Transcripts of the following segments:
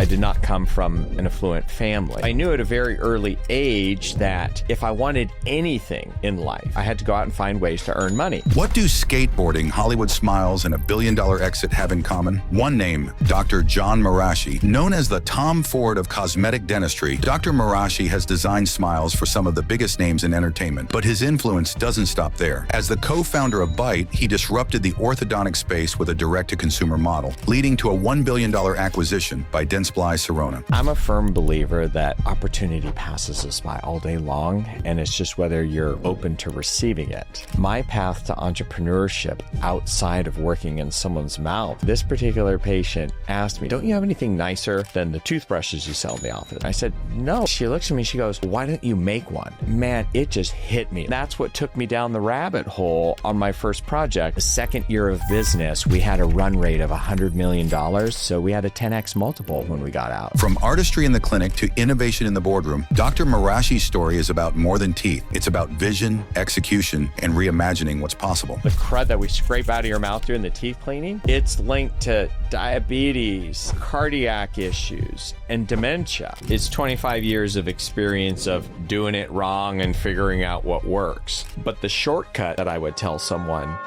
I did not come from an affluent family. I knew at a very early age that if I wanted anything in life, I had to go out and find ways to earn money. What do skateboarding, Hollywood smiles, and a billion-dollar exit have in common? One name, Dr. Jon Marashi. Known as the Tom Ford of cosmetic dentistry, Dr. Marashi has designed smiles for some of the biggest names in entertainment, but his influence doesn't stop there. As the co-founder of Byte, he disrupted the orthodontic space with a direct-to-consumer model, leading to a $1 billion acquisition by Dentsply Sirona. I'm a firm believer that opportunity passes us by all day long, and it's just whether you're open to receiving it. My path to entrepreneurship outside of working in someone's mouth, this particular patient asked me, don't you have anything nicer than the toothbrushes you sell in the office? And I said, no. She looks at me, she goes, why don't you make one? Man, it just hit me. That's what took me down the rabbit hole on my first project. The second year of business, we had a run rate of $100 million, so we had a 10x multiple when we got out. From artistry in the clinic to innovation in the boardroom, Dr. Marashi's story is about more than teeth. It's about vision, execution, and reimagining what's possible. The crud that we scrape out of your mouth during the teeth cleaning, it's linked to diabetes, cardiac issues, and dementia. It's 25 years of experience of doing it wrong and figuring out what works. But the shortcut that I would tell someone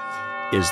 is...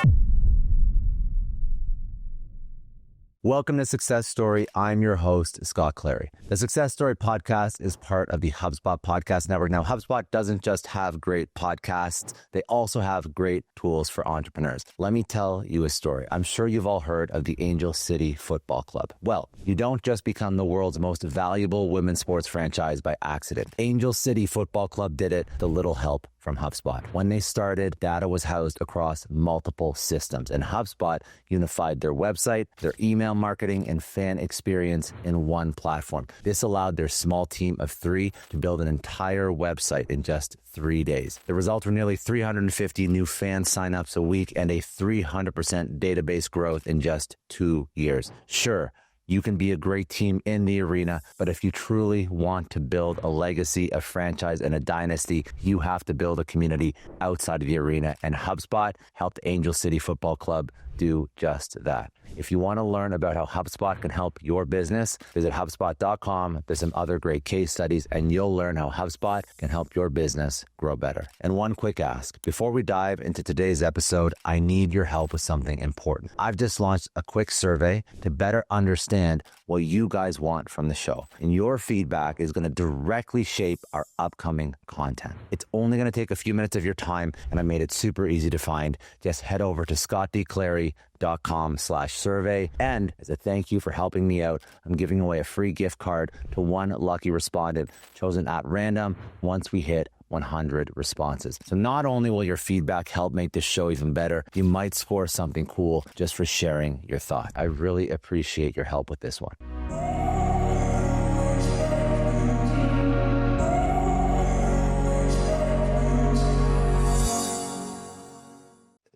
Welcome to Success Story. I'm your host, Scott Clary. The Success Story podcast is part of the HubSpot podcast network. Now, HubSpot doesn't just have great podcasts. They also have great tools for entrepreneurs. Let me tell you a story. I'm sure you've all heard of the Angel City Football Club. Well, you don't just become the world's most valuable women's sports franchise by accident. Angel City Football Club did it, the little help from HubSpot. When they started, data was housed across multiple systems, and HubSpot unified their website, their email marketing, and fan experience in one platform. This allowed their small team of 3 to build an entire website in just 3 days. The result were nearly 350 new fan signups a week and a 300% database growth in just 2 years. Sure, you can be a great team in the arena, but if you truly want to build a legacy, a franchise, and a dynasty, you have to build a community outside of the arena. And HubSpot helped Angel City Football Club do just that. If you want to learn about how HubSpot can help your business, visit HubSpot.com. There's some other great case studies, and you'll learn how HubSpot can help your business grow better. And one quick ask. Before we dive into today's episode, I need your help with something important. I've just launched a quick survey to better understand what you guys want from the show. And your feedback is going to directly shape our upcoming content. It's only going to take a few minutes of your time, and I made it super easy to find. Just head over to scottdclary.com/survey. And as a thank you for helping me out, I'm giving away a free gift card to one lucky respondent chosen at random once we hit 100 responses. So not only will your feedback help make this show even better, you might score something cool just for sharing your thought. I really appreciate your help with this one.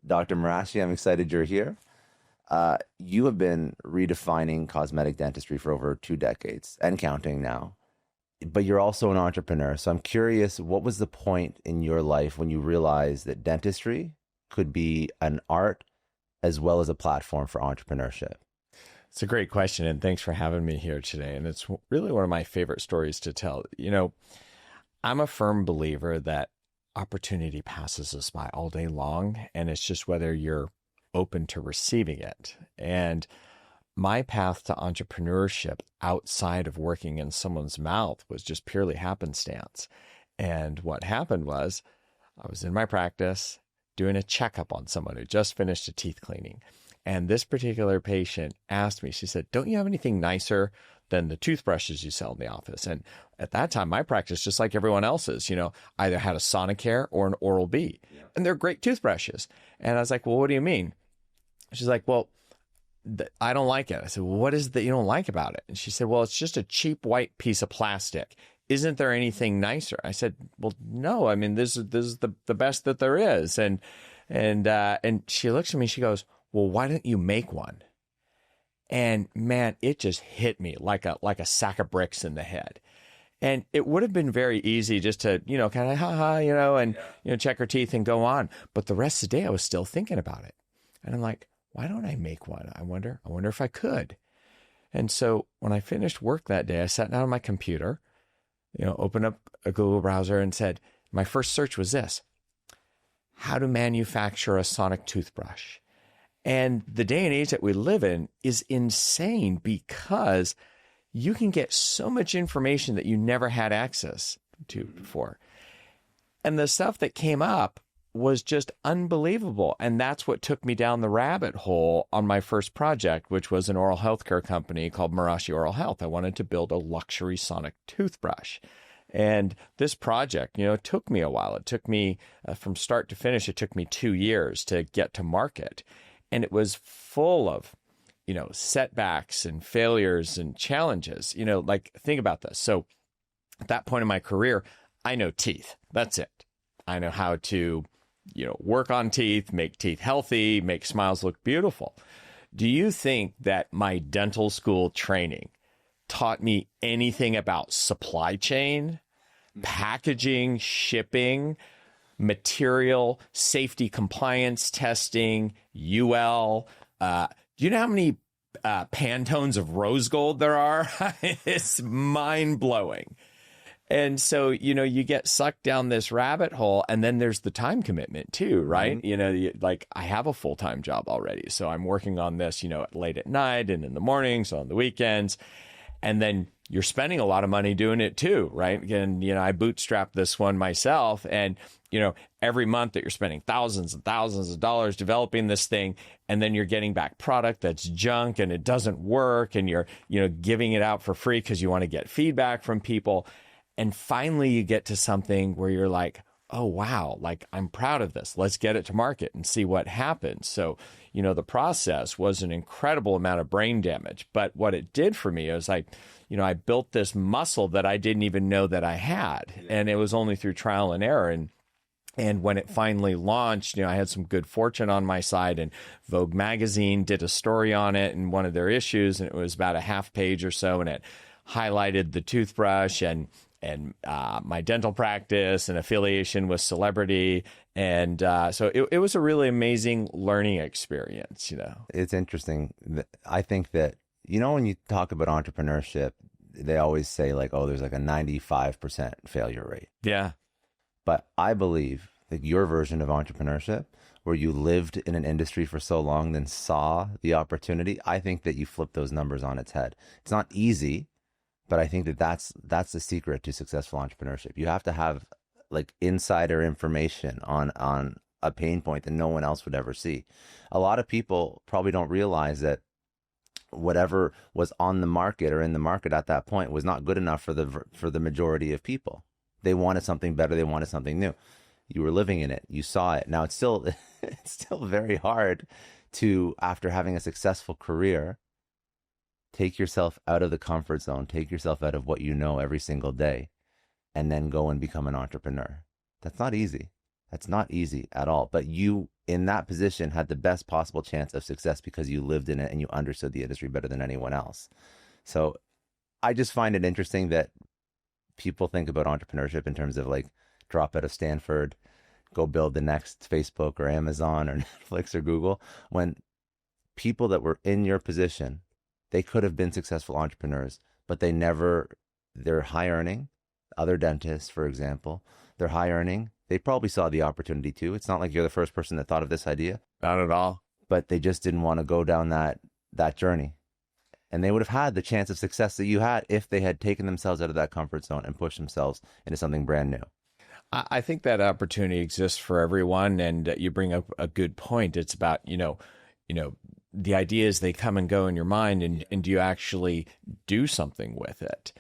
Dr. Marashi, I'm excited you're here. You have been redefining cosmetic dentistry for over 2 decades and counting now, but you're also an entrepreneur. So I'm curious, what was the point in your life when you realized that dentistry could be an art as well as a platform for entrepreneurship? It's a great question, and thanks for having me here today. And it's really one of my favorite stories to tell. You know, I'm a firm believer that opportunity passes us by all day long, and it's just whether you're open to receiving it. And my path to entrepreneurship outside of working in someone's mouth was just purely happenstance. And what happened was I was in my practice doing a checkup on someone who just finished a teeth cleaning. And this particular patient asked me, she said, don't you have anything nicer than the toothbrushes you sell in the office? And at that time, my practice, just like everyone else's, either had a Sonicare or an Oral-B. Yeah. And they're great toothbrushes. And I was like, well, what do you mean? She's like, well, I don't like it. I said, well, what is it that you don't like about it? And she said, well, it's just a cheap white piece of plastic. Isn't there anything nicer? I said, well, no, I mean, this is the best that there is. And she looks at me, she goes, well, why don't you make one? And man, it just hit me like a sack of bricks in the head. And it would have been very easy just to, kind of, and check her teeth and go on. But the rest of the day, I was still thinking about it. And I'm like, why don't I make one? I wonder if I could. And so when I finished work that day, I sat down on my computer, opened up a Google browser and said, my first search was this: how to manufacture a sonic toothbrush. And the day and age that we live in is insane because you can get so much information that you never had access to before. And the stuff that came up was just unbelievable. And that's what took me down the rabbit hole on my first project, which was an oral health care company called Marashi Oral Health. I wanted to build a luxury sonic toothbrush. And this project, it took me a while. It took me from start to finish, it took me 2 years to get to market. And it was full of, setbacks and failures and challenges. Think about this. So at that point in my career, I know teeth. That's it. I know how to, work on teeth, make teeth healthy, make smiles look beautiful. Do you think that my dental school training taught me anything about supply chain, packaging, shipping, material, safety compliance testing, UL? Do you know how many Pantones of rose gold there are? It's mind-blowing. And so, you get sucked down this rabbit hole, and then there's the time commitment too, right? I have a full-time job already. So I'm working on this, late at night and in the mornings, on the weekends. And then you're spending a lot of money doing it too, right? And, I bootstrapped this one myself, and, every month that you're spending thousands and thousands of dollars developing this thing, and then you're getting back product that's junk and it doesn't work, and you're, giving it out for free because you want to get feedback from people. And finally you get to something where you're like, oh, wow, I'm proud of this. Let's get it to market and see what happens. So, the process was an incredible amount of brain damage. But what it did for me is I built this muscle that I didn't even know that I had. And it was only through trial and error. And when it finally launched, I had some good fortune on my side, and Vogue magazine did a story on it in one of their issues, and it was about a half page or so, and it highlighted the toothbrush and my dental practice and affiliation with celebrity. And so it was a really amazing learning experience, It's interesting. I think that, when you talk about entrepreneurship, they always say there's a 95% failure rate. Yeah. But I believe that your version of entrepreneurship, where you lived in an industry for so long, then saw the opportunity, I think that you flip those numbers on its head. It's not easy, but I think that that's the secret to successful entrepreneurship. You have to have insider information on a pain point that no one else would ever see. A lot of people probably don't realize that whatever was on the market or in the market at that point was not good enough for the majority of people. They wanted something better. They wanted something new. You were living in it. You saw it. Now it's still very hard to, after having a successful career, take yourself out of the comfort zone, take yourself out of what you know every single day, and then go and become an entrepreneur. That's not easy. That's not easy at all. But you, in that position, had the best possible chance of success because you lived in it and you understood the industry better than anyone else. So I just find it interesting that people think about entrepreneurship in terms of drop out of Stanford, go build the next Facebook or Amazon or Netflix or Google, when people that were in your position, they could have been successful entrepreneurs, but they're high earning. Other dentists, for example, they're high earning. They probably saw the opportunity too. It's not like you're the first person that thought of this idea. Not at all. But they just didn't want to go down that journey. And they would have had the chance of success that you had if they had taken themselves out of that comfort zone and pushed themselves into something brand new. I think that opportunity exists for everyone. And you bring up a good point. It's about, the ideas, they come and go in your mind, and do you actually do something with it?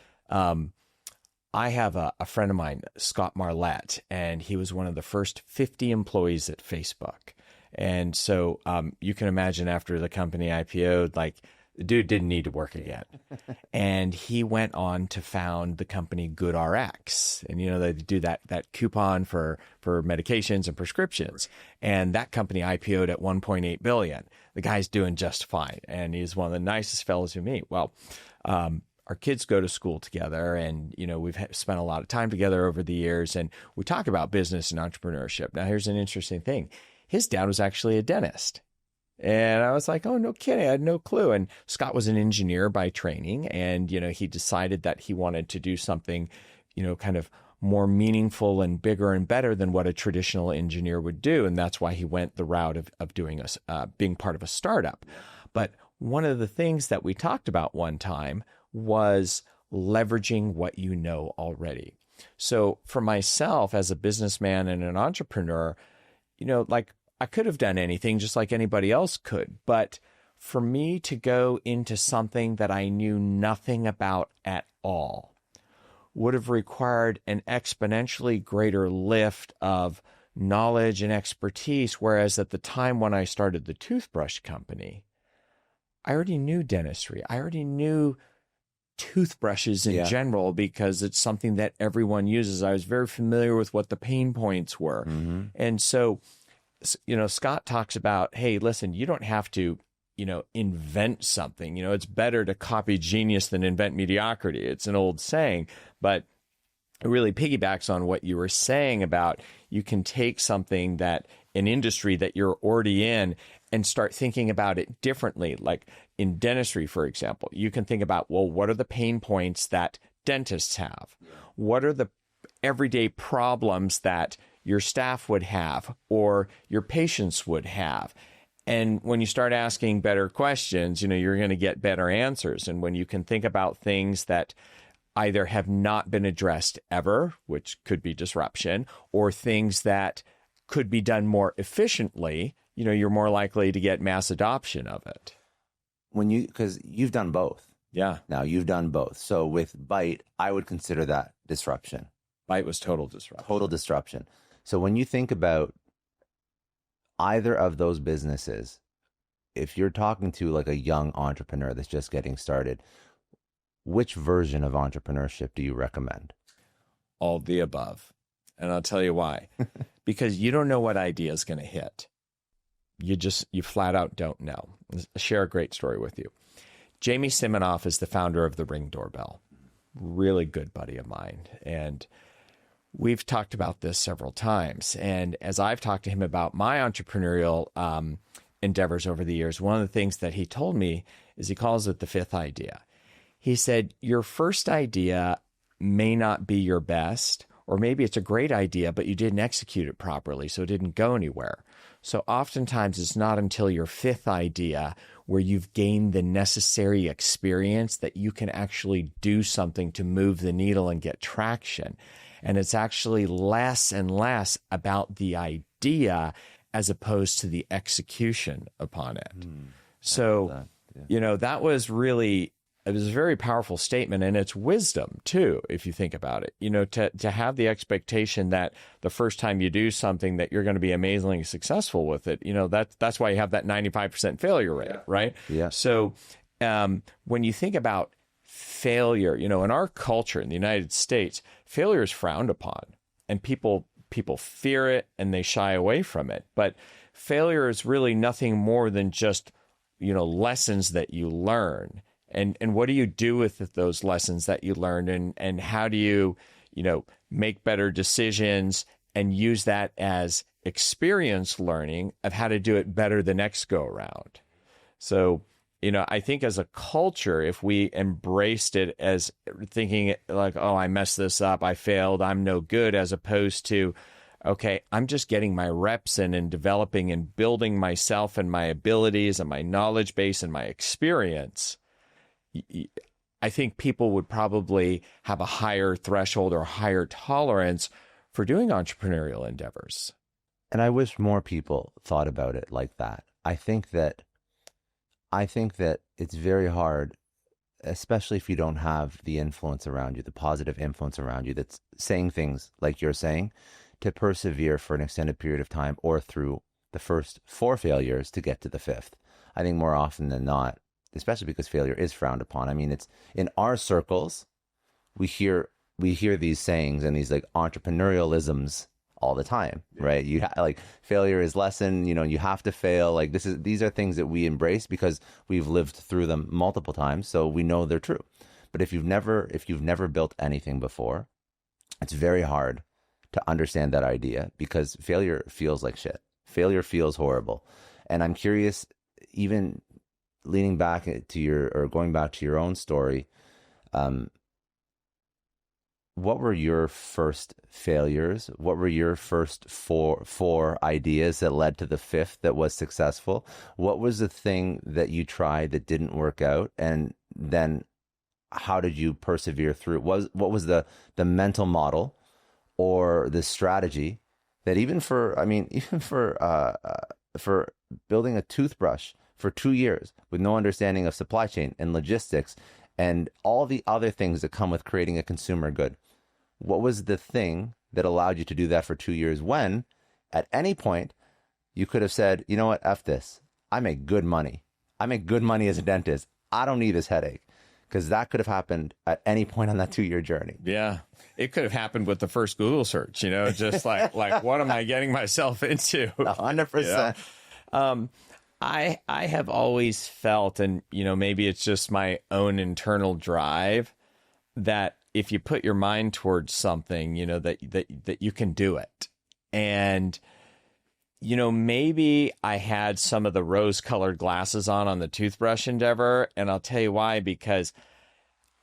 I have a friend of mine, Scott Marlette, and he was one of the first 50 employees at Facebook. And so you can imagine after the company IPO'd, the dude didn't need to work again. And he went on to found the company GoodRx. And, they do that coupon for medications and prescriptions. And that company IPO'd at $1.8 billion. The guy's doing just fine. And he's one of the nicest fellows you meet. Well, our kids go to school together, and, we've spent a lot of time together over the years, and we talk about business and entrepreneurship. Now, here's an interesting thing. His dad was actually a dentist. And I was like, oh, no kidding. I had no clue. And Scott was an engineer by training. And, he decided that he wanted to do something, kind of more meaningful and bigger and better than what a traditional engineer would do. And that's why he went the route of doing being part of a startup. But one of the things that we talked about one time was leveraging what you know already. So for myself as a businessman and an entrepreneur, like I could have done anything just like anybody else could. But for me to go into something that I knew nothing about at all would have required an exponentially greater lift of knowledge and expertise. Whereas at the time when I started the toothbrush company, I already knew dentistry. I already knew toothbrushes in general because it's something that everyone uses. I was very familiar with what the pain points were. Mm-hmm. And so, Scott talks about, hey, listen, you don't have to, invent something. It's better to copy genius than invent mediocrity. It's an old saying, but it really piggybacks on what you were saying about you can take something that an industry that you're already in and start thinking about it differently. Like in dentistry, for example, you can think about, well, what are the pain points that dentists have? What are the everyday problems that your staff would have or your patients would have? And when you start asking better questions, you're going to get better answers. And when you can think about things that either have not been addressed ever, which could be disruption, or things that could be done more efficiently, you're more likely to get mass adoption of it. Because you've done both. Yeah. Now you've done both. So with Byte, I would consider that disruption. Byte was total disruption. Total disruption. So when you think about either of those businesses, if you're talking to like a young entrepreneur that's just getting started, which version of entrepreneurship do you recommend? All the above. And I'll tell you why. Because you don't know what idea is going to hit. You flat out don't know. I'll share a great story with you. Jamie Siminoff is the founder of the Ring Doorbell. Really good buddy of mine. And we've talked about this several times. And as I've talked to him about my entrepreneurial endeavors over the years, one of the things that he told me is he calls it the fifth idea. He said, your first idea may not be your best, or maybe it's a great idea, but you didn't execute it properly, so it didn't go anywhere. So oftentimes it's not until your fifth idea where you've gained the necessary experience that you can actually do something to move the needle and get traction. And it's actually less and less about the idea as opposed to the execution upon it. So, that was really, it was a very powerful statement, and it's wisdom too, if you think about it. To have the expectation that the first time you do something that you're going to be amazingly successful with it, that's why you have that 95% failure rate, right? Yeah. So when you think about failure, in our culture in the United States, failure is frowned upon, and people fear it and they shy away from it. But failure is really nothing more than just, lessons that you learn. And what do you do with those lessons that you learned? And how do you, make better decisions and use that as experience learning of how to do it better the next go around? So, I think as a culture, if we embraced it as thinking like, oh, I messed this up, I failed, I'm no good, as opposed to, okay, I'm just getting my reps in and developing and building myself and my abilities and my knowledge base and my experience, I think people would probably have a higher threshold or higher tolerance for doing entrepreneurial endeavors. And I wish more people thought about it like that. I think that it's very hard, especially if you don't have the influence around you, the positive influence around you that's saying things like you're saying, to persevere for an extended period of time or through the first 4 failures to get to the 5th. I think more often than not, especially because failure is frowned upon. I mean, it's in our circles, we hear these sayings and these like entrepreneurialisms all the time, right? Like failure is lesson, you have to fail. Like these are things that we embrace because we've lived through them multiple times, so we know they're true. But if you've never built anything before, it's very hard to understand that idea because failure feels like shit. Failure feels horrible. And I'm curious even leaning back to going back to your own story, what were your first failures? What were your first four ideas that led to the fifth that was successful? What was the thing that you tried that didn't work out? And then how did you persevere through? What was the mental model or the strategy that even for building a toothbrush for 2 years with no understanding of supply chain and logistics and all the other things that come with creating a consumer good? What was the thing that allowed you to do that for 2 years when at any point you could have said, you know what, F this. I make good money. I make good money as a dentist. I don't need this headache. Because that could have happened at any point on that 2-year journey. Yeah. It could have happened with the first Google search, just like what am I getting myself into? 100%. I have always felt, and maybe it's just my own internal drive, that if you put your mind towards something, that you can do it. And maybe I had some of the rose-colored glasses on the toothbrush endeavor, and I'll tell you why, because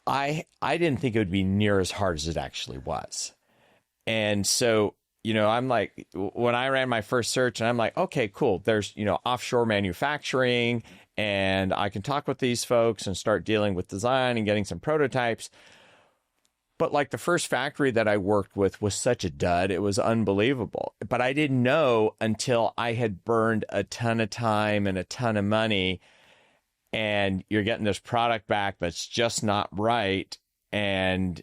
I didn't think it would be near as hard as it actually was. And so, I'm like, when I ran my first search, and I'm like, okay, cool, there's, offshore manufacturing, and I can talk with these folks and start dealing with design and getting some prototypes. But like the first factory that I worked with was such a dud. It was unbelievable. But I didn't know until I had burned a ton of time and a ton of money, and you're getting this product back that's just not right. And,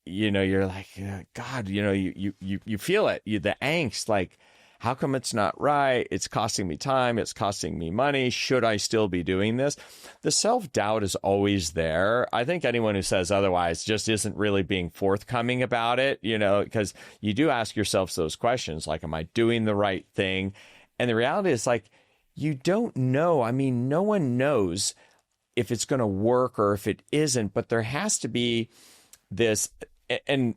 you're like, God, you feel it, the angst, like, how come it's not right? It's costing me time. It's costing me money. Should I still be doing this? The self-doubt is always there. I think anyone who says otherwise just isn't really being forthcoming about it, because you do ask yourself those questions, like, am I doing the right thing? And the reality is, like, you don't know. I mean, no one knows if it's going to work or if it isn't, but there has to be this, and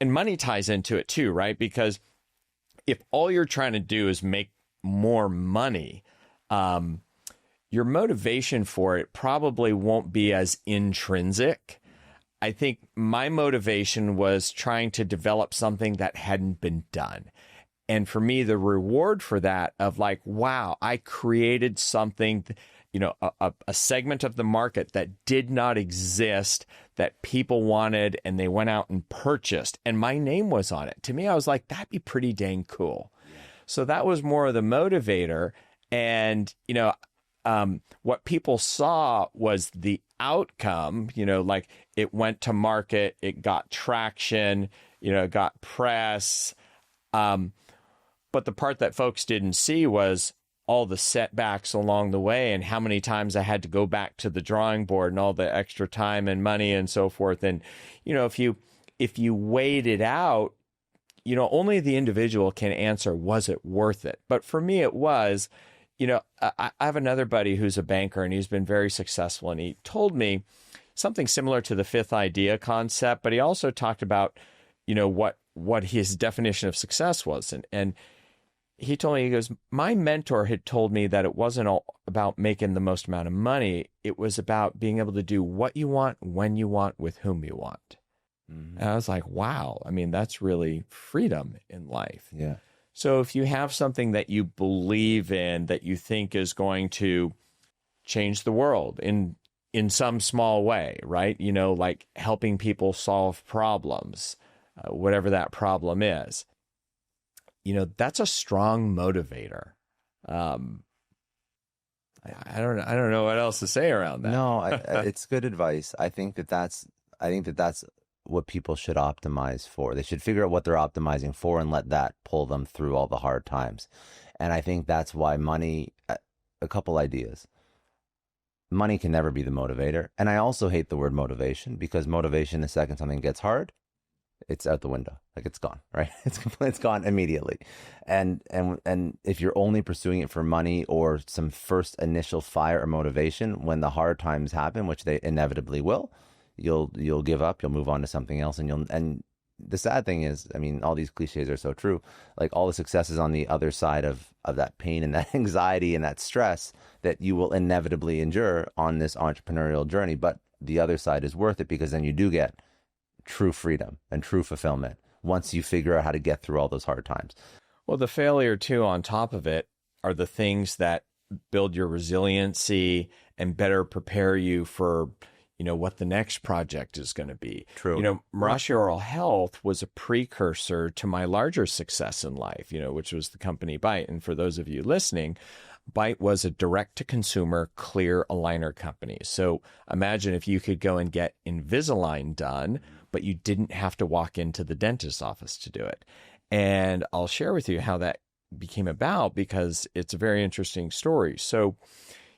money ties into it too, right? Because if all you're trying to do is make more money, your motivation for it probably won't be as intrinsic. I think my motivation was trying to develop something that hadn't been done. And for me, the reward for that of like, wow, I created something, a segment of the market that did not exist, that people wanted, and they went out and purchased, and my name was on it. To me, I was like, that'd be pretty dang cool. Yeah. So that was more of the motivator. And, what people saw was the outcome, like it went to market, it got traction, it got press. But the part that folks didn't see was all the setbacks along the way and how many times I had to go back to the drawing board and all the extra time and money and so forth. And, if you weighed it out, only the individual can answer, was it worth it? But for me, it was. I have another buddy who's a banker, and he's been very successful. And he told me something similar to the fifth idea concept, but he also talked about, what his definition of success was. And he told me, he goes, my mentor had told me that it wasn't all about making the most amount of money. It was about being able to do what you want, when you want, with whom you want. Mm-hmm. And I was like, wow, I mean, that's really freedom in life. Yeah. So if you have something that you believe in, that you think is going to change the world in some small way, right? Like helping people solve problems, whatever that problem is, that's a strong motivator. I don't know what else to say around that. No, it's good advice. I think that's what people should optimize for. They should figure out what they're optimizing for and let that pull them through all the hard times. And I think that's why money, a couple ideas. Money can never be the motivator. And I also hate the word motivation, because motivation, the second something gets hard, it's out the window. Like, it's gone, right? It's gone immediately. And if you're only pursuing it for money or some first initial fire or motivation, when the hard times happen, which they inevitably will, you'll give up, you'll move on to something else, and the sad thing is, I mean, all these cliches are so true. Like all the success is on the other side of that pain and that anxiety and that stress that you will inevitably endure on this entrepreneurial journey. But the other side is worth it, because then you do get true freedom and true fulfillment once you figure out how to get through all those hard times. Well, the failure too, on top of it, are the things that build your resiliency and better prepare you for, what the next project is going to be. True. Marashi Oral Health was a precursor to my larger success in life, which was the company Byte. And for those of you listening, Byte was a direct-to-consumer clear aligner company. So imagine if you could go and get Invisalign done, but you didn't have to walk into the dentist's office to do it. And I'll share with you how that became about, because it's a very interesting story. So,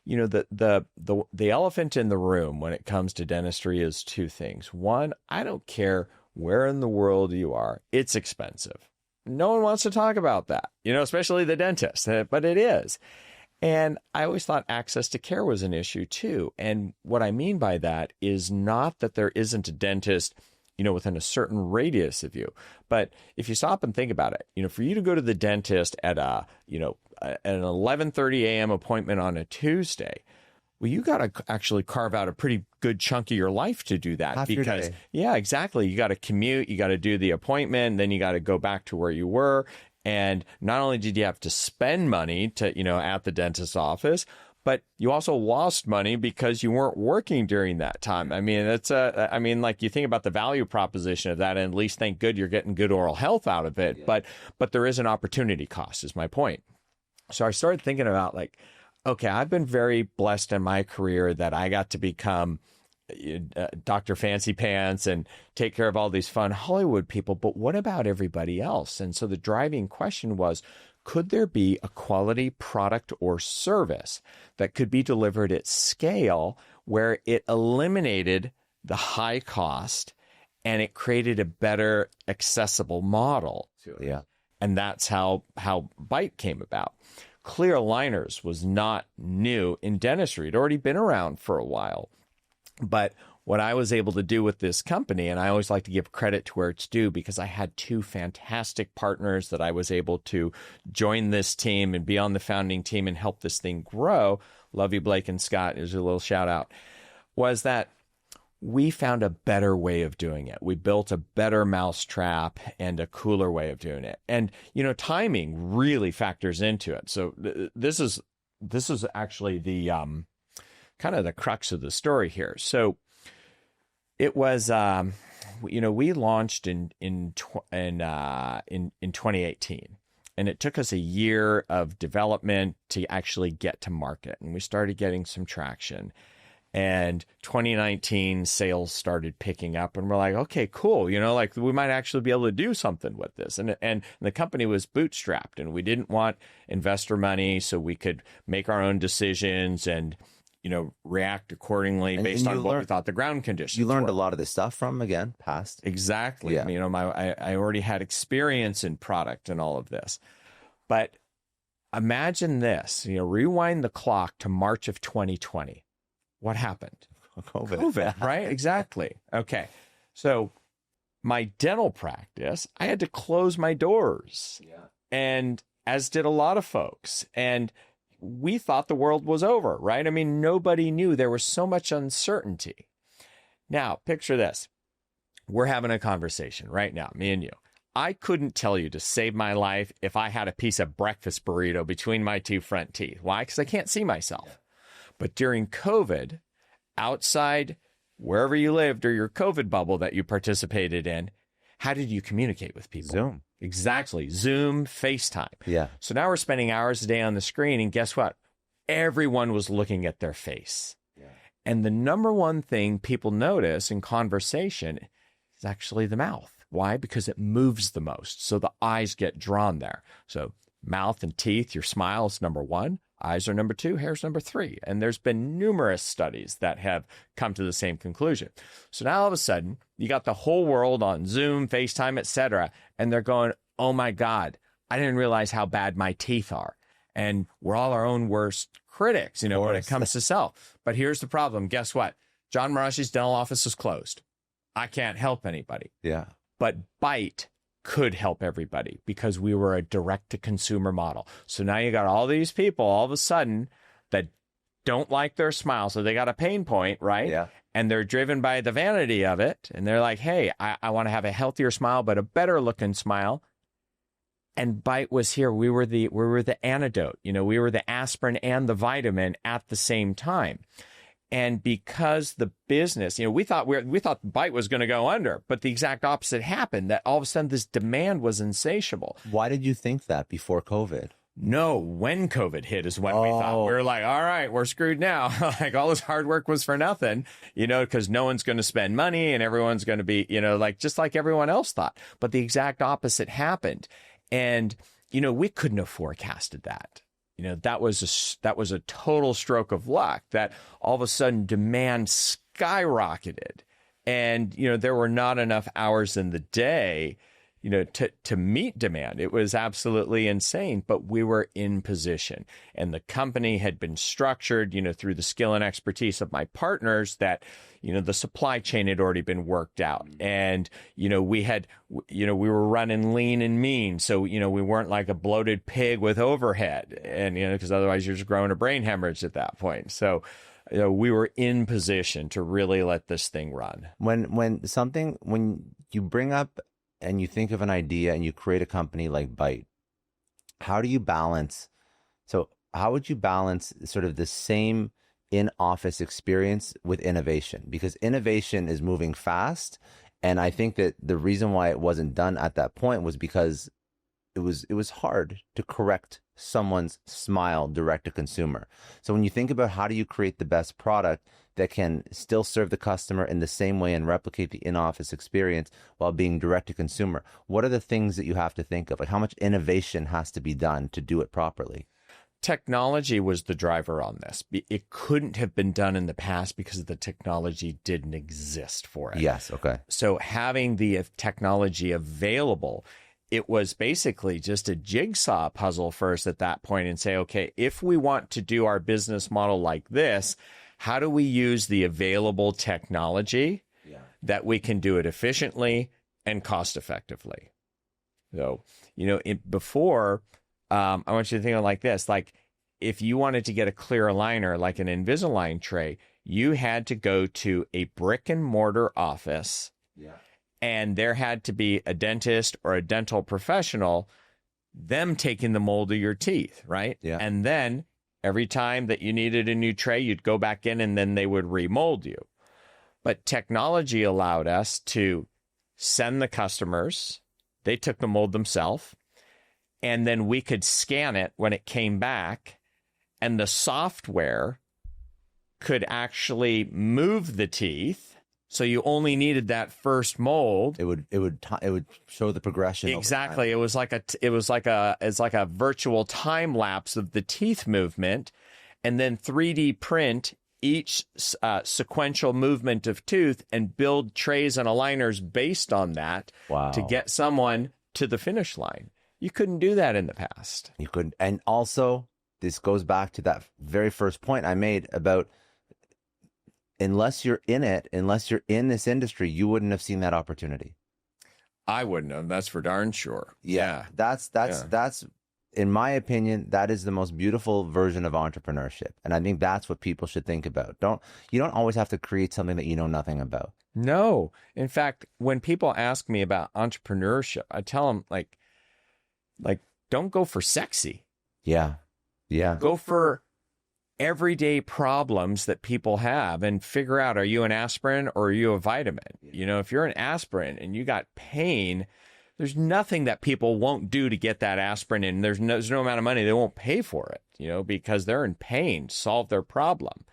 the elephant in the room when it comes to dentistry is two things. One, I don't care where in the world you are, it's expensive. No one wants to talk about that, especially the dentist, but it is. And I always thought access to care was an issue too. And what I mean by that is not that there isn't a dentist, within a certain radius of you. But if you stop and think about it, for you to go to the dentist at an 11:30 a.m. appointment on a Tuesday, well, you got to actually carve out a pretty good chunk of your life to do that. Half your because, day. yeah, exactly. You got to commute, you got to do the appointment, then you got to go back to where you were. And not only did you have to spend money to, at the dentist's office, but you also lost money because you weren't working during that time. I mean, like you think about the value proposition of that, and at least thank good you're getting good oral health out of it. Yeah. But there is an opportunity cost, is my point. So I started thinking about okay, I've been very blessed in my career that I got to become Dr. Fancy Pants and take care of all these fun Hollywood people. But what about everybody else? And so the driving question was, could there be a quality product or service that could be delivered at scale where it eliminated the high cost and it created a better accessible model to it? Yeah. And that's how Byte came about. Clear aligners was not new in dentistry. It had already been around for a while. But what I was able to do with this company, and I always like to give credit to where it's due, because I had two fantastic partners that I was able to join this team and be on the founding team and help this thing grow. Love you, Blake and Scott. Here's a little shout out. Was that we found a better way of doing it. We built a better mousetrap and a cooler way of doing it. And, timing really factors into it. So this is actually the kind of the crux of the story here. So it was, we launched in 2018, and it took us a year of development to actually get to market. And we started getting some traction. And 2019 sales started picking up, and we're like, okay, cool. We might actually be able to do something with this. And the company was bootstrapped, and we didn't want investor money, so we could make our own decisions and, react accordingly based on what we thought the ground conditions You learned were. a lot of this stuff from, again, past. Exactly. Yeah. I already had experience in product and all of this. But imagine this, rewind the clock to March of 2020. What happened? COVID, right? Exactly. Okay. So my dental practice, I had to close my doors. Yeah. And as did a lot of folks. And we thought the world was over, right? I mean, nobody knew. There was so much uncertainty. Now, picture this. We're having a conversation right now, me and you. I couldn't tell you to save my life if I had a piece of breakfast burrito between my two front teeth. Why? Because I can't see myself. Yeah. But during COVID, outside, wherever you lived or your COVID bubble that you participated in, how did you communicate with people? Zoom. Exactly. Zoom, FaceTime. Yeah. So now we're spending hours a day on the screen, and guess what? Everyone was looking at their face. Yeah. And the number one thing people notice in conversation is actually the mouth. Why? Because it moves the most. So the eyes get drawn there. So mouth and teeth, your smile is number one. Eyes are number two, hair's number three. And there's been numerous studies that have come to the same conclusion. So now all of a sudden, you got the whole world on Zoom, FaceTime, etc., and they're going, oh my God, I didn't realize how bad my teeth are. And we're all our own worst critics, when it comes to self. But here's the problem. Guess what? Jon Marashi's dental office is closed. I can't help anybody. Yeah. but Byte could help everybody because we were a direct-to-consumer model. So now you got all these people all of a sudden that don't like their smile, so they got a pain point, right? Yeah. And they're driven by the vanity of it, and they're like, hey, I want to have a healthier smile, but a better-looking smile. And Byte was here. We were the antidote. You know, we were the aspirin and the vitamin at the same time. And because the business, you know, we thought Byte was going to go under, but the exact opposite happened. That all of a sudden this demand was insatiable. Why did you think that before COVID? No, when COVID hit is when we thought. We were like, all right, we're screwed now. Like all this hard work was for nothing, you know, because no one's going to spend money and everyone's going to be, you know, like just like everyone else thought. But the exact opposite happened. And, you know, we couldn't have forecasted that. You know, that was a total stroke of luck that all of a sudden demand skyrocketed. And, you know, there were not enough hours in the day, you know, to meet demand. It was absolutely insane, but we were in position. And the company had been structured, you know, through the skill and expertise of my partners that, you know, the supply chain had already been worked out. And, you know, we were running lean and mean. So, you know, we weren't like a bloated pig with overhead. And, you know, because otherwise you're just growing a brain hemorrhage at that point. So, you know, we were in position to really let this thing run. When you bring up and you think of an idea and you create a company like Byte, how do you balance? So how would you balance sort of the same in-office experience with innovation? Because innovation is moving fast. And I think that the reason why it wasn't done at that point was because it was hard to correct someone's smile direct to consumer. So when you think about how do you create the best product that can still serve the customer in the same way and replicate the in-office experience while being direct to consumer, what are the things that you have to think of? Like how much innovation has to be done to do it properly? Technology was the driver on this. It couldn't have been done in the past because the technology didn't exist for it. Yes, okay. So having the technology available, it was basically just a jigsaw puzzle first at that point and say, okay, if we want to do our business model like this, how do we use the available technology that we can do it efficiently and cost effectively? So, you know, before, I want you to think of it like this, like if you wanted to get a clear aligner, like an Invisalign tray, you had to go to a brick and mortar office and there had to be a dentist or a dental professional, them taking the mold of your teeth, right? Yeah. And then every time that you needed a new tray, you'd go back in and then they would remold you. But technology allowed us to send the customers, they took the mold themselves, and then we could scan it when it came back, and the software could actually move the teeth. So you only needed that first mold. It would show the progression. Exactly. It was like a virtual time lapse of the teeth movement, and then 3D print each sequential movement of tooth and build trays and aligners based on that to get someone to the finish line. You couldn't do that in the past. You couldn't. And also, this goes back to that very first point I made about unless you're in this industry, you wouldn't have seen that opportunity. I wouldn't have. That's for darn sure. Yeah. That's in my opinion, that is the most beautiful version of entrepreneurship. And I think that's what people should think about. You don't always have to create something that you know nothing about. No. In fact, when people ask me about entrepreneurship, I tell them like don't go for sexy. Yeah. Go for everyday problems that people have and figure out, are you an aspirin or are you a vitamin? You know, if you're an aspirin and you got pain, there's nothing that people won't do to get that aspirin, and there's no amount of money they won't pay for it, you know, because they're in pain, solve their problem.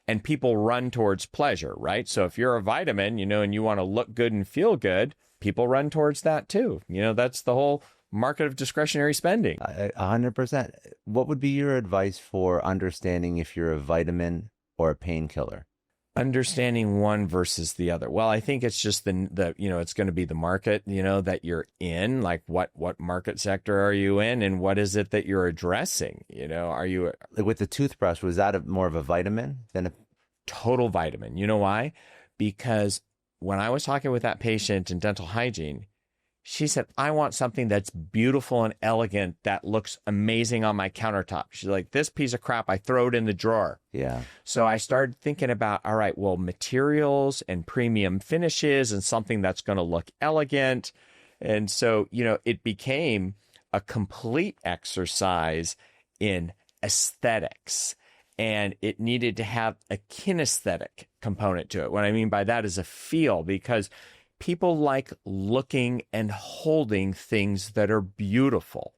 And people run towards pleasure, right? So if you're a vitamin, you know, and you want to look good and feel good, people run towards that too. You know, that's the whole market of discretionary spending. 100%. What would be your advice for understanding if you're a vitamin or a painkiller? Understanding one versus the other. Well, I think it's just the you know, it's going to be the market, you know, that you're in, like what market sector are you in and what is it that you're addressing? You know, are you like with the toothbrush, was that more of a vitamin than a total vitamin? You know why? Because when I was talking with that patient in dental hygiene, she said, I want something that's beautiful and elegant that looks amazing on my countertop. She's like, this piece of crap, I throw it in the drawer. Yeah. So I started thinking about, all right, well, materials and premium finishes and something that's going to look elegant. And so, it became a complete exercise in aesthetics, and it needed to have a kinesthetic component to it. What I mean by that is a feel, because people like looking and holding things that are beautiful.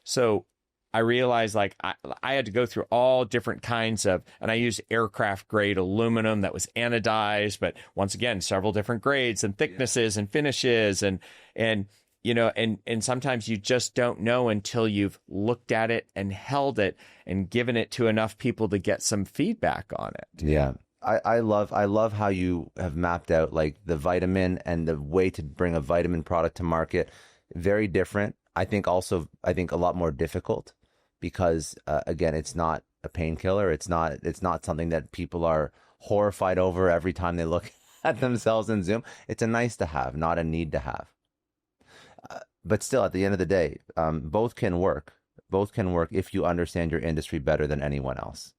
So I realized I had to go through all different kinds of, and I used aircraft grade aluminum that was anodized, but once again, several different grades and thicknesses and finishes. And sometimes you just don't know until you've looked at it and held it and given it to enough people to get some feedback on it. Yeah. I love how you have mapped out like the vitamin and the way to bring a vitamin product to market. Very different. I think a lot more difficult because again, it's not a painkiller. It's not something that people are horrified over every time they look at themselves in Zoom. It's a nice to have, not a need to have. But still, at the end of the day, both can work. Both can work if you understand your industry better than anyone else.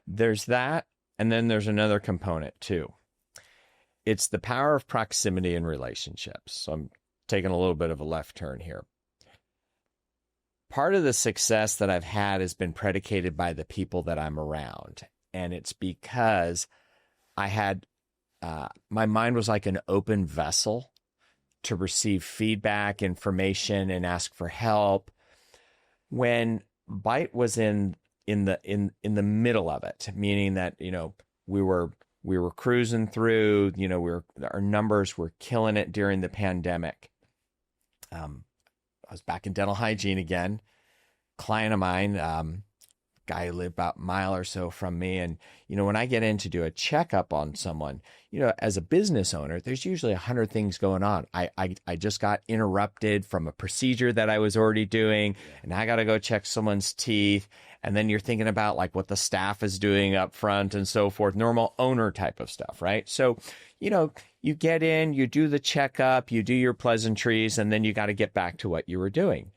There's that. And then there's another component too. It's the power of proximity in relationships. So I'm taking a little bit of a left turn here. Part of the success that I've had has been predicated by the people that I'm around. And it's because I had, my mind was like an open vessel to receive feedback, information, and ask for help. When Byte was in the middle of it, meaning that, we were cruising through, our numbers were killing it during the pandemic. I was back in dental hygiene again, client of mine, guy who lived about a mile or so from me. And, when I get in to do a checkup on someone, as a business owner, there's usually 100 things going on. I just got interrupted from a procedure that I was already doing, and I got to go check someone's teeth. And then you're thinking about like what the staff is doing up front and so forth, normal owner type of stuff, right? So, you get in, you do the checkup, you do your pleasantries, and then you got to get back to what you were doing.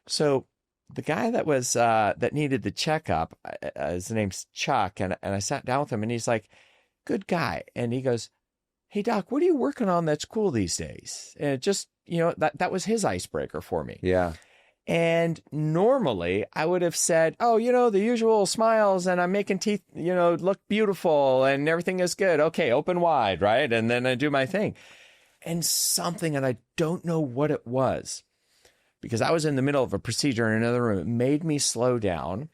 So the guy that was, that needed the checkup, his name's Chuck, and I sat down with him and he's like, good guy. And he goes, hey doc, what are you working on that's cool these days? And it just, that was his icebreaker for me. Yeah. And normally I would have said, oh, the usual smiles and I'm making teeth, look beautiful and everything is good. Okay, open wide, right? And then I do my thing. And something, and I don't know what it was, because I was in the middle of a procedure in another room, it made me slow down.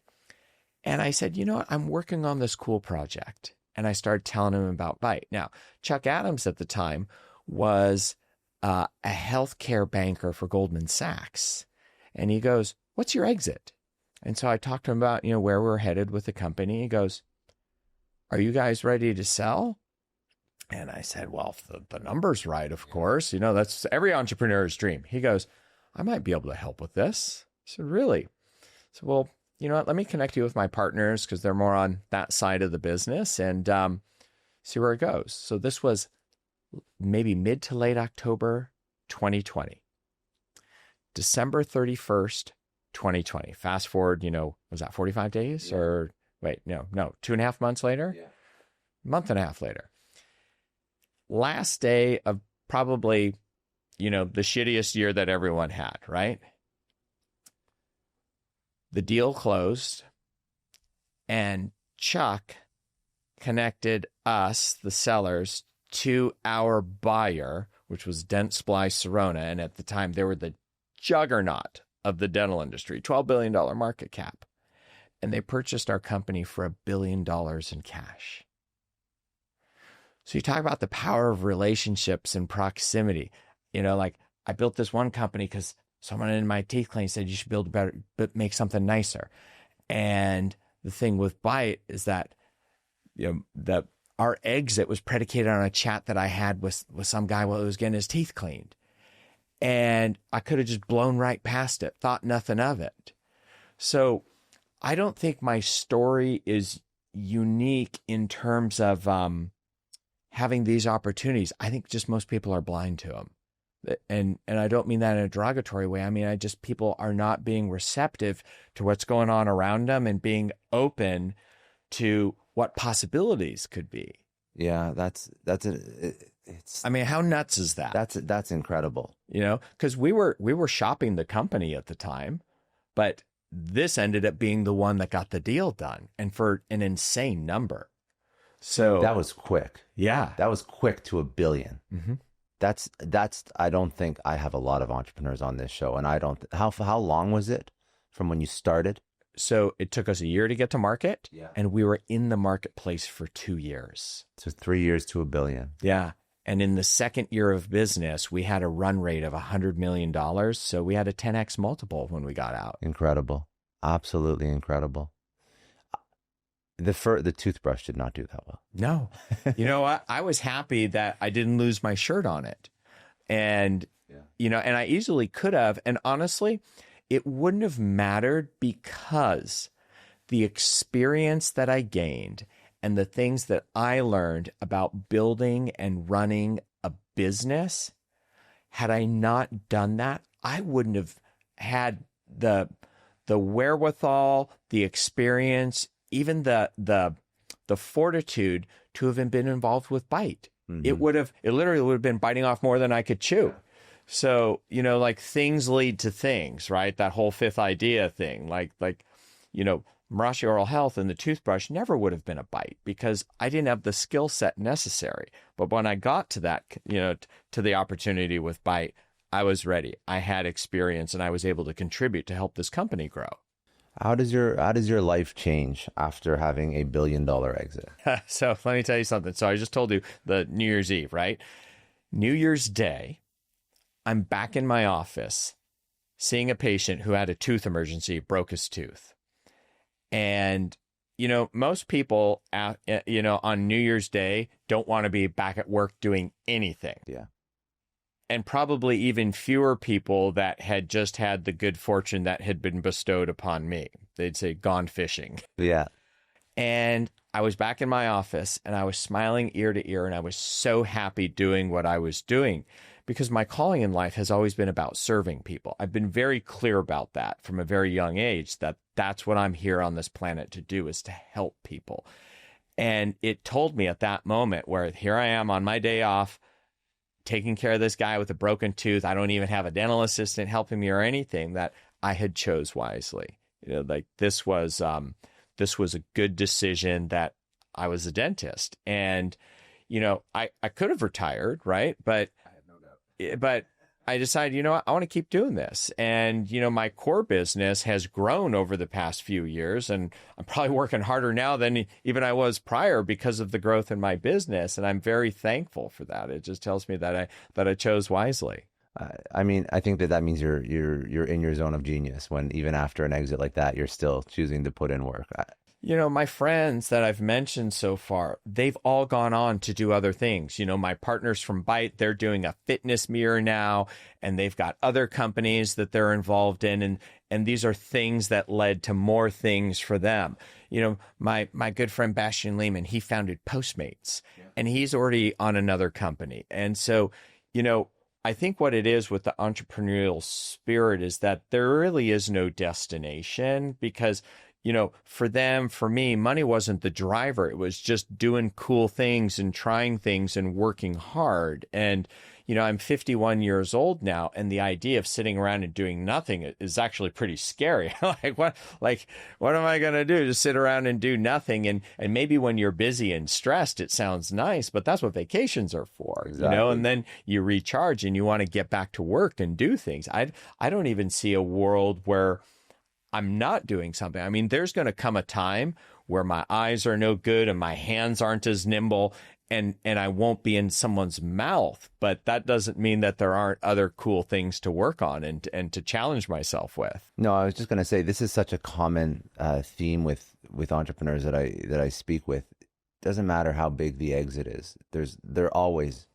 And I said, what? I'm working on this cool project. And I started telling him about Byte. Now, Chuck Adams at the time was a healthcare banker for Goldman Sachs. And he goes, what's your exit? And so I talked to him about, where we're headed with the company. He goes, are you guys ready to sell? And I said, well, if the number's right, of course, that's every entrepreneur's dream. He goes, I might be able to help with this. I said, really? So, well, you know what? Let me connect you with my partners because they're more on that side of the business and see where it goes. So this was maybe mid to late October 2020. December 31st, 2020. Fast forward, was that 45 days or wait, no, 2.5 months later? Yeah. Month and a half later. Last day of probably, the shittiest year that everyone had, right? The deal closed and Chuck connected us, the sellers, to our buyer, which was Dentsply Sirona. And at the time, they were the juggernaut of the dental industry, $12 billion market cap. And they purchased our company for $1 billion in cash. So you talk about the power of relationships and proximity. I built this one company because someone in my teeth clinic said you should build better, but make something nicer. And the thing with Byte is that, our exit was predicated on a chat that I had with some guy while he was getting his teeth cleaned. And I could have just blown right past it, thought nothing of it. So I don't think my story is unique in terms of having these opportunities, I think just most people are blind to them. And I don't mean that in a derogatory way. I mean, people are not being receptive to what's going on around them and being open to what possibilities could be. Yeah, I mean, how nuts is that? That's incredible. You know, because we were shopping the company at the time, but this ended up being the one that got the deal done, and for an insane number. So That was quick. yeah. That was quick to $1 billion. Mm-hmm. That's I don't think I have a lot of entrepreneurs on this show, and I don't. How long was it from when you started? So it took us a year to get to market, Yeah. and we were in the marketplace for 2 years. So 3 years to $1 billion. Yeah. And in the second year of business, we had a run rate of $100 million. So we had a 10x multiple when we got out. Incredible, absolutely incredible. The toothbrush did not do that well. No. You know what? I was happy that I didn't lose my shirt on it. And, you know, and I easily could have. And honestly, it wouldn't have mattered because the experience that I gained and the things that I learned about building and running a business, had I not done that, I wouldn't have had the wherewithal, the experience, even the fortitude to have been involved with Byte. Mm-hmm. It literally would have been biting off more than I could chew. So, you know, like things lead to things, right? That whole fifth idea thing, like, you know, Marashi Oral Health and the toothbrush never would have been a Byte because I didn't have the skill set necessary. But when I got to that, you know, to the opportunity with Byte, I was ready. I had experience and I was able to contribute to help this company grow. How does your life change after having $1 billion exit? So let me tell you something. So I just told you the New Year's Eve, right? New Year's Day, I'm back in my office seeing a patient who had a tooth emergency, broke his tooth. And, you know, most people, you know, on New Year's Day don't want to be back at work doing anything. Yeah. And probably even fewer people that had just had the good fortune that had been bestowed upon me. They'd say, gone fishing. Yeah. And I was back in my office and I was smiling ear to ear and I was so happy doing what I was doing because my calling in life has always been about serving people. I've been very clear about that from a very young age, that that's what I'm here on this planet to do, is to help people. And it told me at that moment where here I am on my day off, taking care of this guy with a broken tooth. I don't even have a dental assistant helping me or anything, that I had chose wisely. You know, like this was a good decision that I was a dentist. And, you know, I could have retired, right? But I have no doubt. But I decided, you know what, I want to keep doing this. And, you know, my core business has grown over the past few years, and I'm probably working harder now than even I was prior because of the growth in my business. And I'm very thankful for that. It just tells me that I chose wisely. I mean, I think that means you're in your zone of genius when even after an exit like that, you're still choosing to put in work. You know, my friends that I've mentioned so far, they've all gone on to do other things. You know, my partners from Byte, they're doing a fitness mirror now, and they've got other companies that they're involved in. And these are things that led to more things for them. You know, my good friend Bastian Lehman, he founded Postmates, and he's already on another company. And so, you know, I think what it is with the entrepreneurial spirit is that there really is no destination because, you know, for them, for me, money wasn't the driver. It was just doing cool things and trying things and working hard. And, you know, I'm 51 years old now, and the idea of sitting around and doing nothing is actually pretty scary. What am I going to do? Just sit around and do nothing? And maybe when you're busy and stressed, it sounds nice, but that's what vacations are for, Exactly. you know, and then you recharge and you want to get back to work and do things. I don't even see a world where I'm not doing something. I mean, there's going to come a time where my eyes are no good and my hands aren't as nimble and I won't be in someone's mouth. But that doesn't mean that there aren't other cool things to work on and to challenge myself with. No, I was just going to say this is such a common theme with entrepreneurs that I speak with. It doesn't matter how big the exit is. They're always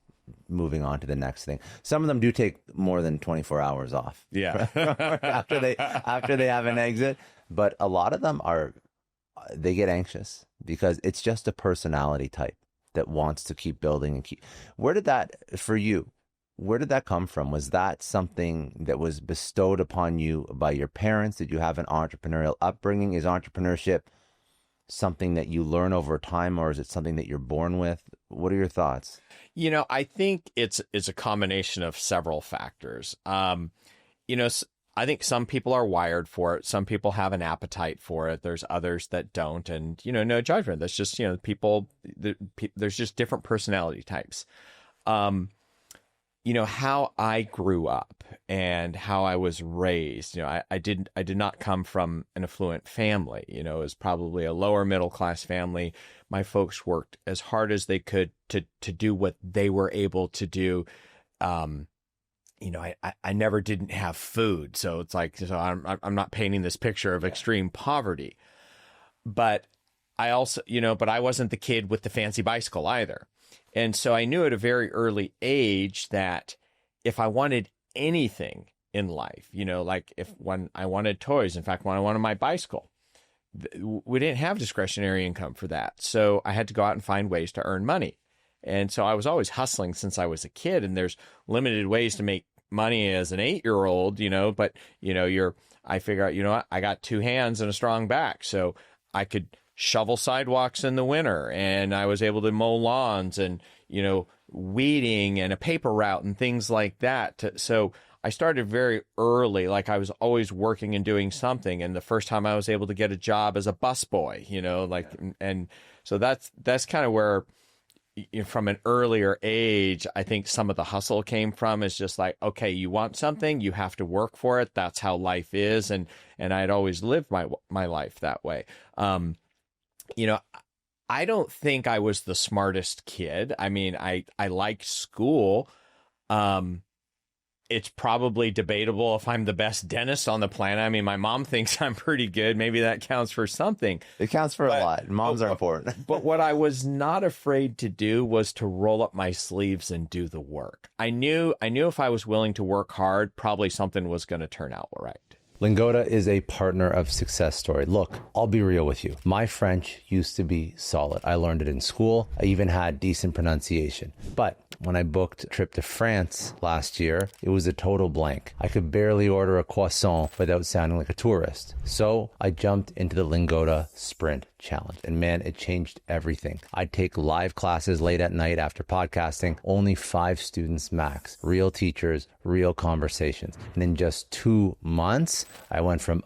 moving on to the next thing. Some of them do take more than 24 hours off. Yeah. after they have an exit, but a lot of them they get anxious because it's just a personality type. that wants to keep building and keep. Where did that, for you, where did that come from? Was that something that was bestowed upon you by your parents? Did you have an entrepreneurial upbringing? Is entrepreneurship something that you learn over time, or is it something that you're born with? What are your thoughts? I think it's a combination of several factors. I think some people are wired for it. Some people have an appetite for it. There's others that don't, and no judgment. That's just people. There's just different personality types. How I grew up and how I was raised. I did not come from an affluent family. It was probably a lower middle class family. My folks worked as hard as they could to do what they were able to do. I never didn't have food, so it's like, I'm not painting this picture of extreme poverty, but I also, but I wasn't the kid with the fancy bicycle either. And so I knew at a very early age that if I wanted anything in life, like when I wanted toys, in fact, when I wanted my bicycle, we didn't have discretionary income for that. So I had to go out and find ways to earn money. And so I was always hustling since I was a kid, and there's limited ways to make money as an 8-year-old, but I figure out, what, I got 2 hands and a strong back. So I could shovel sidewalks in the winter, and I was able to mow lawns and, weeding and a paper route and things like that. So I started very early, like I was always working and doing something. And the first time I was able to get a job as a busboy, and so that's kind of where, from an earlier age, I think some of the hustle came from. Is just like, okay, you want something, you have to work for it. That's how life is. And I'd always lived my life that way. I don't think I was the smartest kid. I mean, I liked school. It's probably debatable if I'm the best dentist on the planet. I mean, my mom thinks I'm pretty good. Maybe that counts for something. It counts for a lot. Moms are important. But what I was not afraid to do was to roll up my sleeves and do the work. I knew if I was willing to work hard, probably something was going to turn out right. Lingoda is a partner of Success Story. Look, I'll be real with you. My French used to be solid. I learned it in school. I even had decent pronunciation. But when I booked a trip to France last year, it was a total blank. I could barely order a croissant without sounding like a tourist. So I jumped into the Lingoda Sprint Challenge. And man, it changed everything. I'd take live classes late at night after podcasting, only 5 students max, real teachers, real conversations. And in just 2 months, I went from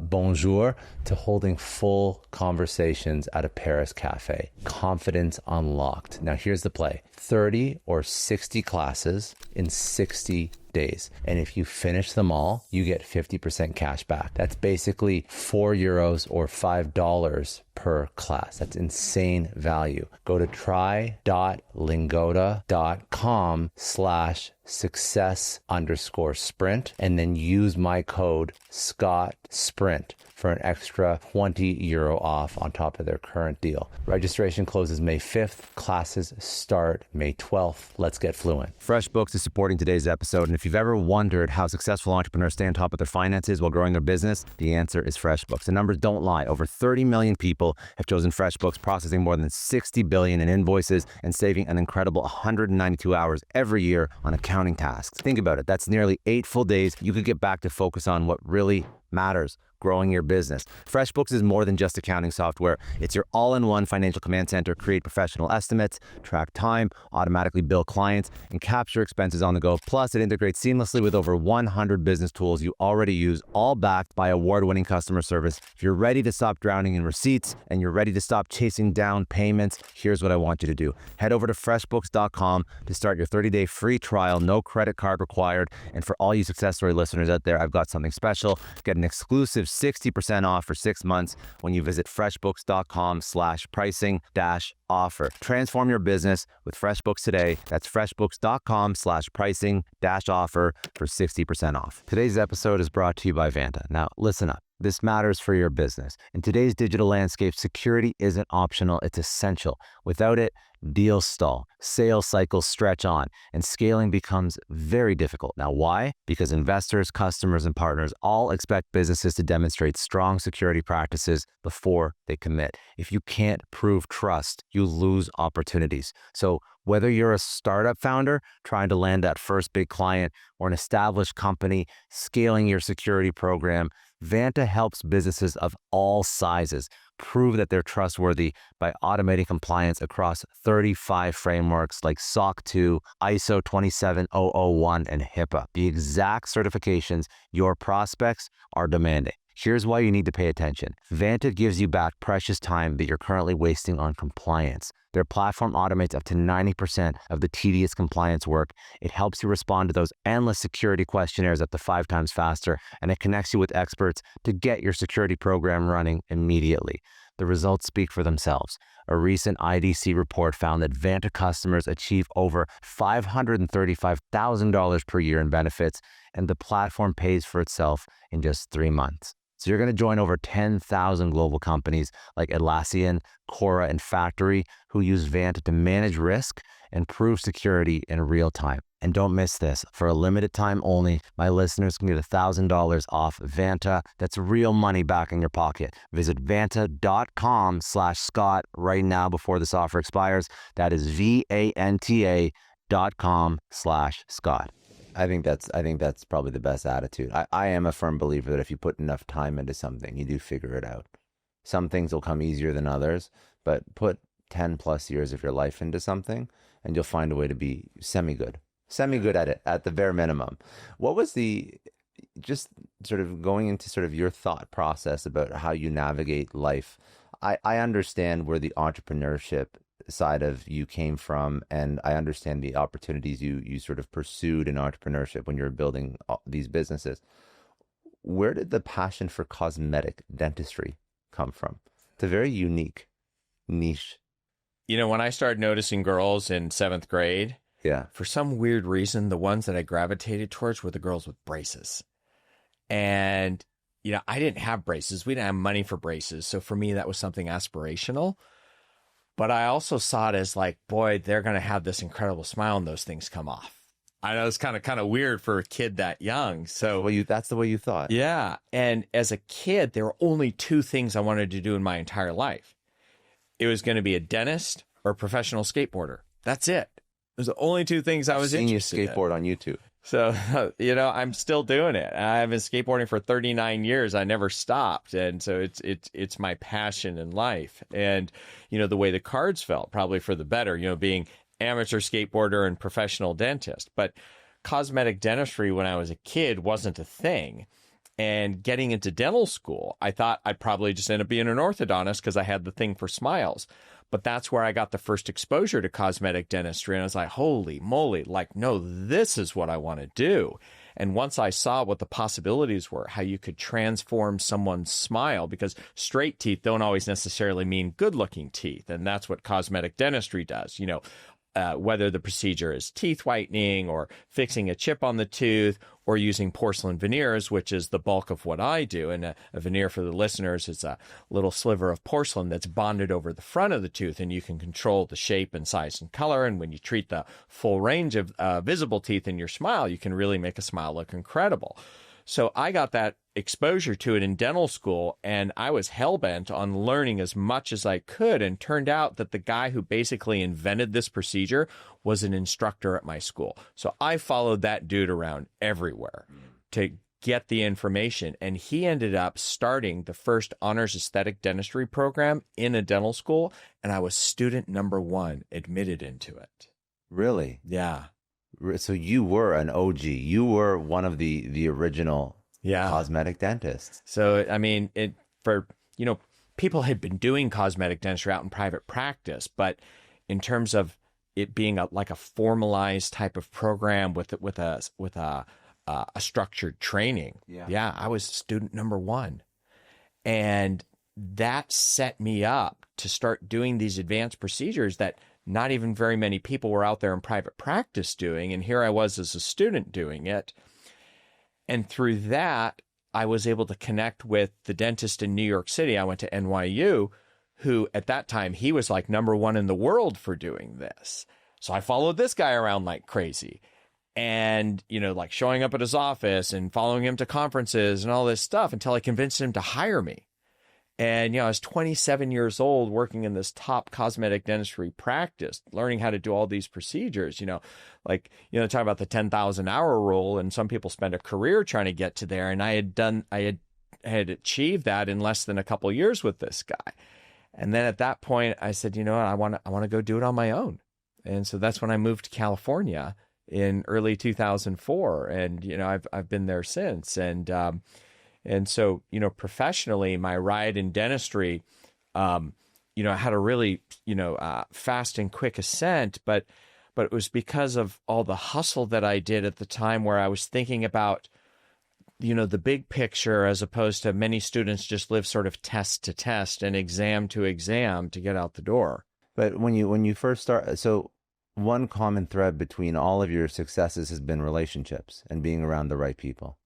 bonjour to holding full conversations at a Paris cafe. Confidence unlocked. Now here's the play. 30 or 60 classes in 60 days. And if you finish them all, you get 50% cash back. That's basically €4 or $5 per class. That's insane value. Go to try.lingoda.com/success_sprint and then use my code SCOTTSPRINT for an extra €20 off on top of their current deal. Registration closes May 5th. Classes start May 12th. Let's get fluent. FreshBooks is supporting today's episode. And if you've ever wondered how successful entrepreneurs stay on top of their finances while growing their business, the answer is FreshBooks. The numbers don't lie. Over 30 million people have chosen FreshBooks, processing more than 60 billion in invoices and saving an incredible 192 hours every year on accounting tasks. Think about it. That's nearly 8 full days you could get back to focus on what really matters: growing your business. FreshBooks is more than just accounting software. It's your all-in-one financial command center. Create professional estimates, track time, automatically bill clients, and capture expenses on the go. Plus, it integrates seamlessly with over 100 business tools you already use, all backed by award-winning customer service. If you're ready to stop drowning in receipts and you're ready to stop chasing down payments, here's what I want you to do. Head over to freshbooks.com to start your 30-day free trial, no credit card required. And for all you Success Story listeners out there, I've got something special. Get an exclusive 60% off for 6 months when you visit freshbooks.com/pricing-offer. Transform your business with FreshBooks today. That's freshbooks.com/pricing-offer for 60% off. Today's episode is brought to you by Vanta. Now, listen up. This matters for your business. In today's digital landscape, security isn't optional, it's essential. Without it, deals stall, sales cycles stretch on, and scaling becomes very difficult. Now, why? Because investors, customers, and partners all expect businesses to demonstrate strong security practices before they commit. If you can't prove trust, you lose opportunities. So whether you're a startup founder trying to land that first big client or an established company scaling your security program, Vanta helps businesses of all sizes prove that they're trustworthy by automating compliance across 35 frameworks like SOC 2, ISO 27001, and HIPAA, the exact certifications your prospects are demanding. Here's why you need to pay attention. Vanta gives you back precious time that you're currently wasting on compliance. Their platform automates up to 90% of the tedious compliance work. It helps you respond to those endless security questionnaires up to 5 times faster, and it connects you with experts to get your security program running immediately. The results speak for themselves. A recent IDC report found that Vanta customers achieve over $535,000 per year in benefits, and the platform pays for itself in just 3 months. So you're going to join over 10,000 global companies like Atlassian, Cora, and Factory who use Vanta to manage risk and prove security in real time. And don't miss this. For a limited time only, my listeners can get $1,000 off Vanta. That's real money back in your pocket. Visit vanta.com/Scott right now before this offer expires. That is VANTA.com/Scott. I think that's probably the best attitude. I am a firm believer that if you put enough time into something, you do figure it out. Some things will come easier than others, but put 10 plus years of your life into something and you'll find a way to be semi-good at it at the bare minimum. What was just sort of going into sort of your thought process about how you navigate life? I understand where the entrepreneurship side of you came from, and I understand the opportunities you sort of pursued in entrepreneurship when you're building these businesses. Where did the passion for cosmetic dentistry come from? It's a very unique niche. You know, when I started noticing girls in 7th grade, for some weird reason, the ones that I gravitated towards were the girls with braces. And, you know, I didn't have braces. We didn't have money for braces. So for me, that was something aspirational. But I also saw it as like, boy, they're going to have this incredible smile and those things come off. I know it's kind of weird for a kid that young. So well, that's the way you thought. Yeah. And as a kid, there were only 2 things I wanted to do in my entire life. It was going to be a dentist or a professional skateboarder. That's it. Those are the only 2 things I was interested in. Seeing you skateboard on YouTube. So, you know, I'm still doing it. I've been skateboarding for 39 years. I never stopped. And so it's my passion in life. And, you know, the way the cards fell, probably for the better, you know, being amateur skateboarder and professional dentist. But cosmetic dentistry when I was a kid wasn't a thing. And getting into dental school, I thought I'd probably just end up being an orthodontist because I had the thing for smiles. But that's where I got the first exposure to cosmetic dentistry. And I was like, holy moly, like, no, this is what I want to do. And once I saw what the possibilities were, how you could transform someone's smile, because straight teeth don't always necessarily mean good looking teeth. And that's what cosmetic dentistry does. You know, whether the procedure is teeth whitening or fixing a chip on the tooth or using porcelain veneers, which is the bulk of what I do. And a veneer for the listeners is a little sliver of porcelain that's bonded over the front of the tooth, and you can control the shape and size and color. And when you treat the full range of visible teeth in your smile, you can really make a smile look incredible. So I got that exposure to it in dental school, and I was hell-bent on learning as much as I could, and turned out that the guy who basically invented this procedure was an instructor at my school. So I followed that dude around everywhere to get the information, and he ended up starting the first honors aesthetic dentistry program in a dental school, and I was student number 1 admitted into it. Really? Yeah. So you were an OG. You were one of the original cosmetic dentists. So, I mean, people had been doing cosmetic dentistry out in private practice, but in terms of it being like a formalized type of program with a structured training, I was student number 1. And that set me up to start doing these advanced procedures that not even very many people were out there in private practice doing. And here I was as a student doing it. And through that, I was able to connect with the dentist in New York City. I went to NYU, who at that time, he was like #1 in the world for doing this. So I followed this guy around like crazy and, like showing up at his office and following him to conferences and all this stuff until I convinced him to hire me. And, I was 27 years old working in this top cosmetic dentistry practice, learning how to do all these procedures, talk about the 10,000 hour rule. And some people spend a career trying to get to there. And I had achieved that in less than a couple of years with this guy. And then at that point I said, I want to go do it on my own. And so that's when I moved to California in early 2004. And, I've been there since. And so, professionally, my ride in dentistry, I had a really, fast and quick ascent, but it was because of all the hustle that I did at the time where I was thinking about, the big picture as opposed to many students just live sort of test to test and exam to exam to get out the door. But when you first start, so one common thread between all of your successes has been relationships and being around the right people.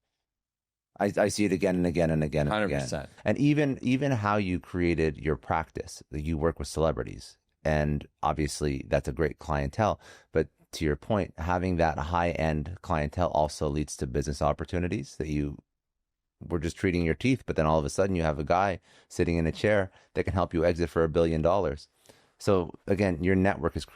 I see it again and again and again and 100%. again. And even how you created your practice, you work with celebrities, and obviously that's a great clientele. But to your point, having that high-end clientele also leads to business opportunities that you were just treating your teeth, but then all of a sudden you have a guy sitting in a chair that can help you exit for $1 billion. So again, your network is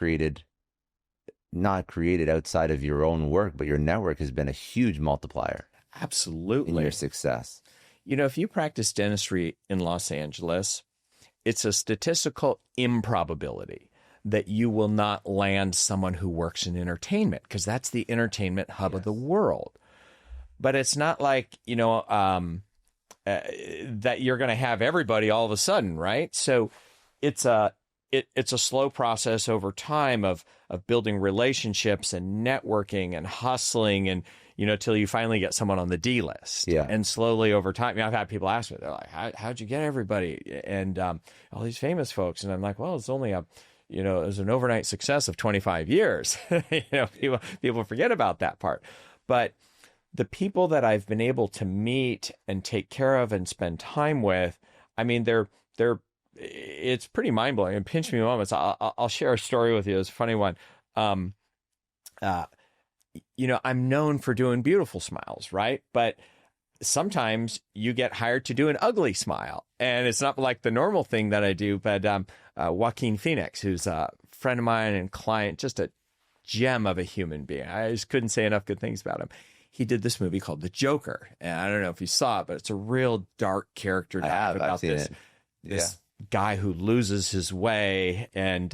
not created outside of your own work, but your network has been a huge multiplier. Absolutely. In your success. If you practice dentistry in Los Angeles, it's a statistical improbability that you will not land someone who works in entertainment, because that's the entertainment hub of the world. But it's not like, that you're going to have everybody all of a sudden, right? So it's a slow process over time of building relationships and networking and hustling and, till you finally get someone on the D list. Yeah. And slowly over time, I've had people ask me, they're like, how'd you get everybody? And all these famous folks. And I'm like, well, it's only it was an overnight success of 25 years. People forget about that part. But the people that I've been able to meet and take care of and spend time with, I mean, it's pretty mind blowing and pinch me moments. I'll share a story with you. It's a funny one. I'm known for doing beautiful smiles, right? But sometimes you get hired to do an ugly smile, and it's not like the normal thing that I do. But Joaquin Phoenix, who's a friend of mine and client, just a gem of a human being. I just couldn't say enough good things about him. He did this movie called The Joker, and I don't know if you saw it, but it's a real dark character dive about this guy who loses his way, and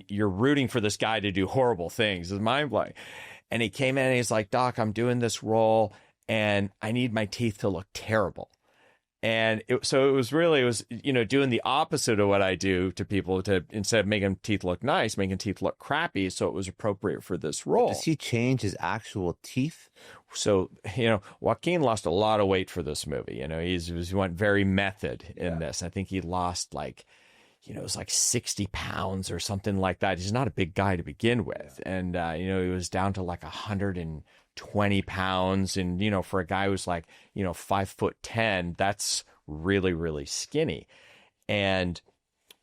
you're rooting for this guy to do horrible things. It's mind blowing. And he came in and he's like, Doc, I'm doing this role and I need my teeth to look terrible. And it was doing the opposite of what I do to people, to instead of making teeth look nice, making teeth look crappy. So it was appropriate for this role. Does he change his actual teeth? So, Joaquin lost a lot of weight for this movie. He went very method in this. I think he lost it was like 60 pounds or something like that. He's not a big guy to begin with. And, he was down to like 120 pounds. And, for a guy who's like, 5'10", that's really, really skinny. And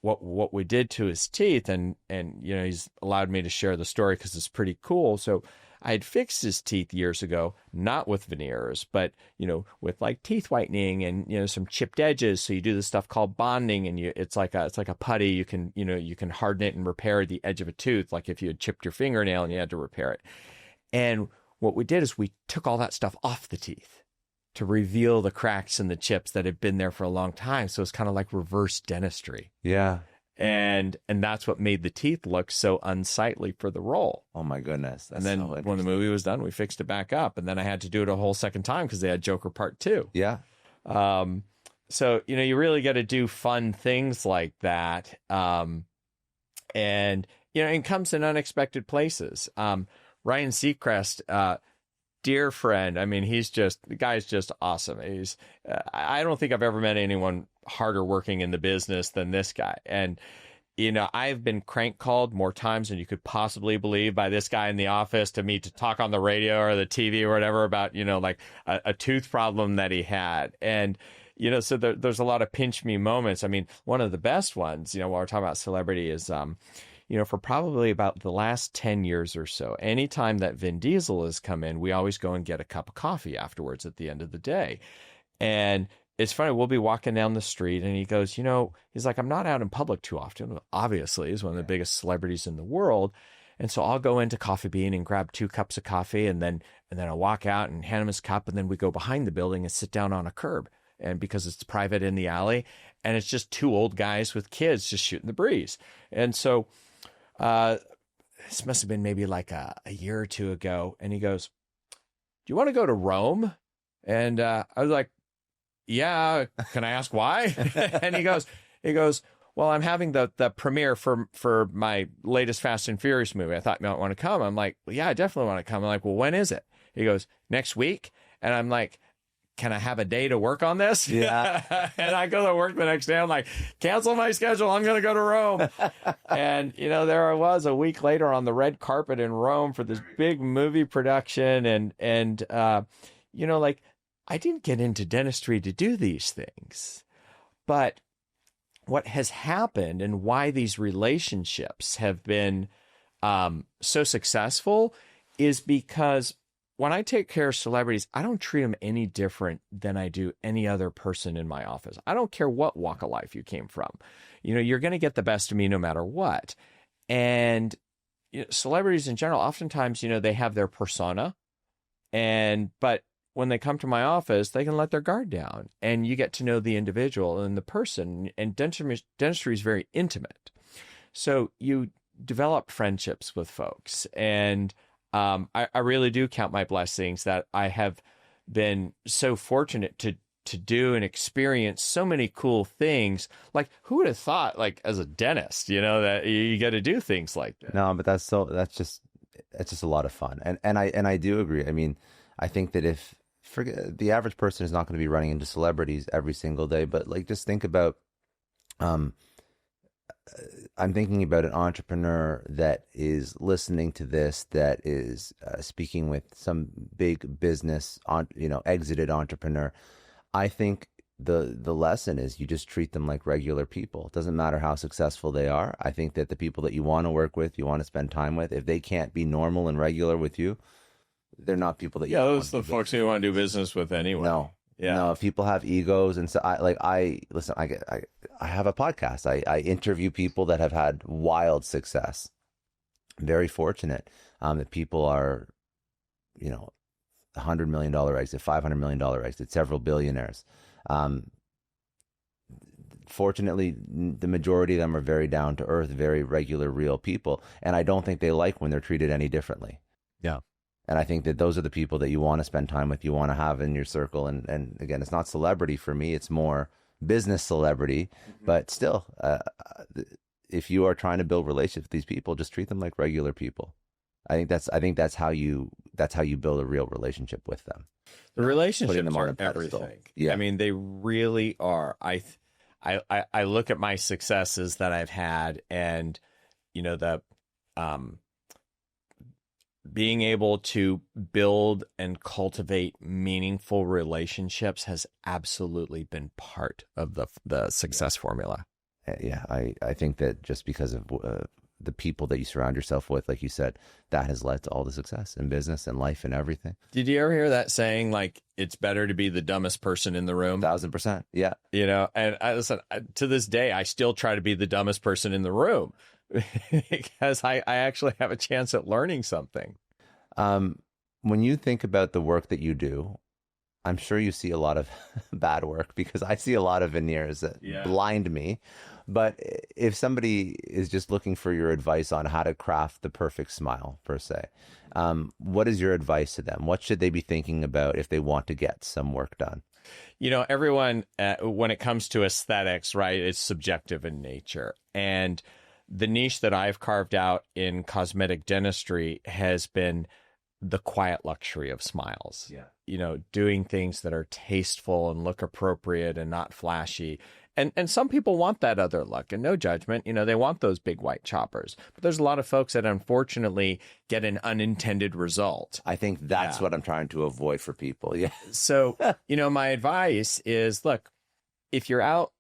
what we did to his teeth, and he's allowed me to share the story because it's pretty cool. So I had fixed his teeth years ago, not with veneers, but, with like teeth whitening and, some chipped edges. So you do this stuff called bonding, and it's like a putty. You can harden it and repair the edge of a tooth. Like if you had chipped your fingernail and you had to repair it. And what we did is we took all that stuff off the teeth to reveal the cracks and the chips that had been there for a long time. So it's kind of like reverse dentistry. Yeah. And that's what made the teeth look so unsightly for the role. Oh my goodness. And then when the movie was done, we fixed it back up. And then I had to do it a whole second time because they had Joker Part 2. Yeah. So, you really got to do fun things like that. And it comes in unexpected places. Ryan Seacrest, dear friend. I mean, the guy's just awesome. I don't think I've ever met anyone harder working in the business than this guy. And, I've been crank called more times than you could possibly believe by this guy in the office to talk on the radio or the TV or whatever about, like a tooth problem that he had. And, so there's a lot of pinch me moments. I mean, one of the best ones, while we're talking about celebrity is, for probably about the last 10 years or so, anytime that Vin Diesel has come in, we always go and get a cup of coffee afterwards at the end of the day. And it's funny, we'll be walking down the street and he goes, he's like, I'm not out in public too often. Obviously, he's one of the biggest celebrities in the world. And so I'll go into Coffee Bean and grab 2 cups of coffee and then I'll walk out and hand him his cup. And then we go behind the building and sit down on a curb. And because it's private in the alley and it's just 2 old guys with kids just shooting the breeze. And so this must have been maybe like a year or 2 ago. And he goes, do you want to go to Rome? And I was like, yeah, can I ask why? And he goes, well, I'm having the premiere for my latest Fast and Furious movie. I thought you might want to come. I'm like, well, yeah, I definitely want to come. I'm like, well, when is it? He goes, next week. And I'm like, can I have a day to work on this? Yeah. And I go to work the next day. I'm like, cancel my schedule. I'm going to go to Rome. And, there I was a week later on the red carpet in Rome for this big movie production. And I didn't get into dentistry to do these things, but what has happened and why these relationships have been so successful is because when I take care of celebrities, I don't treat them any different than I do any other person in my office. I don't care what walk of life you came from. You're going to get the best of me no matter what. And celebrities in general, oftentimes, they have their persona, but when they come to my office, they can let their guard down and you get to know the individual and the person. And dentistry is very intimate. So you develop friendships with folks. And I really do count my blessings that I have been so fortunate to do and experience so many cool things. Like, who would have thought, like, as a dentist, that you get to do things like that? No, but it's just a lot of fun. And I do agree. I mean, I think that forget the average person is not going to be running into celebrities every single day, but like, just think about, I'm thinking about an entrepreneur that is listening to this, that is speaking with some big business exited entrepreneur. I think the lesson is you just treat them like regular people. It doesn't matter how successful they are. I think that the people that you want to work with, you want to spend time with, if they can't be normal and regular with you, they're not people that you want those are the folks you want to do business with anyway. No, if people have egos, and so I have a podcast. I interview people that have had wild success. I'm very fortunate that people are, $100 million exit, $500 million exit, several billionaires. Fortunately, the majority of them are very down to earth, very regular, real people, and I don't think they like when they're treated any differently. Yeah. And I think that those are the people that you want to spend time with, you want to have in your circle. And again, it's not celebrity for me, it's more business celebrity. Mm-hmm. But still, if you are trying to build relationships with these people, just treat them like regular people. I think that's how you build a real relationship with them. The relationships are everything. Yeah. I mean, they really are. I look at my successes that I've had, and being able to build and cultivate meaningful relationships has absolutely been part of the success formula. Yeah, I think that just because of the people that you surround yourself with, like you said, that has led to all the success in business and life and everything. Did you ever hear that saying, like, it's better to be the dumbest person in the room? 1,000%. Yeah. And listen, to this day, I still try to be the dumbest person in the room because I actually have a chance at learning something. When you think about the work that you do, I'm sure you see a lot of bad work, because I see a lot of veneers that blind me. But if somebody is just looking for your advice on how to craft the perfect smile, per se, what is your advice to them? What should they be thinking about if they want to get some work done? Everyone, when it comes to aesthetics, right, it's subjective in nature. And the niche that I've carved out in cosmetic dentistry has been the quiet luxury of smiles. Yeah. Doing things that are tasteful and look appropriate and not flashy. And some people want that other look, and no judgment. They want those big white choppers. But there's a lot of folks that unfortunately get an unintended result. I think that's what I'm trying to avoid for people. Yeah. So, my advice is, look, if you're out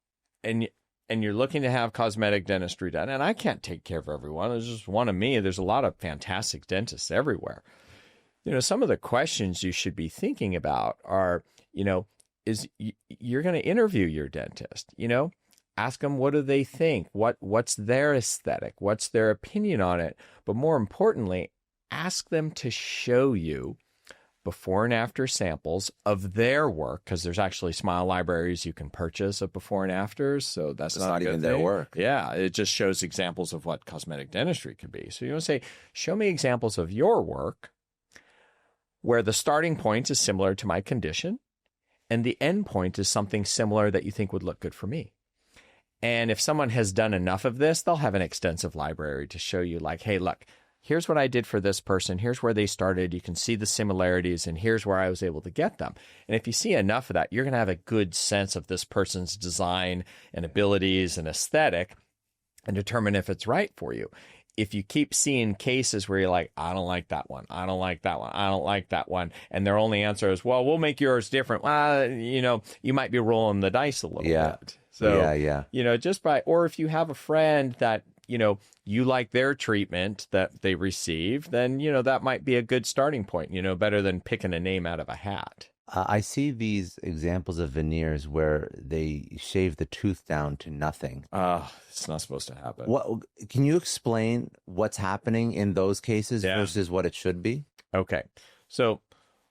and you're looking to have cosmetic dentistry done, and I can't take care of everyone. There's just one of me. There's a lot of fantastic dentists everywhere. Some of the questions you should be thinking about are, is you're going to interview your dentist, ask them, what do they think? What's their aesthetic? What's their opinion on it? But more importantly, ask them to show you before and after samples of their work, because there's actually smile libraries you can purchase of before and afters. So that's not even their work. Yeah, it just shows examples of what cosmetic dentistry could be. So you want to say, show me examples of your work where the starting point is similar to my condition and the end point is something similar that you think would look good for me. And if someone has done enough of this, they'll have an extensive library to show you like, hey, look, here's what I did for this person. Here's where they started. You can see the similarities, and here's where I was able to get them. And if you see enough of that, you're going to have a good sense of this person's design and abilities and aesthetic and determine if it's right for you. If you keep seeing cases where you're like, I don't like that one, I don't like that one, I don't like that one, and their only answer is, well, we'll make yours different. Well, you might be rolling the dice a little bit. So, just or if you have a friend that, you like their treatment that they receive, then, that might be a good starting point, better than picking a name out of a hat. I see these examples of veneers where they shave the tooth down to nothing. It's not supposed to happen. Can you explain what's happening in those cases versus what it should be? Okay. So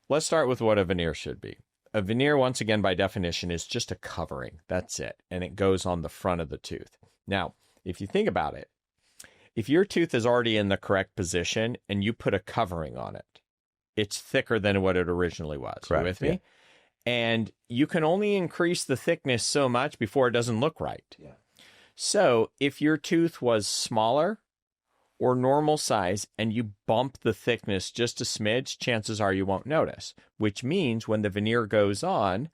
let's start with what a veneer should be. A veneer, once again, by definition, is just a covering. That's it. And it goes on the front of the tooth. Now, if you think about it, if your tooth is already in the correct position and you put a covering on it, it's thicker than what it originally was. Correct, You with me? And you can only increase the thickness so much before it doesn't look right. Yeah. So if your tooth was smaller or normal size and you bump the thickness just a smidge, chances are you won't notice, which means when the veneer goes on,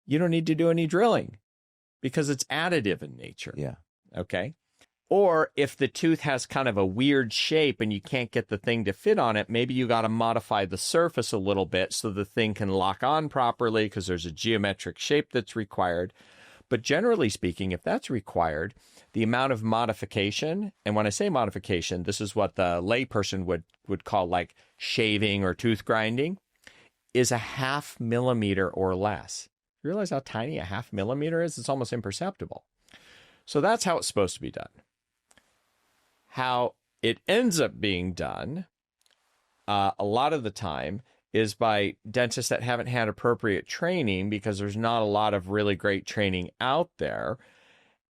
you don't need to do any drilling because it's additive in nature. Yeah. Okay. Or if the tooth has kind of a weird shape and you can't get the thing to fit on it, maybe you got to modify the surface a little bit so the thing can lock on properly because there's a geometric shape that's required. But generally speaking, if that's required, the amount of modification, and when I say modification, this is what the layperson would call like shaving or tooth grinding, is a 0.5 millimeter or less. You realize how tiny a 0.5 millimeter is? It's almost imperceptible. So that's how it's supposed to be done. How it ends up being done a lot of the time is by dentists that haven't had appropriate training because there's not a lot of really great training out there.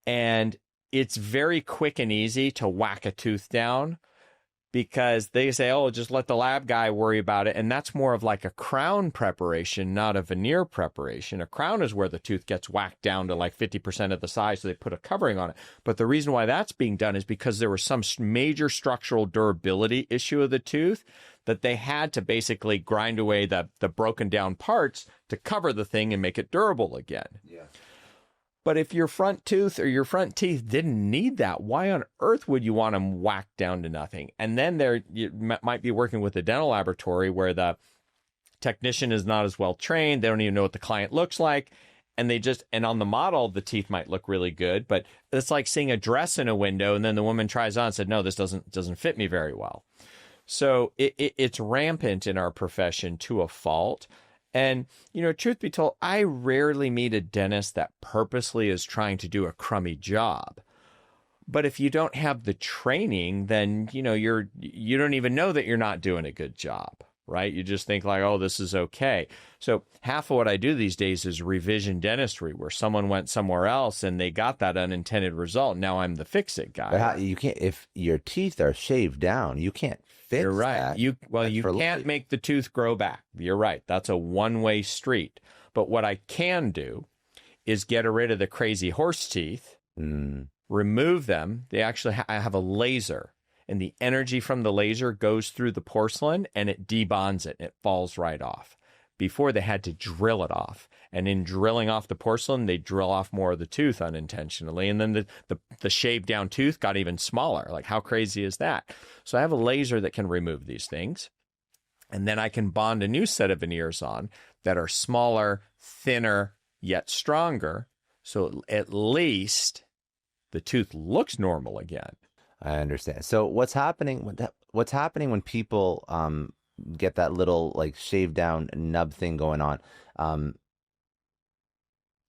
And it's very quick and easy to whack a tooth down because they say, oh, just let the lab guy worry about it. And that's more of like a crown preparation, not a veneer preparation. A crown is where the tooth gets whacked down to like 50% of the size, so they put a covering on it. But the reason why that's being done is because there was some major structural durability issue of the tooth that they had to basically grind away the broken down parts to cover the thing and make it durable again. Yeah. But if your front tooth or your front teeth didn't need that, why on earth would you want them whacked down to nothing? And then you might be working with a dental laboratory where the technician is not as well trained. They don't even know what the client looks like. And on the model, the teeth might look really good, but it's like seeing a dress in a window. And then the woman tries on and said, no, this doesn't fit me very well. So it's rampant in our profession to a fault. And, truth be told, I rarely meet a dentist that purposely is trying to do a crummy job. But if you don't have the training, then, you don't even know that you're not doing a good job, right? You just think like, oh, this is okay. So half of what I do these days is revision dentistry, where someone went somewhere else and they got that unintended result. Now I'm the fix-it guy. You can't, if your teeth are shaved down, you can't fix You're right. that. You can't make the tooth grow back. You're right. That's a one-way street. But what I can do is get rid of the crazy horse teeth, remove them. I have a laser, and the energy from the laser goes through the porcelain and it debonds it and it falls right off. Before they had to drill it off. And in drilling off the porcelain, they drill off more of the tooth unintentionally. And then the shaved down tooth got even smaller. Like, how crazy is that? So I have a laser that can remove these things. And then I can bond a new set of veneers on that are smaller, thinner, yet stronger, So at least the tooth looks normal again. I understand. So what's happening when people get that little like shaved down nub thing going on,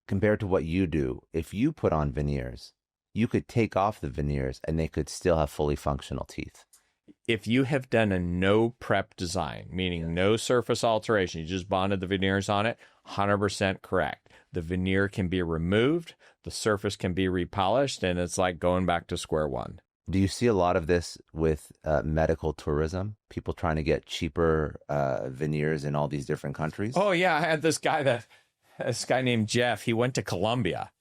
compared to what you do? If you put on veneers, you could take off the veneers and they could still have fully functional teeth. If you have done a no prep design, meaning no surface alteration, you just bonded the veneers on it, 100% correct. The veneer can be removed, the surface can be repolished, and it's like going back to square one. Do you see a lot of this with medical tourism? People trying to get cheaper veneers in all these different countries? Oh, yeah. I had this guy named Jeff. He went to Colombia.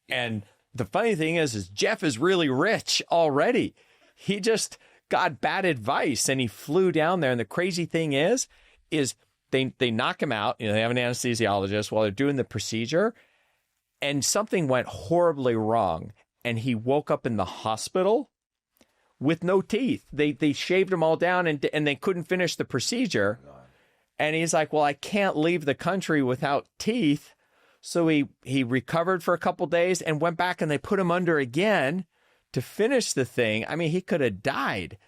And the funny thing is Jeff is really rich already. He just got bad advice and he flew down there. And the crazy thing is they knock him out. They have an anesthesiologist while they're doing the procedure. And something went horribly wrong. And he woke up in the hospital with no teeth. They shaved them all down and they couldn't finish the procedure. And he's like, well, I can't leave the country without teeth. So he recovered for a couple days and went back and they put him under again to finish the thing. I mean, he could have died.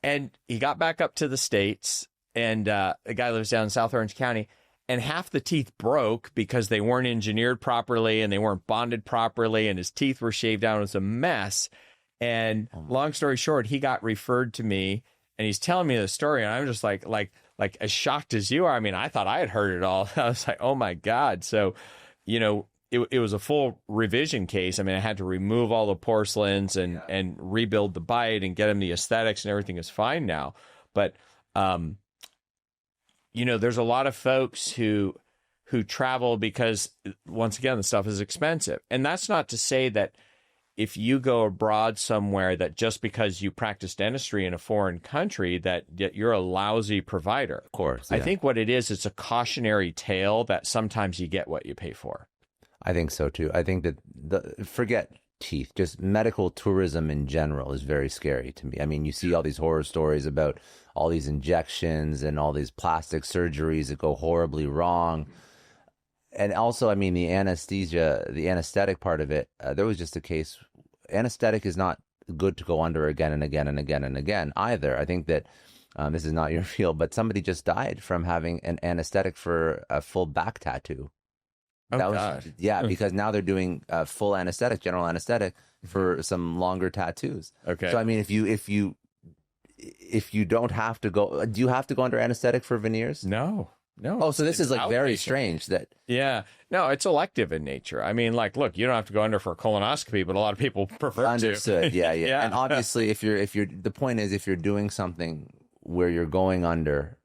And he got back up to the States, and the guy lives down in South Orange County, and half the teeth broke because they weren't engineered properly and they weren't bonded properly, and his teeth were shaved down. It was a mess. And long story short, he got referred to me, and he's telling me the story, and I'm just like as shocked as you are. I mean, I thought I had heard it all. I was like, oh my God. So, it was a full revision case. I mean, I had to remove all the porcelains and rebuild the Byte and get him the aesthetics, and everything is fine now. But, there's a lot of folks who travel because, once again, the stuff is expensive. And that's not to say that if you go abroad somewhere that just because you practice dentistry in a foreign country that you're a lousy provider. Of course. Yeah. I think what it is, it's a cautionary tale that sometimes you get what you pay for. I think so too. I think that forget teeth, just medical tourism in general is very scary to me. I mean, you see all these horror stories about all these injections and all these plastic surgeries that go horribly wrong. And also, I mean, the anesthetic part of it, there was just a case, anesthetic is not good to go under again and again and again and again either. I think that this is not your field, but somebody just died from having an anesthetic for a full back tattoo. Oh, God. Yeah, because now they're doing full anesthetic, general anesthetic for some longer tattoos. Okay. So, I mean, if you don't have to go, do you have to go under anesthetic for veneers? No. Oh, so this is like very strange that. Yeah. No, it's elective in nature. I mean, like, look, you don't have to go under for a colonoscopy, but a lot of people prefer Understood. to. Yeah. Yeah. And obviously, if you're, the point is, if you're doing something where you're going under,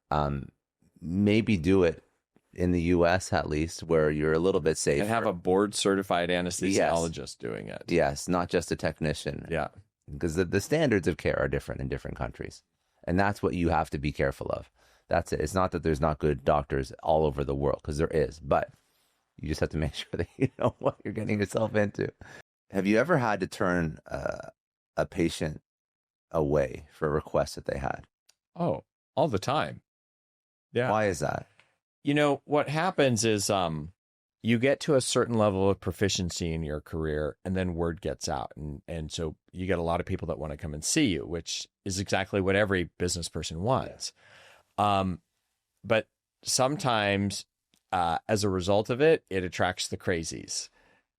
maybe do it in the U.S. at least, where you're a little bit safer. And have a board certified anesthesiologist doing it. Yes, not just a technician. Yeah. Because the standards of care are different in different countries. And that's what you have to be careful of. That's it. It's not that there's not good doctors all over the world, because there is, but you just have to make sure that you know what you're getting yourself into. Have you ever had to turn a patient away for a request that they had? Oh, all the time. Yeah. Why is that? What happens is you get to a certain level of proficiency in your career, and then word gets out. And so you get a lot of people that want to come and see you, which is exactly what every business person wants. But sometimes, as a result of it, it attracts the crazies.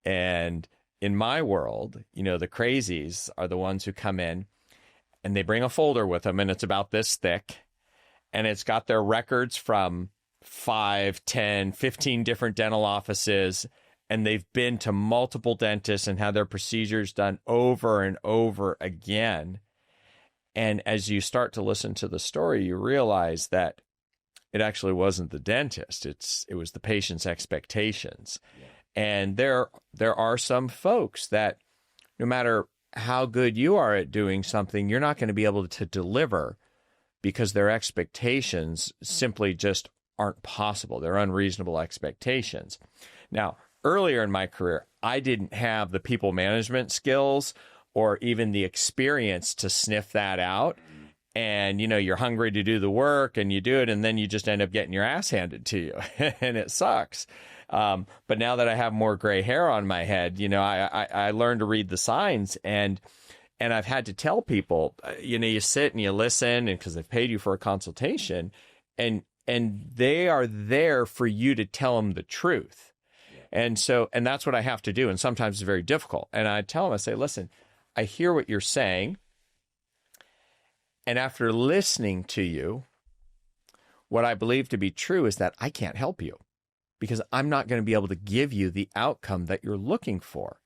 And in my world, the crazies are the ones who come in and they bring a folder with them, and it's about this thick, and it's got their records from 5, 10, 15 different dental offices, and they've been to multiple dentists and had their procedures done over and over again. And as you start to listen to the story, you realize that it actually wasn't the dentist. It was the patient's expectations. Yeah. And there are some folks that no matter how good you are at doing something, you're not going to be able to deliver because their expectations simply just aren't possible. They're unreasonable expectations. Now, earlier in my career, I didn't have the people management skills or even the experience to sniff that out. And, you're hungry to do the work and you do it, and then you just end up getting your ass handed to you and it sucks. But now that I have more gray hair on my head, I learned to read the signs, and I've had to tell people, you sit and you listen, and because they've paid you for a consultation, and they are there for you to tell them the truth. And that's what I have to do. And sometimes it's very difficult. And I tell them, I say, listen, I hear what you're saying. And after listening to you, what I believe to be true is that I can't help you because I'm not going to be able to give you the outcome that you're looking for.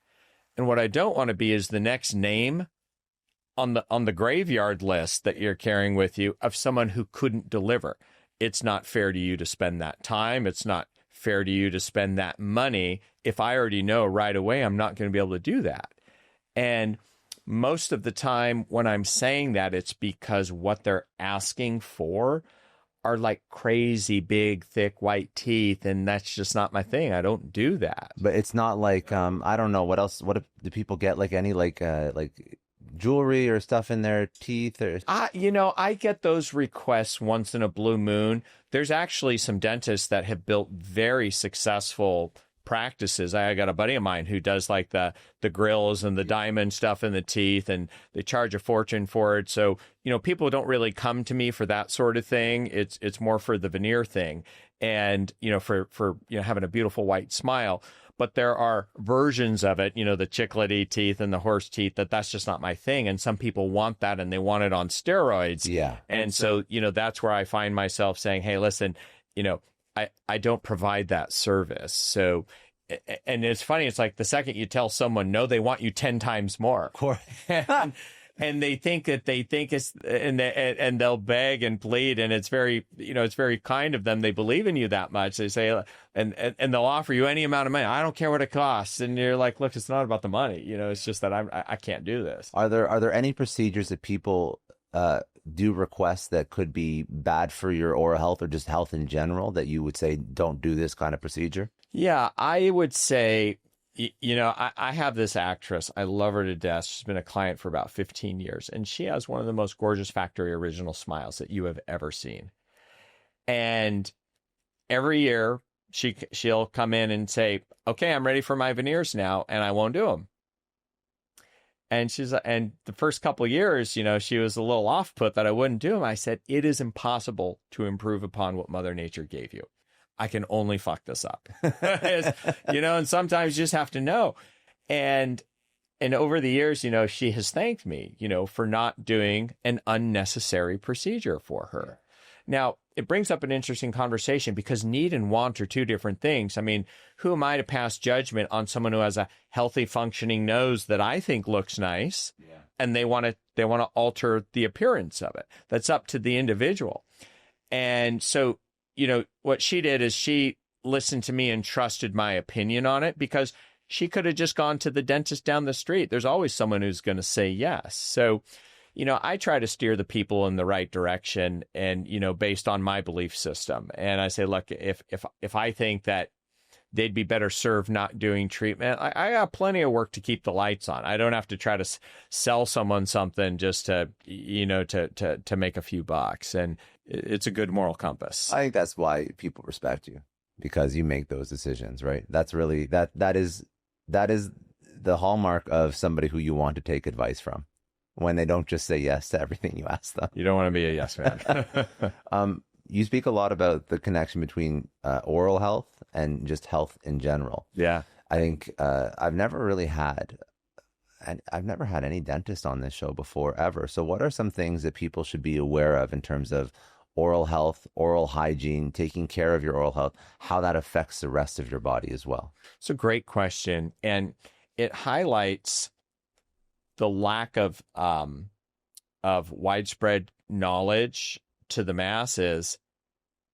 And what I don't want to be is the next name on the graveyard list that you're carrying with you of someone who couldn't deliver. It's not fair to you to spend that time. It's not fair to you to spend that money if I already know right away I'm not going to be able to do that. And most of the time when I'm saying that, it's because what they're asking for are like crazy big, thick, white teeth, and that's just not my thing. I don't do that. But it's not like I don't know what else. Do people get like any like jewelry or stuff in their teeth? Or I get those requests once in a blue moon. There's actually some dentists that have built very successful practices. I got a buddy of mine who does like the grills and the diamond stuff in the teeth, and they charge a fortune for it. So, people don't really come to me for that sort of thing. It's more for the veneer thing and, for having a beautiful white smile. But there are versions of it, the chiclety teeth and the horse teeth, that's just not my thing. And some people want that and they want it on steroids. Yeah. And so, that's where I find myself saying, hey, listen, I don't provide that service. So, and it's funny. It's like the second you tell someone no, they want you 10 times more. Of course. And they think it's, and they'll beg and plead. And it's very, it's very kind of them. They believe in you that much. They say, and they'll offer you any amount of money. I don't care what it costs. And you're like, look, it's not about the money. It's just that I can't do this. Are there any procedures that people, do requests that could be bad for your oral health or just health in general that you would say don't do this kind of procedure? Yeah, I would say, I have this actress. I love her to death. She's been a client for about 15 years, and she has one of the most gorgeous factory original smiles that you have ever seen. And every year she'll come in and say, okay, I'm ready for my veneers now, and I won't do them. And and the first couple of years, she was a little off put that I wouldn't do them. I said, it is impossible to improve upon what Mother Nature gave you. I can only fuck this up, and sometimes you just have to know. And over the years, she has thanked me, for not doing an unnecessary procedure for her. Now, it brings up an interesting conversation because need and want are two different things. I mean, who am I to pass judgment on someone who has a healthy functioning nose that I think looks nice, and they want to alter the appearance of it? That's up to the individual. And so, what she did is she listened to me and trusted my opinion on it because she could have just gone to the dentist down the street. There's always someone who's going to say yes. So, I try to steer the people in the right direction and, based on my belief system. And I say, look, if I think that they'd be better served not doing treatment, I got plenty of work to keep the lights on. I don't have to try to sell someone something just to, to make a few bucks. And it's a good moral compass. I think that's why people respect you, because you make those decisions, right? That's really, that is the hallmark of somebody who you want to take advice from, when they don't just say yes to everything you ask them. You don't want to be a yes man. You speak a lot about the connection between oral health and just health in general. Yeah. I think I've never had any dentist on this show before, ever. So what are some things that people should be aware of in terms of oral health, oral hygiene, taking care of your oral health, how that affects the rest of your body as well? It's a great question. And it highlights the lack of widespread knowledge to the masses,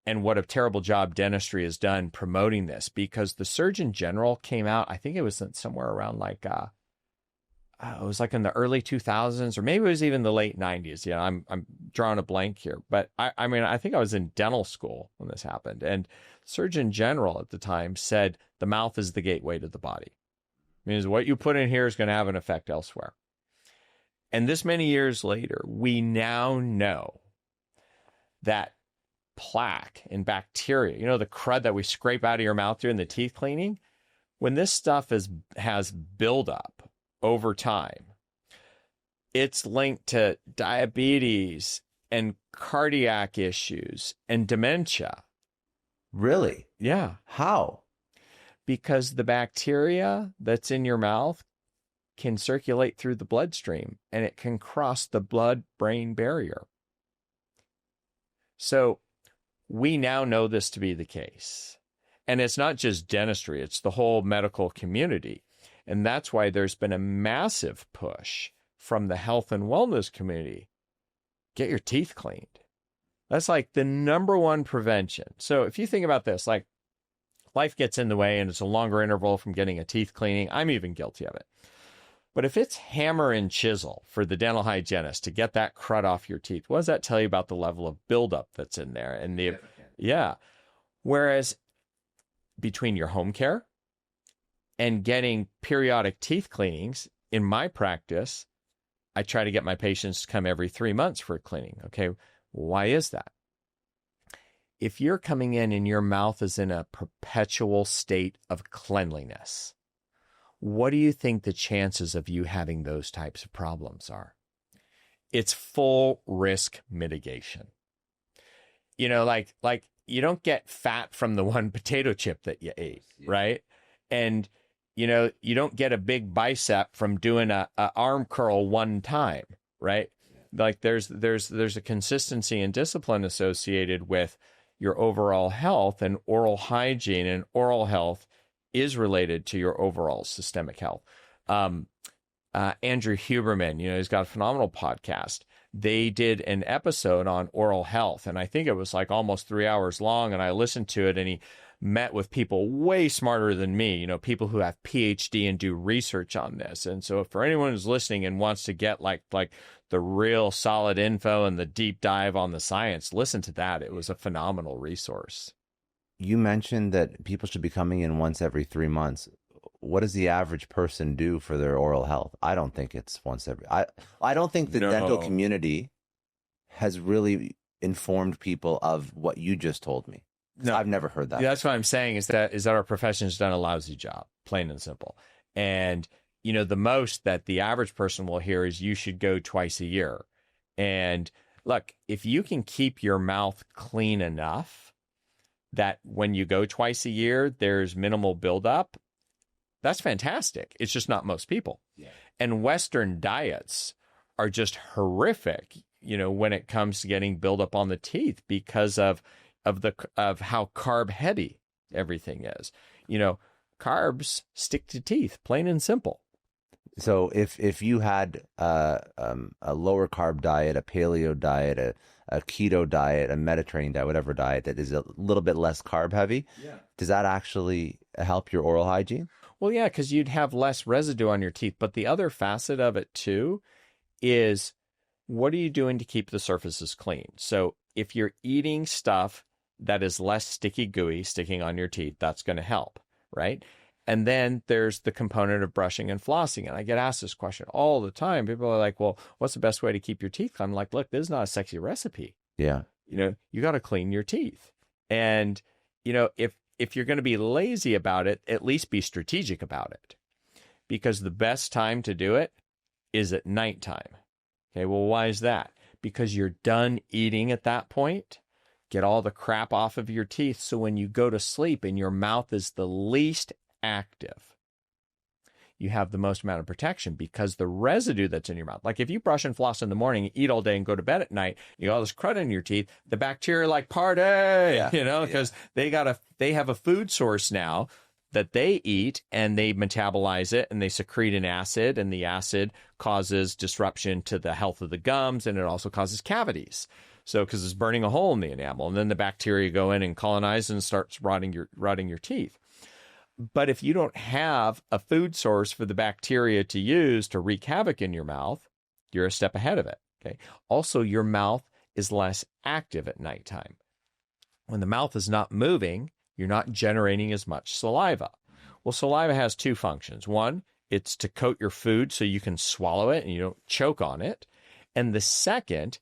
and what a terrible job dentistry has done promoting this, because the Surgeon General came out, I think it was somewhere around like, it was like in the early 2000s, or maybe it was even the late 90s. I'm drawing a blank here, but I think I was in dental school when this happened. And Surgeon General at the time said the mouth is the gateway to the body. It means what you put in here is going to have an effect elsewhere. And this many years later, we now know that plaque and bacteria, you know, the crud that we scrape out of your mouth during the teeth cleaning, when this stuff has buildup over time, it's linked to diabetes and cardiac issues and dementia. Really? Yeah. How? Because the bacteria that's in your mouth can circulate through the bloodstream and it can cross the blood-brain barrier. So we now know this to be the case. And it's not just dentistry, it's the whole medical community. And that's why there's been a massive push from the health and wellness community. Get your teeth cleaned. That's like the number one prevention. So if you think about this, like life gets in the way and it's a longer interval from getting a teeth cleaning. I'm even guilty of it. But if it's hammer and chisel for the dental hygienist to get that crud off your teeth, what does that tell you about the level of buildup that's in there? And yeah. Whereas between your home care and getting periodic teeth cleanings, in my practice, I try to get my patients to come every 3 months for a cleaning. Okay, why is that? If you're coming in and your mouth is in a perpetual state of cleanliness, what do you think the chances of you having those types of problems are? It's full risk mitigation. You know, like you don't get fat from the one potato chip that you ate, right? And you know, you don't get a big bicep from doing a arm curl one time, right? Like there's a consistency and discipline associated with your overall health, and oral hygiene and oral health is related to your overall systemic health. Andrew Huberman, you know, he's got a phenomenal podcast. They did an episode on oral health, and I think it was like almost 3 hours long, and I listened to it, and he met with people way smarter than me, you know, people who have PhD and do research on this. And so for anyone who's listening and wants to get like the real solid info and the deep dive on the science, listen to that. It was a phenomenal resource. You mentioned that people should be coming in once every 3 months. What does the average person do for their oral health? I don't think it's once every. I don't think the dental community has really informed people of what you just told me. No, I've never heard that. Yeah, that's what I'm saying is that our profession has done a lousy job, plain and simple. And, you know, the most that the average person will hear is you should go twice a year. And look, if you can keep your mouth clean enough that when you go twice a year, there's minimal buildup, that's fantastic. It's just not most people. Yeah. And Western diets are just horrific, you know, when it comes to getting buildup on the teeth because of how carb heavy everything is. You know, carbs stick to teeth, plain and simple. So if you had a lower carb diet, a paleo diet, a keto diet, a Mediterranean diet, whatever diet that is a little bit less carb heavy, does that actually help your oral hygiene? Well, yeah, because you'd have less residue on your teeth. But the other facet of it too is, what are you doing to keep the surfaces clean? So if you're eating stuff that is less sticky gooey sticking on your teeth, that's going to help, right? And then there's the component of brushing and flossing. And I get asked this question all the time. People are like, well, what's the best way to keep your teeth clean? I'm like, look, this is not a sexy recipe. Yeah. You know, you got to clean your teeth. And, you know, if you're going to be lazy about it, at least be strategic about it. Because the best time to do it is at nighttime. Okay, well, why is that? Because you're done eating at that point. Get all the crap off of your teeth. So when you go to sleep and your mouth is the least active, you have the most amount of protection because the residue that's in your mouth, like if you brush and floss in the morning, eat all day and go to bed at night, you got all this crud in your teeth, the bacteria like party, you know, because they have a food source now that they eat and they metabolize it and they secrete an acid, and the acid causes disruption to the health of the gums, and it also causes cavities. So, because it's burning a hole in the enamel, and then the bacteria go in and colonize and starts rotting your teeth. But if you don't have a food source for the bacteria to use to wreak havoc in your mouth, you're a step ahead of it. Okay. Also, your mouth is less active at nighttime. When the mouth is not moving, you're not generating as much saliva. Well, saliva has two functions. One, it's to coat your food so you can swallow it and you don't choke on it. And the second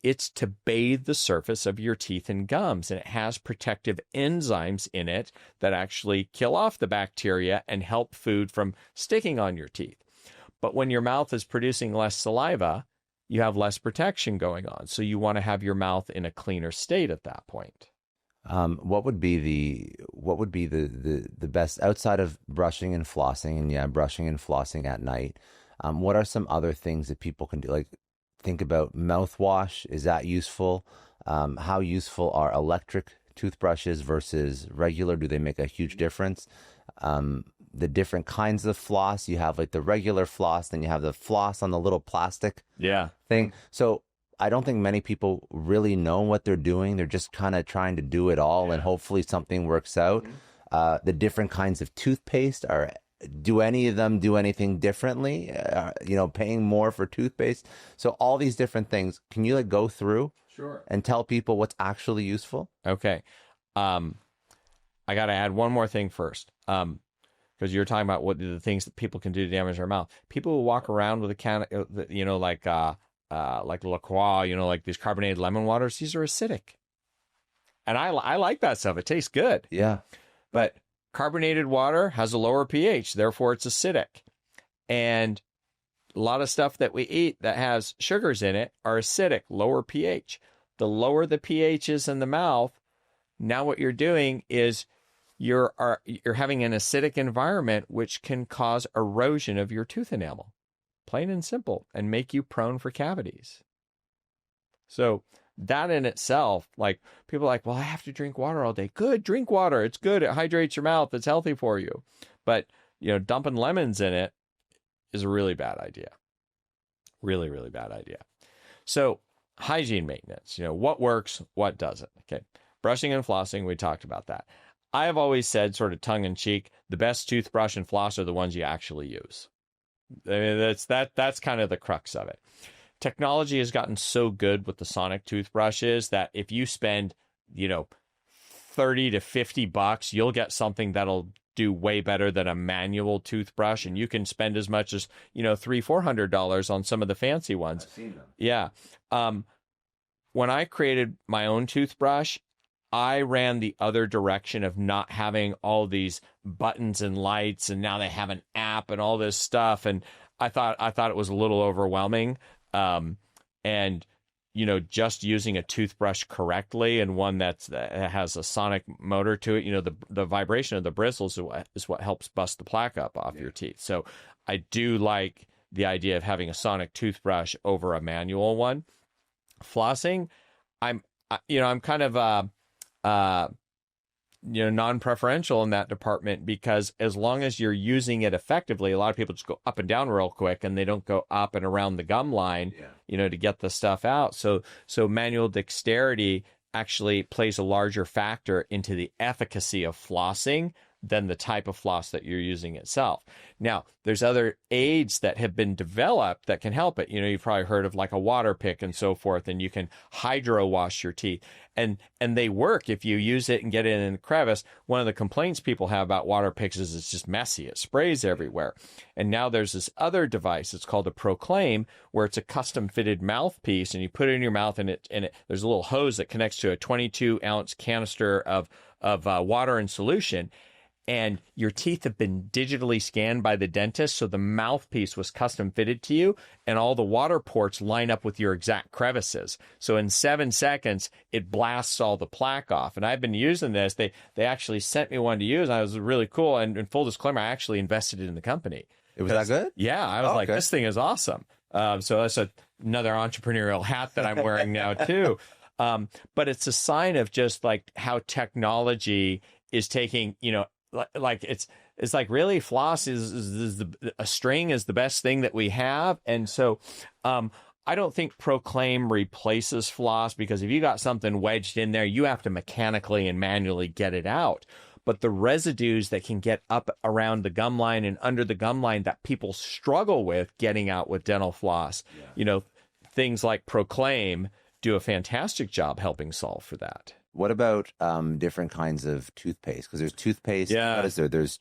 it's to bathe the surface of your teeth and gums, and it has protective enzymes in it that actually kill off the bacteria and help food from sticking on your teeth. But when your mouth is producing less saliva, you have less protection going on. So you want to have your mouth in a cleaner state at that point. What would be the best outside of brushing and flossing, and yeah, brushing and flossing at night? What are some other things that people can do? Like, think about mouthwash. Is that useful? How useful are electric toothbrushes versus regular? Do they make a huge difference? The different kinds of floss. You have like the regular floss, then you have the floss on the little plastic thing. So I don't think many people really know what they're doing. They're just kind of trying to do it all, and hopefully something works out. The different kinds of toothpaste do any of them do anything differently? Paying more for toothpaste. So all these different things. Can you like go through and tell people what's actually useful? Okay. I got to add one more thing first. Because you're talking about what the things that people can do to damage their mouth. People who walk around with a can, like La Croix, like these carbonated lemon waters, these are acidic. And I like that stuff. It tastes good. Yeah. But carbonated water has a lower pH, therefore it's acidic. And a lot of stuff that we eat that has sugars in it are acidic, lower pH. The lower the pH is in the mouth, now what you're doing is you're having an acidic environment, which can cause erosion of your tooth enamel, plain and simple, and make you prone for cavities. So that in itself, like people are like, well, I have to drink water all day. Good, drink water. It's good. It hydrates your mouth. It's healthy for you. But, dumping lemons in it is a really bad idea. Really, really bad idea. So hygiene maintenance, what works, what doesn't. Okay. Brushing and flossing, we talked about that. I have always said, sort of tongue in cheek, the best toothbrush and floss are the ones you actually use. I mean, that's kind of the crux of it. Technology has gotten so good with the Sonic toothbrushes that if you spend, $30 to $50, you'll get something that'll do way better than a manual toothbrush, and you can spend as much as $300-$400 on some of the fancy ones. I've seen them. Yeah. When I created my own toothbrush, I ran the other direction of not having all these buttons and lights, and now they have an app and all this stuff. And I thought it was a little overwhelming. Just using a toothbrush correctly, and one that has a sonic motor to it, the vibration of the bristles is what helps bust the plaque up off your teeth. So I do like the idea of having a sonic toothbrush over a manual one. Flossing, I'm kind of non-preferential in that department, because as long as you're using it effectively, a lot of people just go up and down real quick, and they don't go up and around the gum line, to get the stuff out. So manual dexterity actually plays a larger factor into the efficacy of flossing than the type of floss that you're using itself. Now, there's other aids that have been developed that can help it. You've probably heard of like a water pick and so forth, and you can hydro wash your teeth. And they work if you use it and get it in the crevice. One of the complaints people have about water picks is it's just messy. It sprays everywhere. And now there's this other device. It's called a Proclaim, where it's a custom fitted mouthpiece, and you put it in your mouth, and there's a little hose that connects to a 22-ounce canister of water in solution. And your teeth have been digitally scanned by the dentist, so the mouthpiece was custom fitted to you, and all the water ports line up with your exact crevices. So in 7 seconds, it blasts all the plaque off. And I've been using this. They actually sent me one to use, and it was really cool. And in full disclaimer, I actually invested in the company. It was that good? Yeah, I was like, this thing is awesome. So that's another entrepreneurial hat that I'm wearing now too. But it's a sign of just like how technology is taking, like it's like, really, floss is a string is the best thing that we have. And so I don't think Proclaim replaces floss, because if you got something wedged in there, you have to mechanically and manually get it out. But the residues that can get up around the gum line and under the gum line that people struggle with getting out with dental floss, things like Proclaim do a fantastic job helping solve for that. What about different kinds of toothpaste? Because there's toothpaste. Yeah. What is there? There's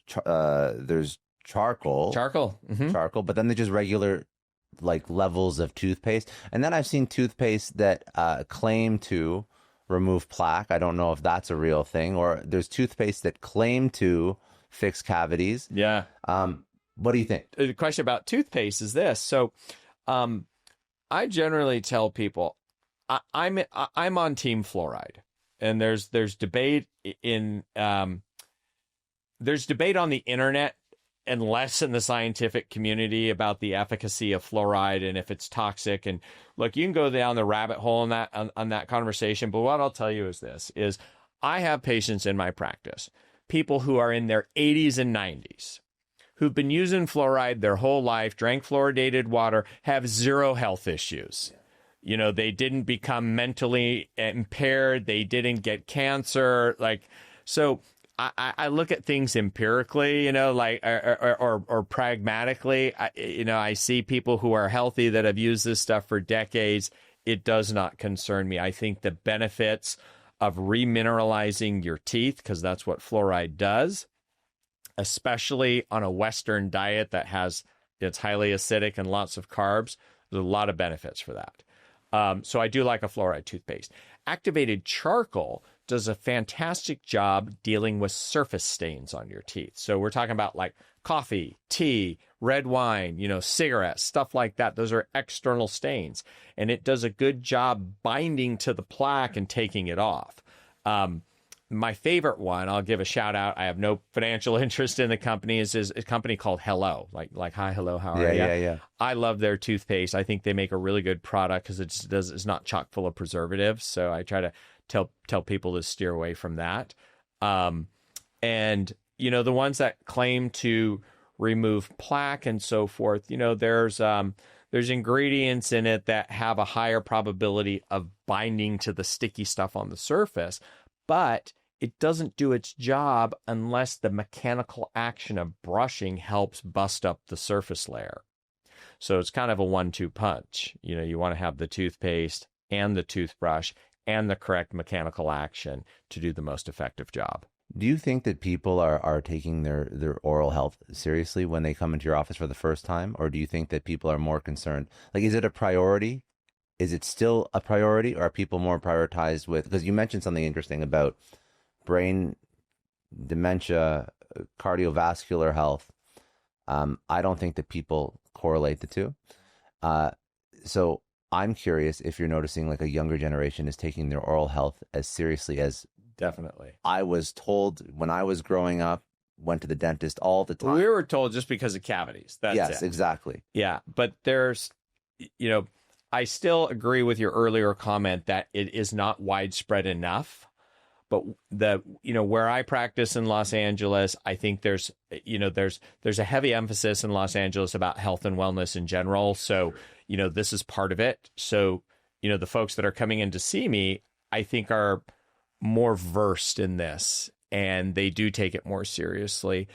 charcoal. Charcoal. Mm-hmm. Charcoal. But then there's just regular like levels of toothpaste. And then I've seen toothpaste that claim to remove plaque. I don't know if that's a real thing, or there's toothpaste that claim to fix cavities. Yeah. What do you think? The question about toothpaste is this. So I generally tell people I'm on team fluoride, and there's debate there's debate on the internet and less in the scientific community about the efficacy of fluoride and if it's toxic. And look, you can go down the rabbit hole on that conversation. But what I'll tell you is this, is I have patients in my practice, people who are in their 80s and 90s, who've been using fluoride their whole life, drank fluoridated water, have zero health issues. You know, they didn't become mentally impaired. They didn't get cancer. So I look at things empirically, or pragmatically. I see people who are healthy that have used this stuff for decades. It does not concern me. I think the benefits of remineralizing your teeth, because that's what fluoride does, especially on a Western diet it's highly acidic and lots of carbs. There's a lot of benefits for that. So I do like a fluoride toothpaste. Activated charcoal does a fantastic job dealing with surface stains on your teeth. So we're talking about like coffee, tea, red wine, cigarettes, stuff like that. Those are external stains. And it does a good job binding to the plaque and taking it off. My favorite one, I'll give a shout out. I have no financial interest in the company. Is a company called Hello, like hi, hello, how are you? Yeah. I love their toothpaste. I think they make a really good product because it's not chock full of preservatives. So I try to tell people to steer away from that. And the ones that claim to remove plaque and so forth, there's ingredients in it that have a higher probability of binding to the sticky stuff on the surface. But it doesn't do its job unless the mechanical action of brushing helps bust up the surface layer. So it's kind of a 1-2 punch. You want to have the toothpaste and the toothbrush and the correct mechanical action to do the most effective job. Do you think that people are taking their oral health seriously when they come into your office for the first time? Or do you think that people are more concerned? Like, is it a priority? Is it still a priority, or are people more prioritized with, because you mentioned something interesting about brain dementia, cardiovascular health. I don't think that people correlate the two. So I'm curious if you're noticing like a younger generation is taking their oral health as seriously as definitely I was told when I was growing up, went to the dentist all the time. We were told just because of cavities. That's it. Exactly. Yeah. But there's, I still agree with your earlier comment that it is not widespread enough. But where I practice in Los Angeles, I think there's a heavy emphasis in Los Angeles about health and wellness in general. So, this is part of it. So, the folks that are coming in to see me, I think are more versed in this, and they do take it more seriously.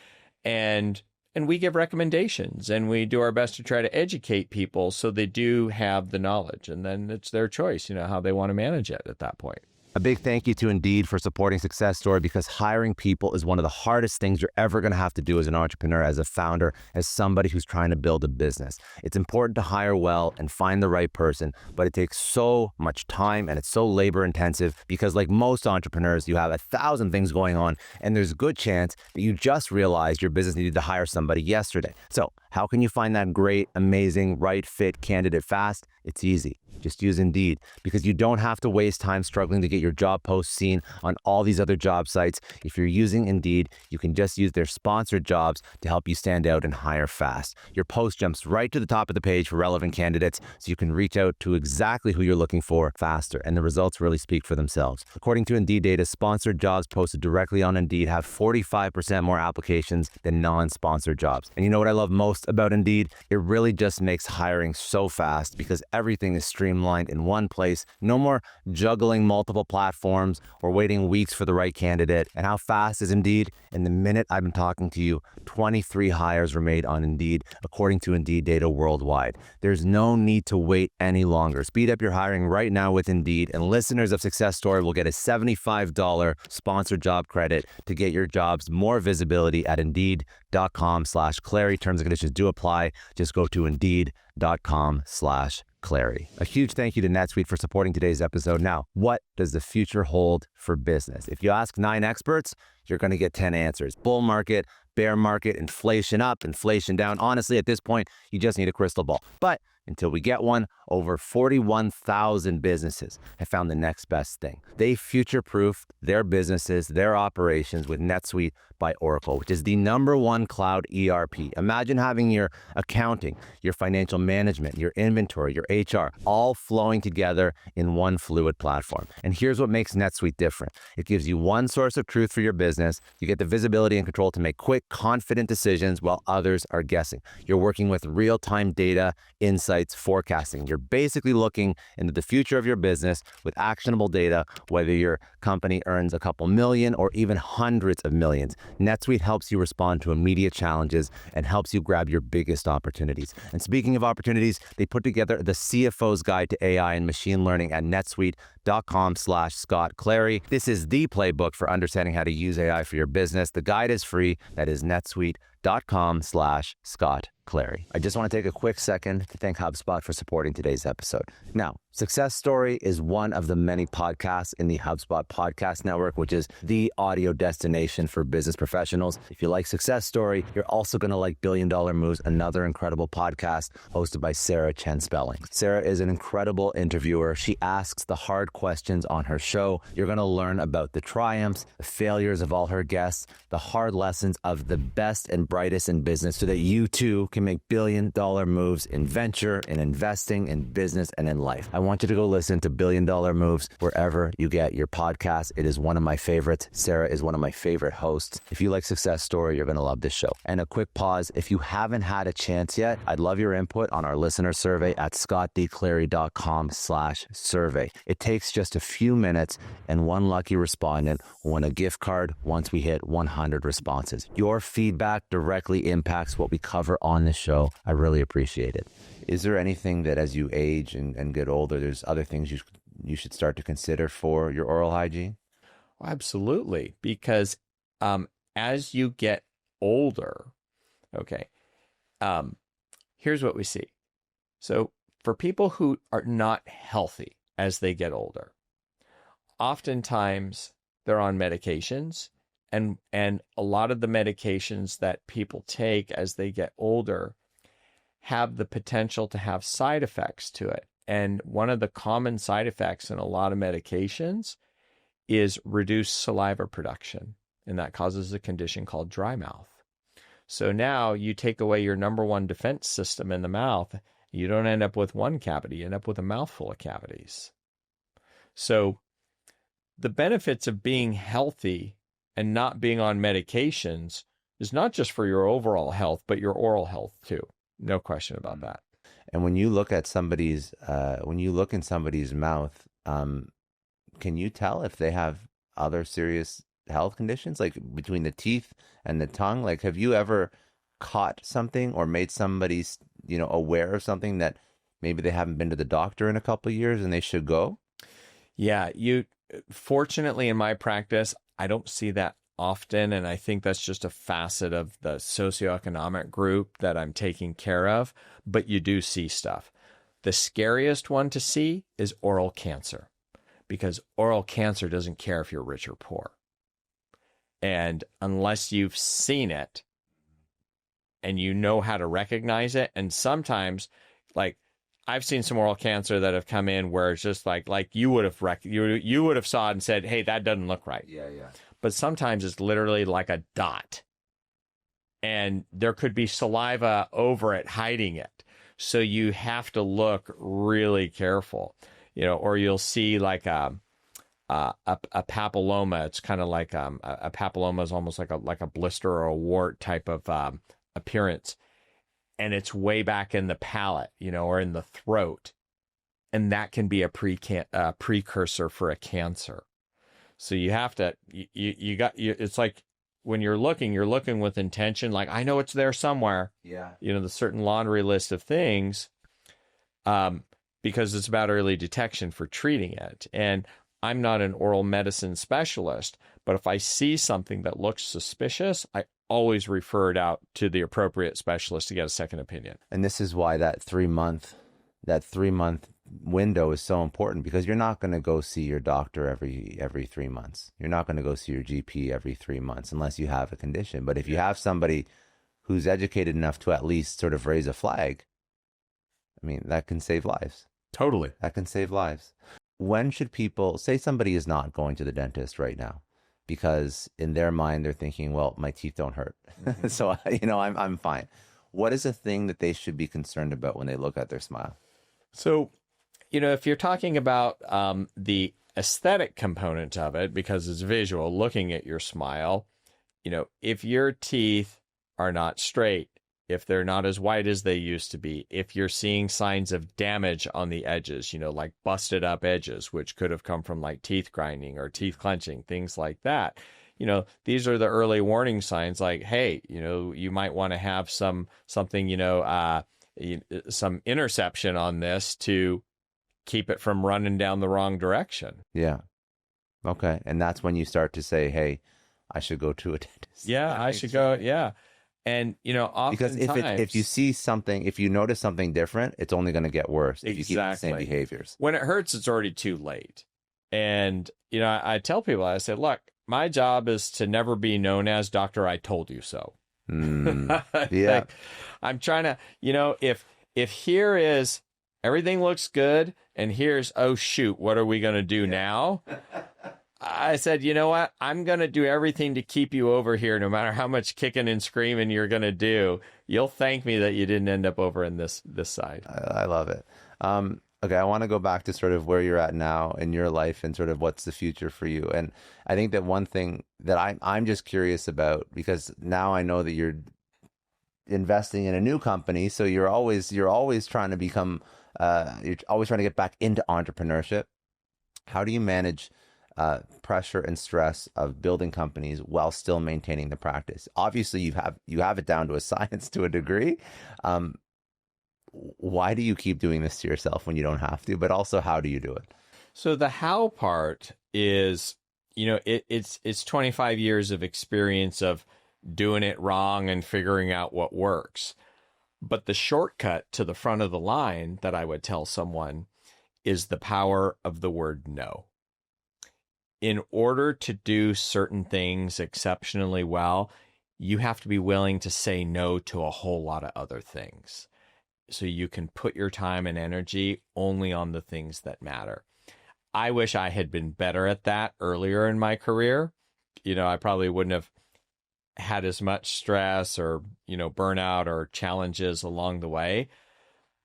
And we give recommendations, and we do our best to try to educate people so they do have the knowledge, and then it's their choice, how they want to manage it at that point. A big thank you to Indeed for supporting Success Story, because hiring people is one of the hardest things you're ever going to have to do as an entrepreneur, as a founder, as somebody who's trying to build a business. It's important to hire well and find the right person, but it takes so much time and it's so labor intensive because, like most entrepreneurs, you have 1,000 things going on, and there's a good chance that you just realized your business needed to hire somebody yesterday. So how can you find that great, amazing, right fit candidate fast? It's easy. Just use Indeed, because you don't have to waste time struggling to get your job posts seen on all these other job sites. If you're using Indeed, you can just use their sponsored jobs to help you stand out and hire fast. Your post jumps right to the top of the page for relevant candidates, so you can reach out to exactly who you're looking for faster, and the results really speak for themselves. According to Indeed data, sponsored jobs posted directly on Indeed have 45% more applications than non-sponsored jobs. And you know what I love most about Indeed? It really just makes hiring so fast, because everything is streamlined streamlined in one place. No more juggling multiple platforms or waiting weeks for the right candidate. And how fast is Indeed? In the minute I've been talking to you, 23 hires were made on Indeed, according to Indeed data worldwide. There's no need to wait any longer. Speed up your hiring right now with Indeed, and listeners of Success Story will get a $75 sponsored job credit to get your jobs more visibility at Indeed.com/Clary. Terms and conditions do apply. Just go to Indeed.com/Clary. A huge thank you to NetSuite for supporting today's episode. Now, what does the future hold for business? If you ask 9 experts, you're going to get 10 answers. Bull market, bear market, inflation up, inflation down. Honestly, at this point, you just need a crystal ball. But until we get one, over 41,000 businesses have found the next best thing. They future-proofed their businesses, their operations with NetSuite by Oracle, which is the #1 cloud ERP. Imagine having your accounting, your financial management, your inventory, your HR, all flowing together in one fluid platform. And here's what makes NetSuite different. It gives you one source of truth for your business. You get the visibility and control to make quick, confident decisions while others are guessing. You're working with real-time data, insights, forecasting. You're basically looking into the future of your business with actionable data, whether your company earns a couple million or even hundreds of millions. NetSuite helps you respond to immediate challenges and helps you grab your biggest opportunities. And speaking of opportunities, they put together the CFO's Guide to AI and Machine Learning at netsuite.com/Scott Clary. This is the playbook for understanding how to use AI for your business. The guide is free. That is netsuite.com/Scott Clary. I just want to take a quick second to thank HubSpot for supporting today's episode. Now, Success Story is one of the many podcasts in the HubSpot podcast network, which is the audio destination for business professionals. If you like Success Story, you're also going to like Billion Dollar Moves, another incredible podcast hosted by Sarah Chen Spelling. Sarah is an incredible interviewer. She asks the hard questions on her show. You're going to learn about the triumphs, the failures of all her guests, the hard lessons of the best and brightest in business so that you too can make billion-dollar moves in venture, in investing, in business, and in life. I want you to go listen to Billion Dollar Moves wherever you get your podcast. It is one of my favorites. Sarah is one of my favorite hosts. If you like Success Story, you're going to love this show. And a quick pause. If you haven't had a chance yet, I'd love your input on our listener survey at scottdclary.com/survey. It takes just a few minutes, and one lucky respondent will win a gift card once we hit 100 responses. Your feedback directly impacts what we cover on this show. I really appreciate it. Is there anything that as you age and get older, there's other things you should start to consider for your oral hygiene? Well, absolutely, because as you get older, okay, here's what we see. So for people who are not healthy as they get older, oftentimes they're on medications, and a lot of the medications that people take as they get older have the potential to have side effects to it. And one of the common side effects in a lot of medications is reduced saliva production, and that causes a condition called dry mouth. So now you take away your #1 defense system in the mouth, you don't end up with one cavity, you end up with a mouthful of cavities. So the benefits of being healthy and not being on medications is not just for your overall health, but your oral health too. No question about that. And when you look at somebody's, when you look in somebody's mouth, can you tell if they have other serious health conditions, like between the teeth and the tongue? Like, have you ever caught something or made somebody, aware of something that maybe they haven't been to the doctor in a couple of years and they should go? Yeah, fortunately in my practice, I don't see that often, and I think that's just a facet of the socioeconomic group that I'm taking care of, but you do see stuff. The scariest one to see is oral cancer, because oral cancer doesn't care if you're rich or poor. And unless you've seen it and you know how to recognize it, and sometimes, like, I've seen some oral cancer that have come in where it's just like you would have you would have saw it and said, "Hey, that doesn't look right." Yeah. But sometimes it's literally like a dot, and there could be saliva over it hiding it. So you have to look really careful, or you'll see like a papilloma. It's kind of like a papilloma is almost like a blister or a wart type of appearance, and it's way back in the palate, or in the throat. and that can be a precursor for a cancer. So you have to, it's like when you're looking with intention, like, I know it's there somewhere. Yeah. The certain laundry list of things, because it's about early detection for treating it. And I'm not an oral medicine specialist, but if I see something that looks suspicious, I always refer it out to the appropriate specialist to get a second opinion. And this is why that 3-month window is so important, because you're not going to go see your doctor every 3 months. You're not going to go see your GP every 3 months unless you have a condition. But if you have somebody who's educated enough to at least sort of raise a flag, I mean, that can save lives. Totally. That can save lives. When should people say somebody is not going to the dentist right now because in their mind they're thinking, well, my teeth don't hurt, so I'm fine. What is a thing that they should be concerned about when they look at their smile? So, if you're talking about the aesthetic component of it, because it's visual, looking at your smile, if your teeth are not straight, if they're not as white as they used to be, if you're seeing signs of damage on the edges, like busted up edges, which could have come from like teeth grinding or teeth clenching, things like that. These are the early warning signs like, hey, you might want to have some interception on this to keep it from running down the wrong direction. Yeah. Okay. And that's when you start to say, hey, I should go to a dentist. Yeah, I should go. Yeah. And, oftentimes... Because if you see something, if you notice something different, it's only going to get worse if you keep the same behaviors. When it hurts, it's already too late. And, I tell people, I said, look, my job is to never be known as Doctor, I told you so. Yeah. Like, I'm trying to, if here is everything looks good and here's, oh, shoot, what are we going to do now? I said, you know what? I'm going to do everything to keep you over here, no matter how much kicking and screaming you're going to do. You'll thank me that you didn't end up over in this side. I love it. Okay, I want to go back to sort of where you're at now in your life and sort of what's the future for you. And I think that one thing that I'm just curious about, because now I know that you're investing in a new company, so you're always trying to become you're always trying to get back into entrepreneurship. How do you manage pressure and stress of building companies while still maintaining the practice? Obviously, you have it down to a science to a degree. Why do you keep doing this to yourself when you don't have to? But also, how do you do it? So the how part is, it's 25 years of experience of doing it wrong and figuring out what works. But the shortcut to the front of the line that I would tell someone is the power of the word no. In order to do certain things exceptionally well, you have to be willing to say no to a whole lot of other things. So you can put your time and energy only on the things that matter. I wish I had been better at that earlier in my career. I probably wouldn't have had as much stress or, burnout or challenges along the way.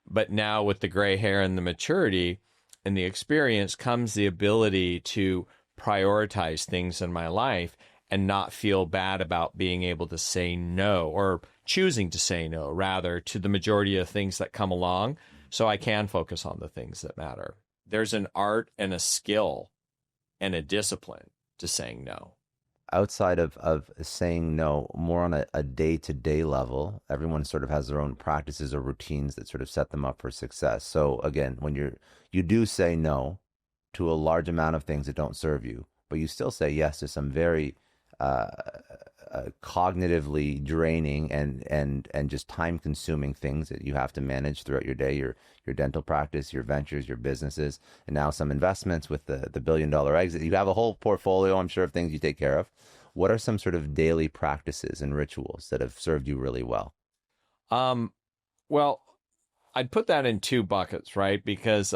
But now with the gray hair and the maturity and the experience comes the ability to prioritize things in my life and not feel bad about being able to say no, or choosing to say no, rather, to the majority of things that come along, so I can focus on the things that matter. There's an art and a skill and a discipline to saying no. Outside of saying no, more on a day-to-day level, everyone sort of has their own practices or routines that sort of set them up for success. So again, when you do say no to a large amount of things that don't serve you, but you still say yes to some very cognitively draining and just time-consuming things that you have to manage throughout your day, your dental practice, your ventures, your businesses, and now some investments with the $1 billion exit. You have a whole portfolio, I'm sure, of things you take care of. What are some sort of daily practices and rituals that have served you really well? Well, I'd put that in two buckets, right? Because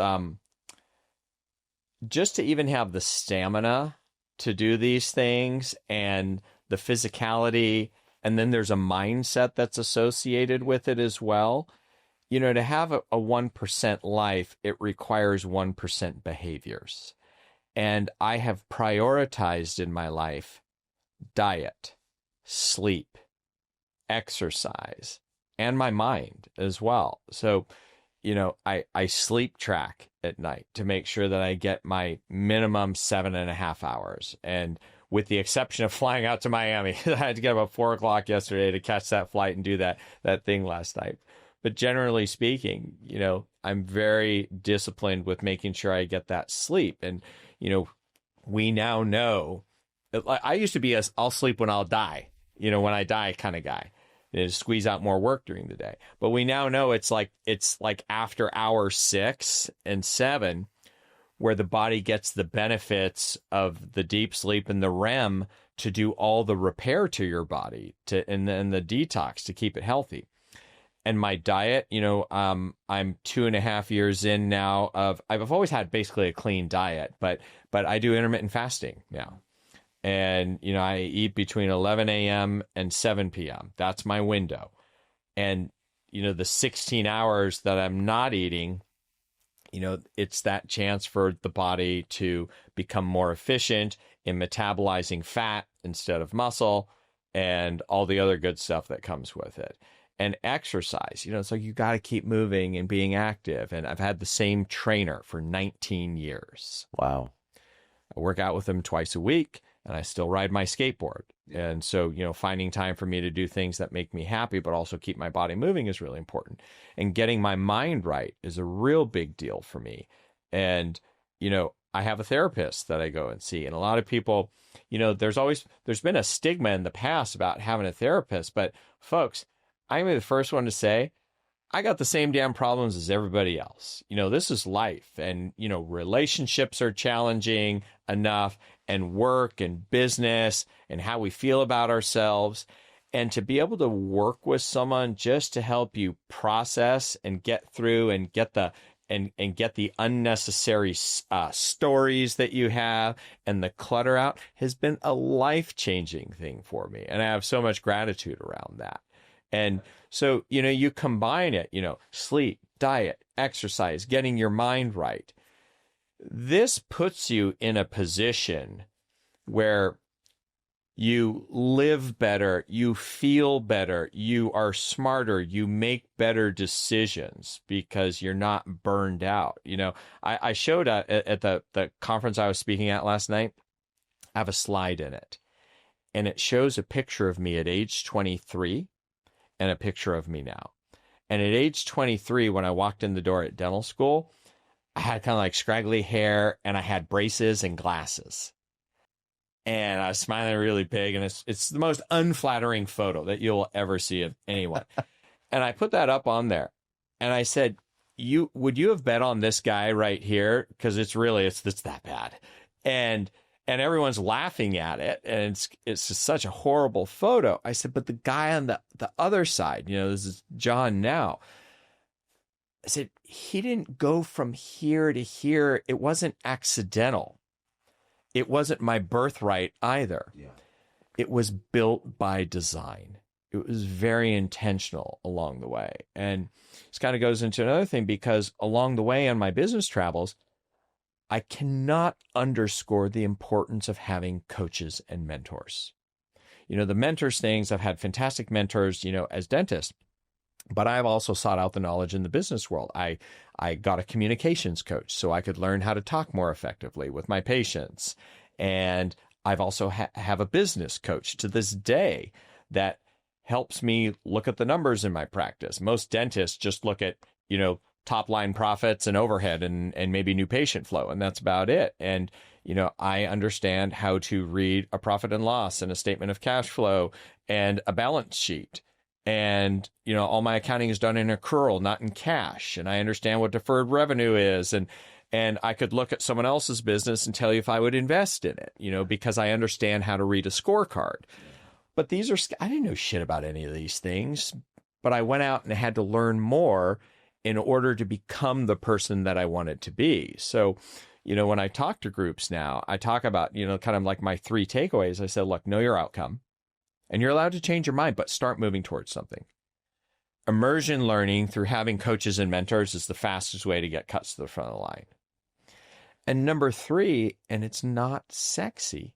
just to even have the stamina to do these things and the physicality, and then there's a mindset that's associated with it as well. To have a 1% life, it requires 1% behaviors. And I have prioritized in my life diet, sleep, exercise, and my mind as well. So, I sleep track at night to make sure that I get my minimum 7.5 hours. And with the exception of flying out to Miami, I had to get up at 4 o'clock yesterday to catch that flight and do that thing last night. But generally speaking, I'm very disciplined with making sure I get that sleep. And, we now know, I used to be I'll sleep when I'll die, when I die kind of guy. Squeeze out more work during the day. But we now know it's like after hour 6 and 7 where the body gets the benefits of the deep sleep and the REM to do all the repair to your body and then the detox to keep it healthy. And my diet, I'm 2.5 years in now I've always had basically a clean diet, but I do intermittent fasting now. And, I eat between 11 a.m. and 7 p.m. That's my window. And, the 16 hours that I'm not eating, it's that chance for the body to become more efficient in metabolizing fat instead of muscle and all the other good stuff that comes with it. And exercise, so you got to keep moving and being active. And I've had the same trainer for 19 years. Wow. I work out with him twice a week. And I still ride my skateboard. And so, finding time for me to do things that make me happy, but also keep my body moving is really important. And getting my mind right is a real big deal for me. And, I have a therapist that I go and see. And a lot of people, there's been a stigma in the past about having a therapist. But folks, I'm the first one to say, I got the same damn problems as everybody else. This is life, and, relationships are challenging enough, and work and business and how we feel about ourselves. And to be able to work with someone just to help you process and get through and get the unnecessary stories that you have and the clutter out has been a life-changing thing for me. And I have so much gratitude around that. And so, you combine it, sleep, diet, exercise, getting your mind right. This puts you in a position where you live better, you feel better, you are smarter, you make better decisions because you're not burned out. I showed at the conference I was speaking at last night, I have a slide in it, and it shows a picture of me at age 23 and a picture of me now. And at age 23, when I walked in the door at dental school, I had kind of like scraggly hair and I had braces and glasses. And I was smiling really big, and it's the most unflattering photo that you'll ever see of anyone. And I put that up on there, and I said, would you have bet on this guy right here? Because it's that bad. And everyone's laughing at it, and it's just such a horrible photo. I said, but the guy on the other side, this is John now. I said, he didn't go from here to here. It wasn't accidental. It wasn't my birthright either. Yeah. It was built by design. It was very intentional along the way. And this kind of goes into another thing, because along the way on my business travels, I cannot underscore the importance of having coaches and mentors. The mentors things, I've had fantastic mentors, as dentists. But I've also sought out the knowledge in the business world. I got a communications coach so I could learn how to talk more effectively with my patients. And I've also have a business coach to this day that helps me look at the numbers in my practice. Most dentists just look at, top line profits and overhead and maybe new patient flow, and that's about it. And, I understand how to read a profit and loss and a statement of cash flow and a balance sheet. And, all my accounting is done in accrual, not in cash. And I understand what deferred revenue is. And I could look at someone else's business and tell you if I would invest in it, because I understand how to read a scorecard. But I didn't know shit about any of these things, but I went out and I had to learn more in order to become the person that I wanted to be. So, when I talk to groups now, I talk about, kind of like my 3 takeaways. I said, look, know your outcome. And you're allowed to change your mind, but start moving towards something. Immersion learning through having coaches and mentors is the fastest way to get cuts to the front of the line. And number 3, and it's not sexy,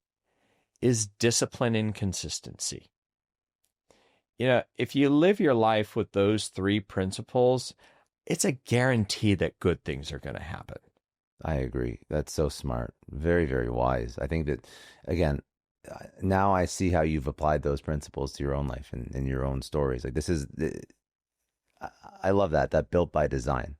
is discipline and consistency. If you live your life with those 3 principles, it's a guarantee that good things are going to happen. I agree. That's so smart. Very, very wise. I think that, again, now I see how you've applied those principles to your own life and your own stories. Like I love that built by design,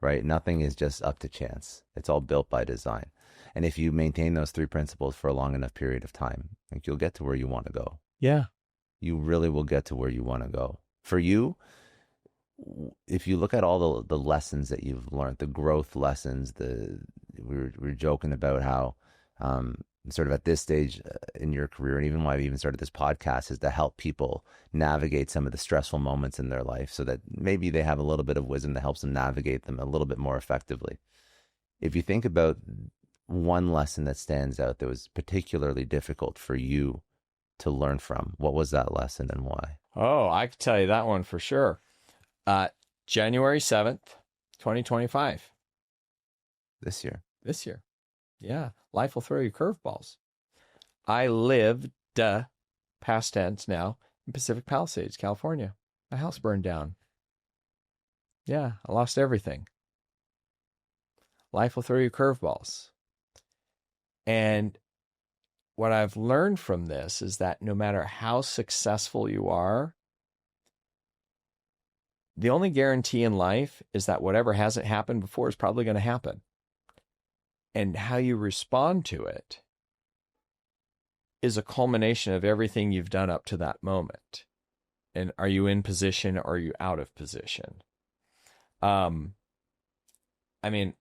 right? Nothing is just up to chance. It's all built by design. And if you maintain those three principles for a long enough period of time, like you'll get to where you want to go. Yeah. You really will get to where you want to go. For you, if you look at all the lessons that you've learned, the growth lessons, we were joking about how sort of at this stage in your career, and even why we even started this podcast, is to help people navigate some of the stressful moments in their life so that maybe they have a little bit of wisdom that helps them navigate them a little bit more effectively. If you think about one lesson that stands out that was particularly difficult for you to learn from, what was that lesson and why? Oh, I could tell you that one for sure. January 7th, 2025. This year. This year. Yeah. Life will throw you curveballs. I lived, past tense now, in Pacific Palisades, California. My house burned down. Yeah. I lost everything. Life will throw you curveballs. And what I've learned from this is that no matter how successful you are, the only guarantee in life is that whatever hasn't happened before is probably going to happen. And how you respond to it is a culmination of everything you've done up to that moment. And are you in position or are you out of position? I mean,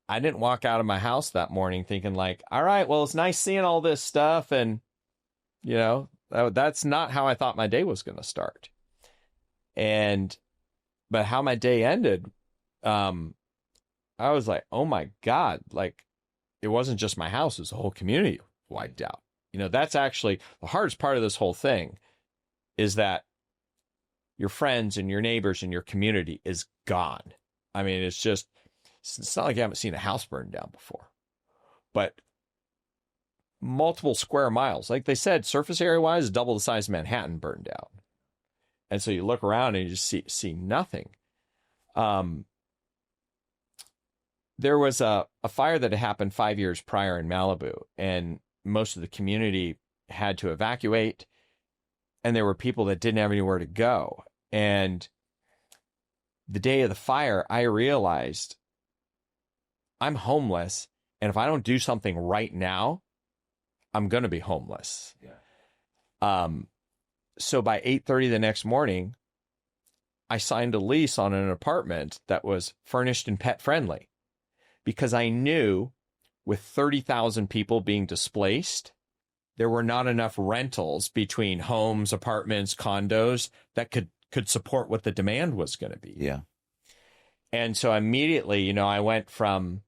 I didn't walk out of my house that morning thinking like, all right, well, it's nice seeing all this stuff. And, you know, that's not how I thought my day was going to start. But how my day ended, I was like, oh my God, like it wasn't just my house, it was the whole community wiped out. You know, that's actually the hardest part of this whole thing, is that your friends and your neighbors and your community is gone. I mean, it's not like you haven't seen a house burn down before, but multiple square miles, like they said, surface area wise, double the size of Manhattan burned down. And so you look around and you just see nothing. There was a fire that had happened 5 years prior in Malibu, and most of the community had to evacuate, and there were people that didn't have anywhere to go. And the day of the fire, I realized I'm homeless, and if I don't do something right now, I'm going to be homeless. Yeah. So by 8:30 the next morning, I signed a lease on an apartment that was furnished and pet friendly, because I knew with 30,000 people being displaced, there were not enough rentals between homes, apartments, condos that could support what the demand was going to be. Yeah. And so immediately, you know, I went from,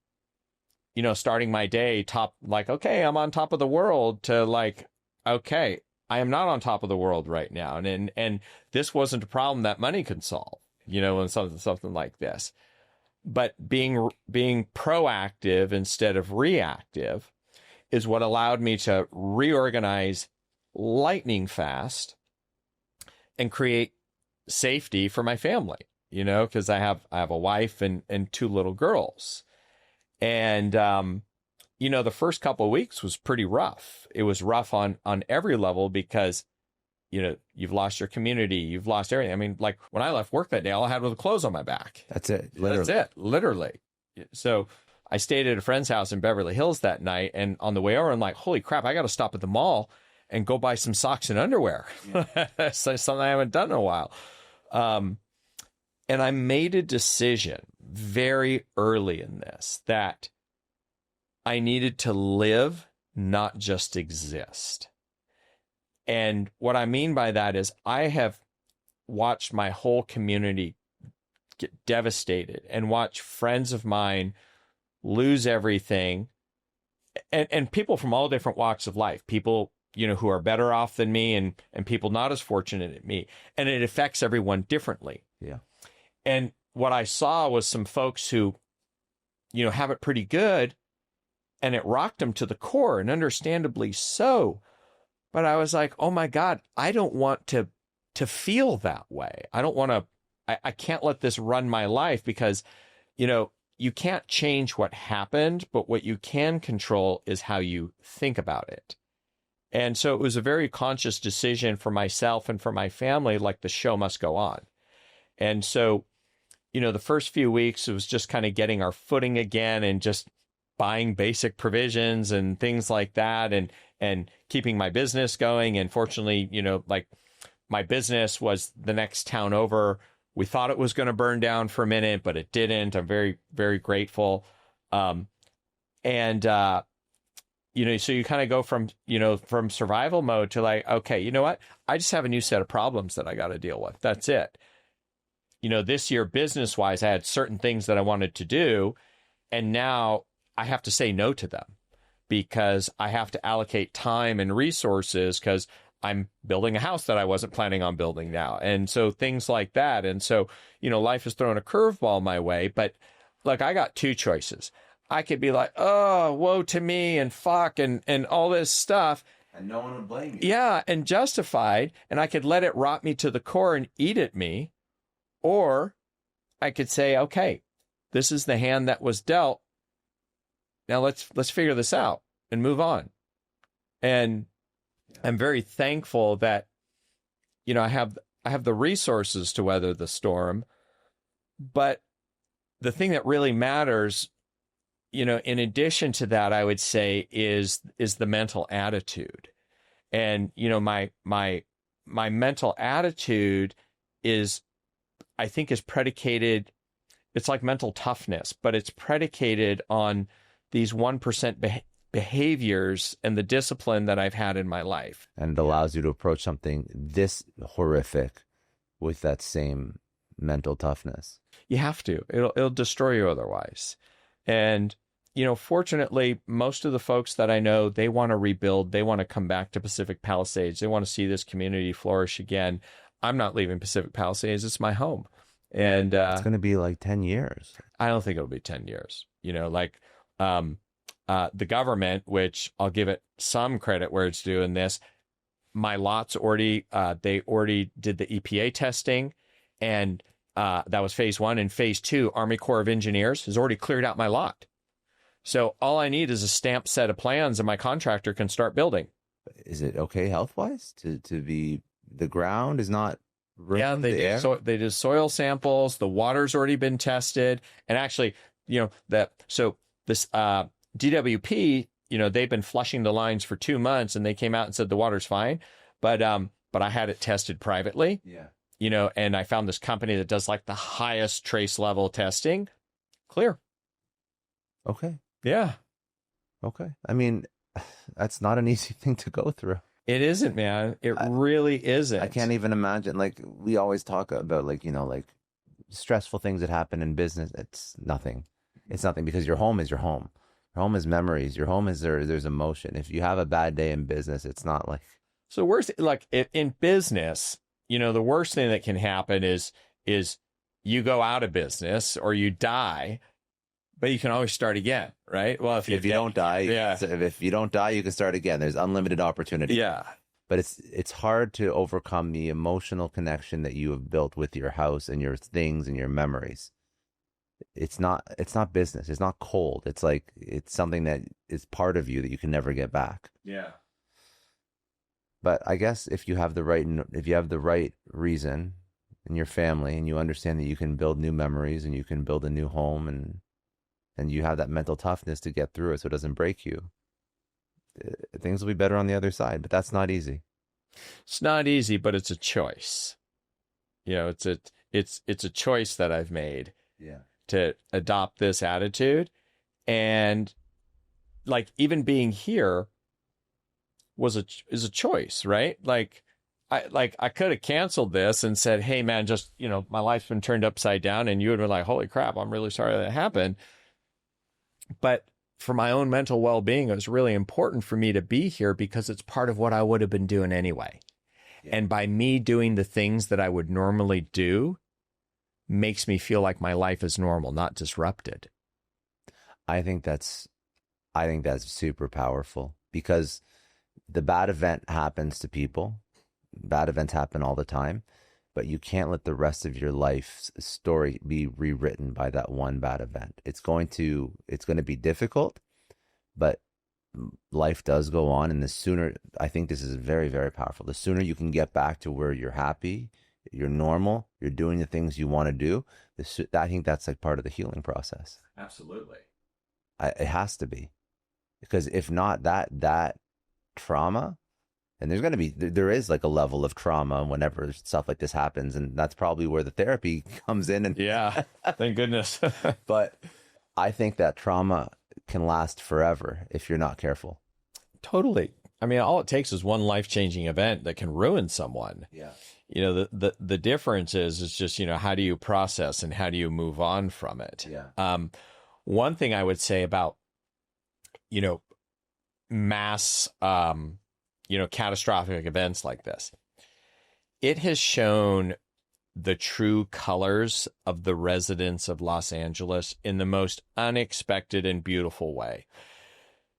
you know, starting my day okay, I'm on top of the world, to like, okay, I am not on top of the world right now. And this wasn't a problem that money could solve, you know, and something like this. But being proactive instead of reactive is what allowed me to reorganize lightning fast and create safety for my family, you know, because I have a wife and two little girls. And, you know, the first couple of weeks was pretty rough. It was rough on every level because, you know, you've lost your community, you've lost everything. I mean, like when I left work that day, all I had was clothes on my back. That's it. Literally. That's it. Literally. So I stayed at a friend's house in Beverly Hills that night. And on the way over, I'm like, holy crap, I got to stop at the mall and go buy some socks and underwear. Yeah. So something I haven't done in a while. And I made a decision very early in this that I needed to live, not just exist. And what I mean by that is I have watched my whole community get devastated and watch friends of mine lose everything, and people from all different walks of life, people, you know, who are better off than me and people not as fortunate as me. And it affects everyone differently. Yeah. And what I saw was some folks who, you know, have it pretty good, and it rocked them to the core, and understandably so. But I was like, oh my God, I don't want to feel that way. I don't want to I can't let this run my life because, you can't change what happened, but what you can control is how you think about it. And so it was a very conscious decision for myself and for my family, like the show must go on. And so, the first few weeks, it was just kind of getting our footing again and just buying basic provisions and things like that and keeping my business going. And fortunately, like my business was the next town over. We thought it was going to burn down for a minute, but it didn't. I'm very, very grateful. So you kind of go from survival mode to like, okay, you know what? I just have a new set of problems that I got to deal with. That's it. This year, business wise, I had certain things that I wanted to do. And now I have to say no to them because I have to allocate time and resources because I'm building a house that I wasn't planning on building now. And so things like that. And so, life has thrown a curveball my way, but like I got two choices. I could be like, oh, woe to me and fuck and all this stuff. And no one would blame you. Yeah. And justified. And I could let it rot me to the core and eat at me. Or I could say, okay, this is the hand that was dealt. Now let's figure this out and move on. And I'm very thankful that, I have the resources to weather the storm. But the thing that really matters, in addition to that, I would say is the mental attitude. And, my mental attitude is predicated, it's like mental toughness, but it's predicated on these 1% behaviors and the discipline that I've had in my life. And it allows you to approach something this horrific with that same mental toughness. You have to. It'll destroy you otherwise. And, fortunately, most of the folks that I know, they want to rebuild. They want to come back to Pacific Palisades. They want to see this community flourish again. I'm not leaving Pacific Palisades. It's my home. And it's going to be like 10 years. I don't think it'll be 10 years. The government, which I'll give it some credit where it's due in this, my lots they already did the EPA testing, and that was phase 1. And phase 2, Army Corps of Engineers has already cleared out my lot. So all I need is a stamped set of plans and my contractor can start building. Is it okay health-wise to be, the ground is not ruined? Yeah, they did soil samples. The water's already been tested. And actually, this DWP, they've been flushing the lines for 2 months and they came out and said the water's fine. But I had it tested privately. Yeah. And I found this company that does like the highest trace level testing. Clear. Okay. Yeah. Okay. I mean, that's not an easy thing to go through. It isn't, man. It really isn't. I can't even imagine. Like, we always talk about like stressful things that happen in business. It's nothing. It's nothing because your home is your home. Your home is memories. Your home is there's emotion. If you have a bad day in business, it's not like. So worst, like in business, the worst thing that can happen is you go out of business or you die, but you can always start again, right? Well, if you don't die, yeah. If you don't die, you can start again. There's unlimited opportunity. Yeah. But it's hard to overcome the emotional connection that you have built with your house and your things and your memories. It's not business. It's not cold. It's like, it's something that is part of you that you can never get back. Yeah. But I guess if you have the right reason in your family and you understand that you can build new memories and you can build a new home and you have that mental toughness to get through it so it doesn't break you, things will be better on the other side. But that's not easy. It's not easy, but it's a choice. It's a choice that I've made. Yeah. To adopt this attitude. And like even being here is a choice, right? I could have canceled this and said, hey man, just, my life's been turned upside down, and you would have been like, holy crap, I'm really sorry that happened. But for my own mental well-being, it was really important for me to be here because it's part of what I would have been doing anyway. Yeah. And by me doing the things that I would normally do, makes me feel like my life is normal, not disrupted. I think that's super powerful because the bad event happens to people. Bad events happen all the time. but you can't let the rest of your life's story be rewritten by that one bad event. It's going to be difficult, but life does go on. And the sooner, I think this is very, very powerful. The sooner you can get back to where you're happy, you're normal, you're doing the things you want to do, I think that's like part of the healing process. Absolutely. It has to be, because if not, that trauma, and there is like a level of trauma whenever stuff like this happens, and that's probably where the therapy comes in. And yeah, thank goodness. But I think that trauma can last forever if you're not careful. Totally. I mean, all it takes is one life-changing event that can ruin someone. Yeah. The difference is just, how do you process and how do you move on from it? Yeah. One thing I would say about, mass, catastrophic events like this, it has shown the true colors of the residents of Los Angeles in the most unexpected and beautiful way.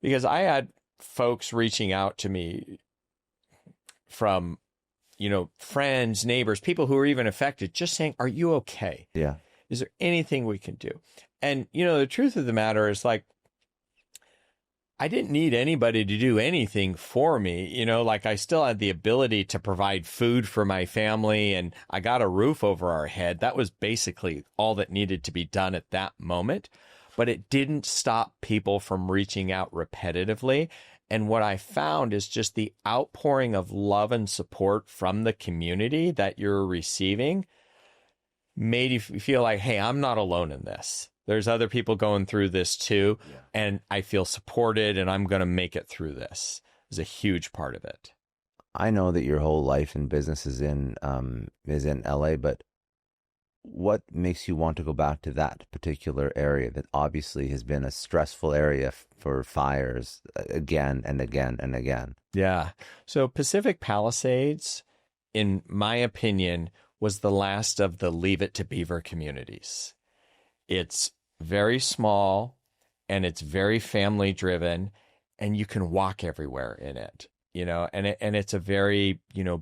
Because I had folks reaching out to me from, friends, neighbors, people who are even affected, just saying, are you okay? Yeah. Is there anything we can do? And, the truth of the matter is, like, I didn't need anybody to do anything for me. I still had the ability to provide food for my family, and I got a roof over our head. That was basically all that needed to be done at that moment. But it didn't stop people from reaching out repetitively. And what I found is just the outpouring of love and support from the community that you're receiving made you feel like, hey, I'm not alone in this. There's other people going through this too. Yeah. And I feel supported, and I'm going to make it through this. Is a huge part of it. I know that your whole life and business is in LA, but what makes you want to go back to that particular area that obviously has been a stressful area for fires again and again and again? Yeah. So Pacific Palisades, in my opinion, was the last of the Leave It to Beaver communities. It's very small, and it's very family driven, and you can walk everywhere in it, and it's a very,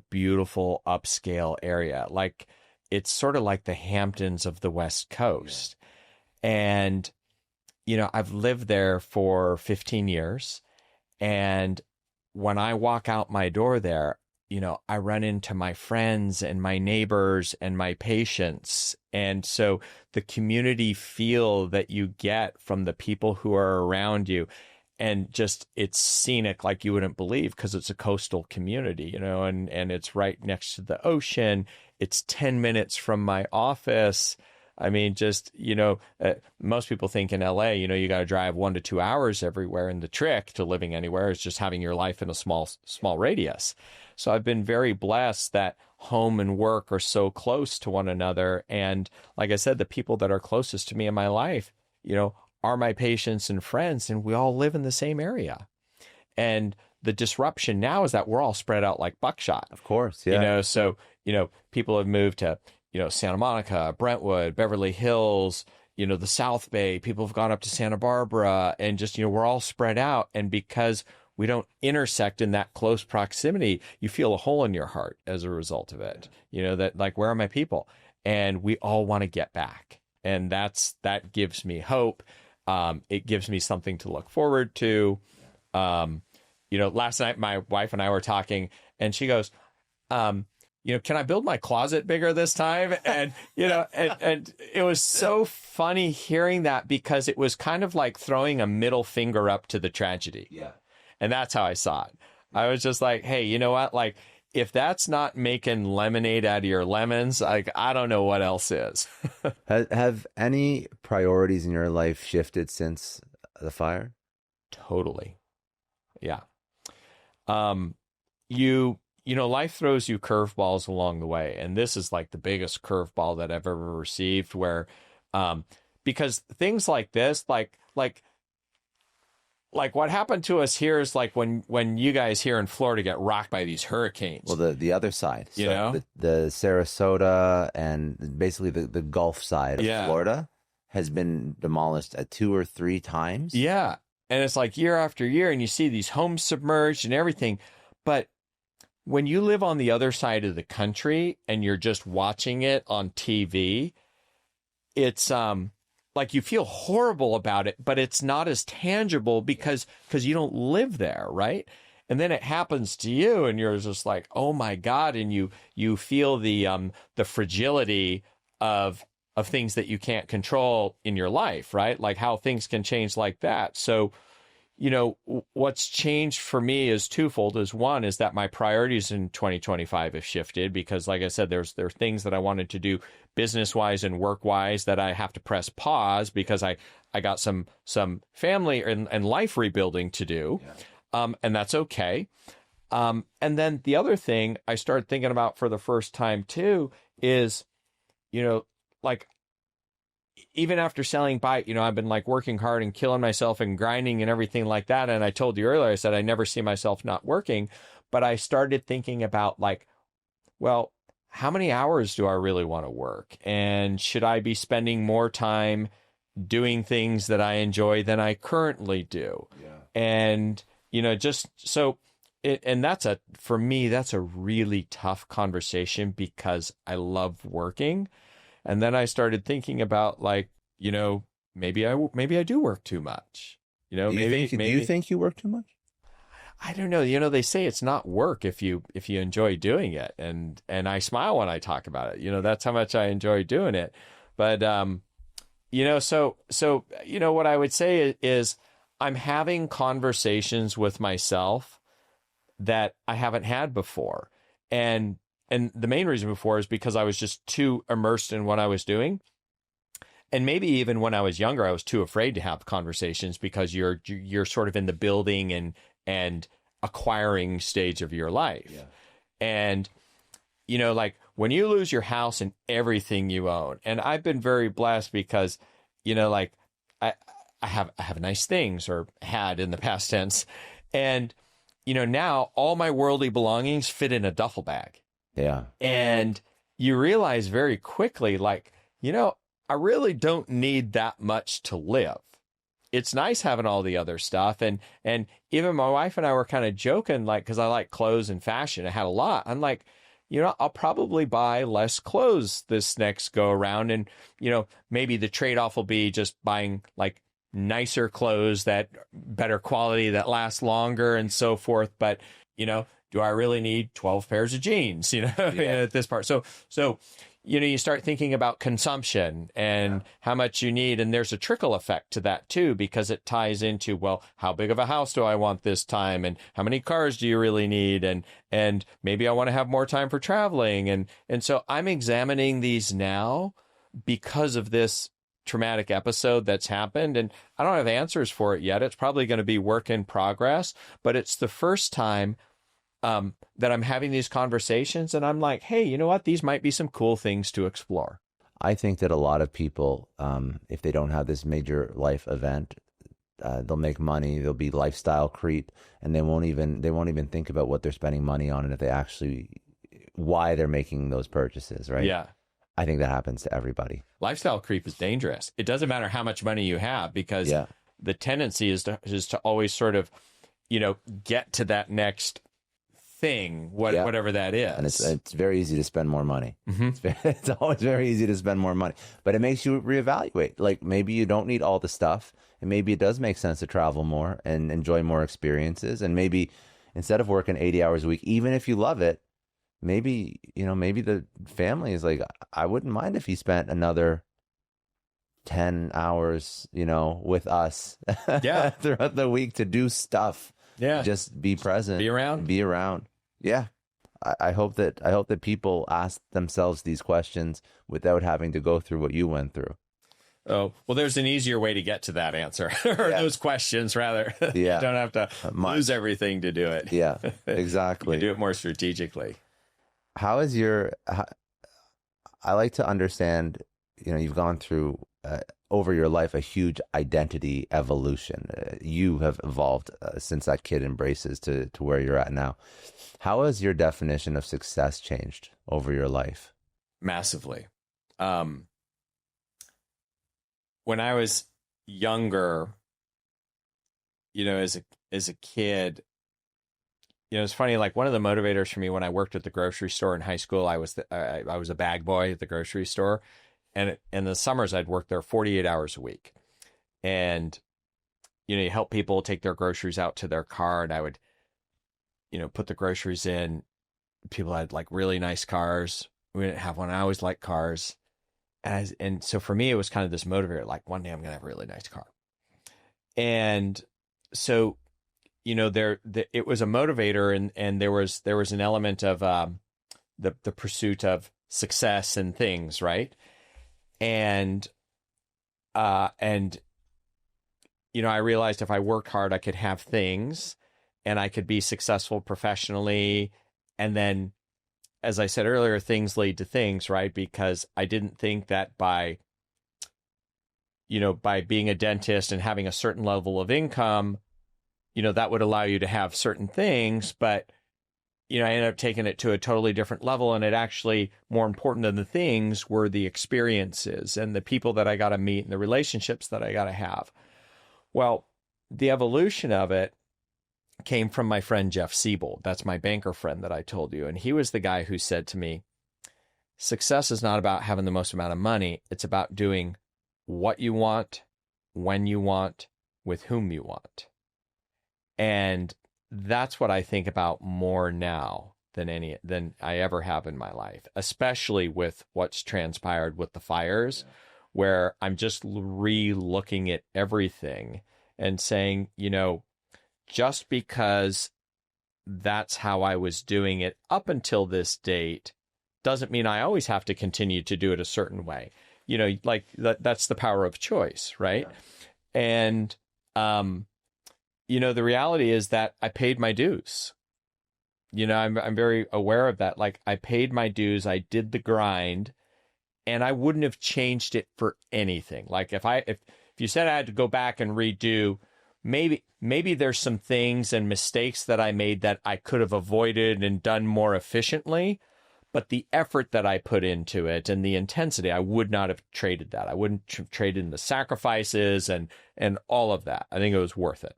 beautiful upscale area. Like, it's sort of like the Hamptons of the West Coast. Yeah. And, I've lived there for 15 years. And when I walk out my door there, I run into my friends and my neighbors and my patients. And so the community feel that you get from the people who are around you, and just, it's scenic like you wouldn't believe, because it's a coastal community, and it's right next to the ocean. It's 10 minutes from my office. I mean, just, most people think in LA, you got to drive 1 to 2 hours everywhere. And the trick to living anywhere is just having your life in a small radius. So I've been very blessed that home and work are so close to one another. And like I said, the people that are closest to me in my life, are my patients and friends, and we all live in the same area. And the disruption now is that we're all spread out like buckshot. Of course, yeah. So, people have moved to, Santa Monica, Brentwood, Beverly Hills, the South Bay. People have gone up to Santa Barbara, and just, we're all spread out. And because we don't intersect in that close proximity, you feel a hole in your heart as a result of it. That, like, where are my people? And we all want to get back. And that gives me hope. It gives me something to look forward to. Last night my wife and I were talking, and she goes, can I build my closet bigger this time? And, and it was so funny hearing that, because it was kind of like throwing a middle finger up to the tragedy. Yeah. And that's how I saw it. I was just like, hey, you know what? Like, if that's not making lemonade out of your lemons, like, I don't know what else is. Have any priorities in your life shifted since the fire? Totally. Yeah. Life throws you curveballs along the way. And this is like the biggest curveball that I've ever received, where, because things like this, like what happened to us here is like when you guys here in Florida get rocked by these hurricanes. Well, the other side, the Sarasota and basically the Gulf side of Florida has been demolished 2 or 3 times. Yeah. And it's like year after year, and you see these homes submerged and everything. But when you live on the other side of the country and you're just watching it on TV, it's like you feel horrible about it, but it's not as tangible because you don't live there, right? And then it happens to you and you're just like, oh my God. And you feel the fragility of things that you can't control in your life, right? Like how things can change like that. So, what's changed for me is twofold. One is that my priorities in 2025 have shifted because, like I said, there are things that I wanted to do business-wise and work-wise that I have to press pause because I got some family and life rebuilding to do. Yeah. And that's okay. And then the other thing I started thinking about for the first time too is, like, even after selling Byte, I've been like working hard and killing myself and grinding and everything like that. And I told you earlier, I said, I never see myself not working, but I started thinking about like, well, how many hours do I really want to work? And should I be spending more time doing things that I enjoy than I currently do? Yeah. And, just so for me, that's a really tough conversation because I love working. And then I started thinking about like, maybe I do work too much. Do you think you work too much? I don't know. They say it's not work if you enjoy doing it. And I smile when I talk about it. That's how much I enjoy doing it. But so what I would say is I'm having conversations with myself that I haven't had before. And the main reason before is because I was just too immersed in what I was doing. And maybe even when I was younger, I was too afraid to have conversations because you're sort of in the building and acquiring stage of your life. Yeah. And, like when you lose your house and everything you own, and I've been very blessed because, like I have nice things or had in the past tense. And, now all my worldly belongings fit in a duffel bag. Yeah. And you realize very quickly, like, I really don't need that much to live. It's nice having all the other stuff. And even my wife and I were kind of joking, like, because I like clothes and fashion. I had a lot. I'm like, I'll probably buy less clothes this next go around. And, maybe the trade-off will be just buying like nicer clothes that better quality that last longer and so forth. But, do I really need 12 pairs of jeans, yeah. At this part? So, you start thinking about consumption and how much you need. And there's a trickle effect to that too, because it ties into, well, how big of a house do I want this time? And how many cars do you really need? And maybe I want to have more time for traveling. And so I'm examining these now because of this traumatic episode that's happened. And I don't have answers for it yet. It's probably going to be work in progress, but it's the first time that I'm having these conversations and I'm like, hey, you know what? These might be some cool things to explore. I think that a lot of people, if they don't have this major life event, they'll make money, they'll be lifestyle creep, and they won't even think about what they're spending money on and if they actually, why they're making those purchases, right? Yeah. I think that happens to everybody. Lifestyle creep is dangerous. It doesn't matter how much money you have because the tendency is to always sort of, get to that next thing, whatever that is. And it's very easy to spend more money. Mm-hmm. It's always very easy to spend more money, but it makes you reevaluate. Like maybe you don't need all the stuff, and maybe it does make sense to travel more and enjoy more experiences. And maybe instead of working 80 hours a week, even if you love it, maybe the family is like, I wouldn't mind if you spent another 10 hours, with us throughout the week to do stuff. Yeah. Just be present. Be around. Yeah. I hope that people ask themselves these questions without having to go through what you went through. Oh, well, there's an easier way to get to that answer or those questions rather. Yeah. You don't have to lose everything to do it. Yeah, exactly. You do it more strategically. How is I like to understand, you've gone through over your life a huge identity evolution. You have evolved since that kid embraces to where you're at now. How has your definition of success changed over your life? Massively. When I was younger, as a kid, it's funny, like one of the motivators for me when I worked at the grocery store in high school, I was a bag boy at the grocery store. And in the summers, I'd work there 48 hours a week. And, you help people take their groceries out to their car. And I would, put the groceries in. People had like really nice cars. We didn't have one. I always liked cars. And so for me, it was kind of this motivator, like one day I'm going to have a really nice car. And so, it was a motivator, and there was an element of the pursuit of success and things, right? And I realized if I worked hard, I could have things, and I could be successful professionally. And then, as I said earlier, things lead to things, right? Because I didn't think that by being a dentist and having a certain level of income, that would allow you to have certain things. But, I ended up taking it to a totally different level. And it actually, more important than the things, were the experiences and the people that I got to meet and the relationships that I got to have. Well, the evolution of it came from my friend Jeff Siebold. That's my banker friend that I told you. And he was the guy who said to me, success is not about having the most amount of money. It's about doing what you want, when you want, with whom you want. And that's what I think about more now than I ever have in my life, especially with what's transpired with the fires, where I'm just re-looking at everything and saying, just because that's how I was doing it up until this date doesn't mean I always have to continue to do it a certain way. Like that's the power of choice, right? Yeah. And, the reality is that I paid my dues. I'm very aware of that. Like I paid my dues, I did the grind, and I wouldn't have changed it for anything. Like if you said I had to go back and redo, maybe there's some things and mistakes that I made that I could have avoided and done more efficiently, but the effort that I put into it and the intensity, I would not have traded that. I wouldn't have traded in the sacrifices and all of that. I think it was worth it.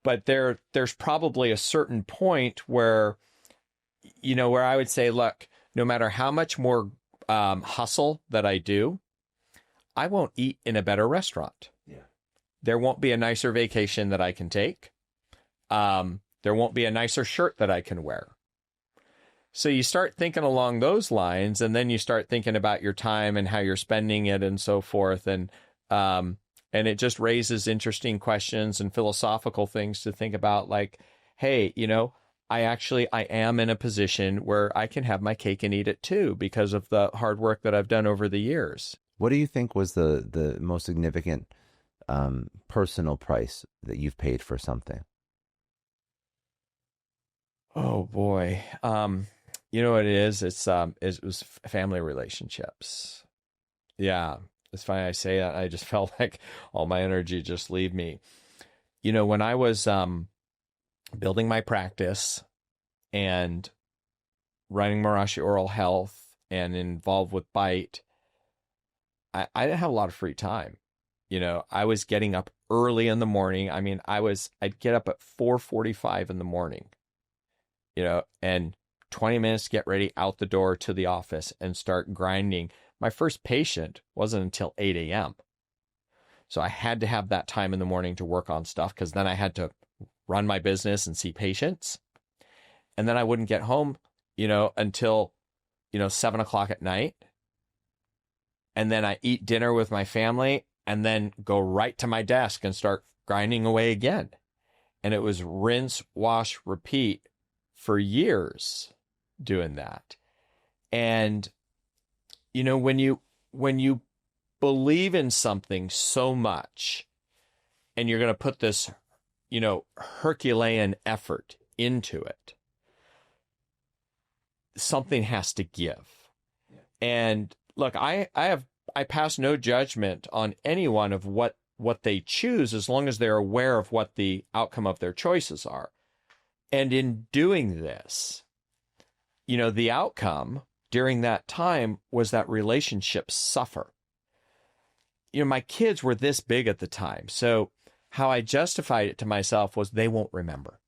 But there's probably a certain point where, where I would say, look, no matter how much more hustle that I do, I won't eat in a better restaurant. Yeah. There won't be a nicer vacation that I can take. There won't be a nicer shirt that I can wear. So you start thinking along those lines, and then you start thinking about your time and how you're spending it and so forth. And it just raises interesting questions and philosophical things to think about, like, hey, I am in a position where I can have my cake and eat it too, because of the hard work that I've done over the years. What do you think was the most significant personal price that you've paid for something? Oh boy. You know what it is? It was family relationships. Yeah. It's funny I say that. I just felt like all my energy just leave me. When I was building my practice and running Marashi Oral Health and involved with Byte, I didn't have a lot of free time. I was getting up early in the morning. I mean, I'd get up at 4:45 in the morning, and 20 minutes to get ready, out the door to the office and start grinding. My first patient wasn't until 8 a.m. So I had to have that time in the morning to work on stuff, because then I had to run my business and see patients. And then I wouldn't get home, until, 7 o'clock at night. And then I eat dinner with my family and then go right to my desk and start grinding away again. And it was rinse, wash, repeat for years doing that. And, when you believe in something so much and you're going to put this, Herculean effort into it, something has to give. Yeah. And look, I pass no judgment on anyone of what they choose, as long as they're aware of what the outcome of their choices are. And in doing this, the outcome during that time was that relationships suffer. My kids were this big at the time. So how I justified it to myself was they won't remember.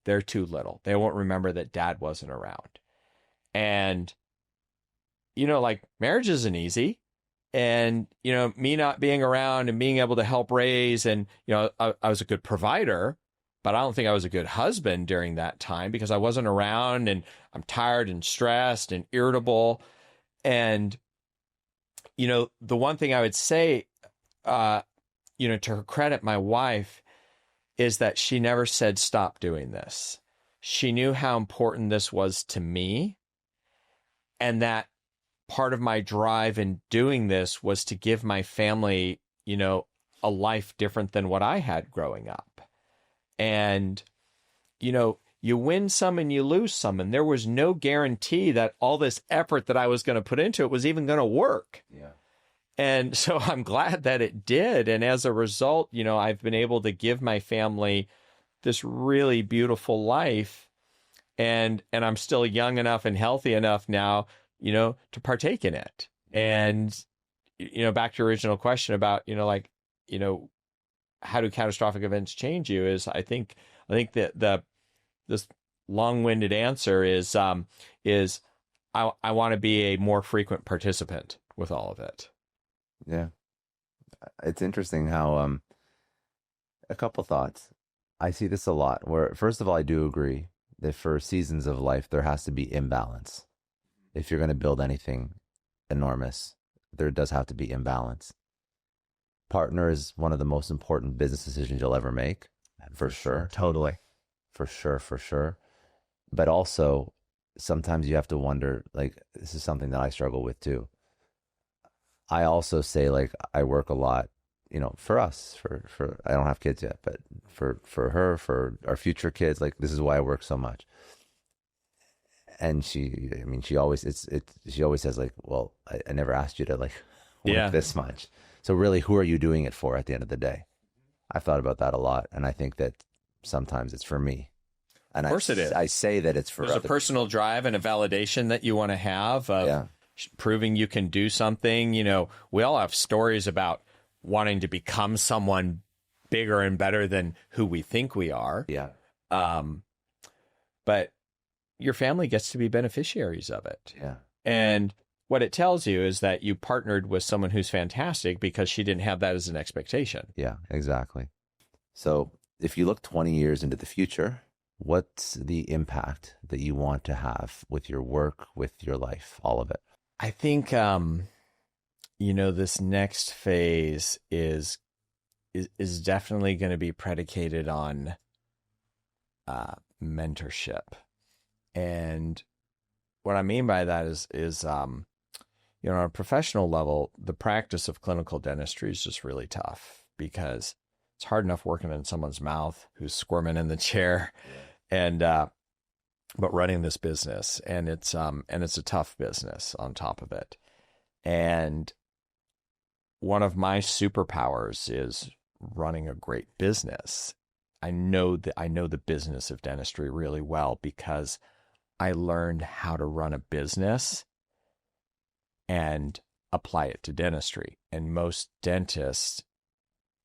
They're too little. They won't remember that dad wasn't around. And, like marriage isn't easy. And, me not being around and being able to help raise, and, I was a good provider, but I don't think I was a good husband during that time because I wasn't around, and I'm tired and stressed and irritable. And, the one thing I would say, to her credit, my wife, is that she never said, stop doing this. She knew how important this was to me, and that part of my drive in doing this was to give my family, a life different than what I had growing up. And, you win some and you lose some. And there was no guarantee that all this effort that I was going to put into it was even going to work. Yeah. And so I'm glad that it did. And as a result, I've been able to give my family this really beautiful life. And I'm still young enough and healthy enough now, to partake in it. And, back to your original question about, how do catastrophic events change you, is I think that this long-winded answer is I want to be a more frequent participant with all of it. Yeah. It's interesting how, a couple thoughts. I see this a lot where, first of all, I do agree that for seasons of life, there has to be imbalance. If you're going to build anything enormous, there does have to be imbalance. Partner is one of the most important business decisions you'll ever make, for sure. Totally. For sure. But also, sometimes you have to wonder, like, this is something that I struggle with too. I also say, like, I work a lot, for us, for I don't have kids yet, but for her, for our future kids, like, this is why I work so much. And she always says, like, well, I never asked you to, like, work this much. So really, who are you doing it for at the end of the day? I've thought about that a lot. And I think that sometimes it's for me. And of course it is. I say that it's for There's a personal drive and a validation that you want to have of proving you can do something. We all have stories about wanting to become someone bigger and better than who we think we are. Yeah. But your family gets to be beneficiaries of it. Yeah. And what it tells you is that you partnered with someone who's fantastic because she didn't have that as an expectation. Yeah, exactly. So if you look 20 years into the future, what's the impact that you want to have with your work, with your life, all of it? I think, this next phase is definitely going to be predicated on mentorship. And what I mean by that is on a professional level, the practice of clinical dentistry is just really tough because it's hard enough working in someone's mouth who's squirming in the chair, and but running this business, and it's a tough business on top of it. And one of my superpowers is running a great business. I know the business of dentistry really well because I learned how to run a business and apply it to dentistry. And most dentists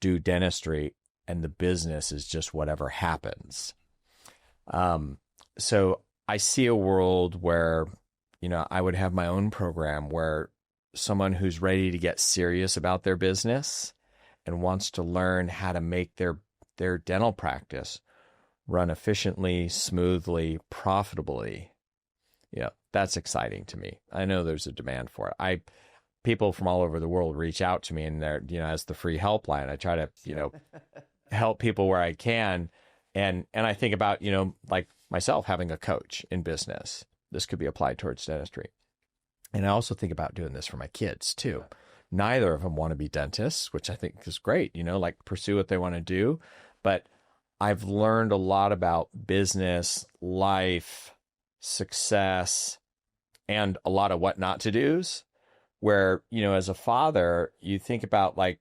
do dentistry and the business is just whatever happens. So I see a world where, I would have my own program where someone who's ready to get serious about their business and wants to learn how to make their dental practice run efficiently, smoothly, profitably. That's exciting to me. I know there's a demand for it. People from all over the world reach out to me, and they're, as the free helpline, I try to, help people where I can. And I think about, like myself having a coach in business. This could be applied towards dentistry. And I also think about doing this for my kids too. Neither of them want to be dentists, which I think is great, like pursue what they want to do. But I've learned a lot about business, life, success, and a lot of what not to do's, where, as a father, you think about like,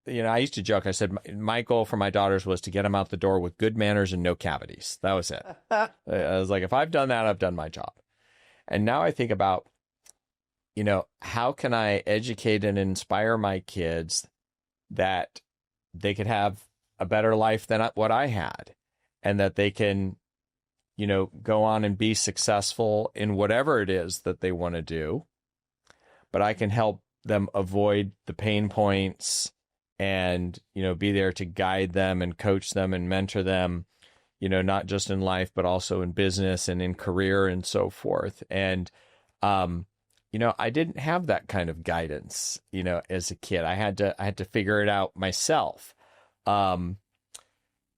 I used to joke, I said, my goal for my daughters was to get them out the door with good manners and no cavities. That was it. I was like, if I've done that, I've done my job. And now I think about, how can I educate and inspire my kids that they could have a better life than what I had, and that they can, go on and be successful in whatever it is that they want to do. But I can help them avoid the pain points and, be there to guide them and coach them and mentor them, not just in life, but also in business and in career and so forth. And, I didn't have that kind of guidance, as a kid. I had to figure it out myself.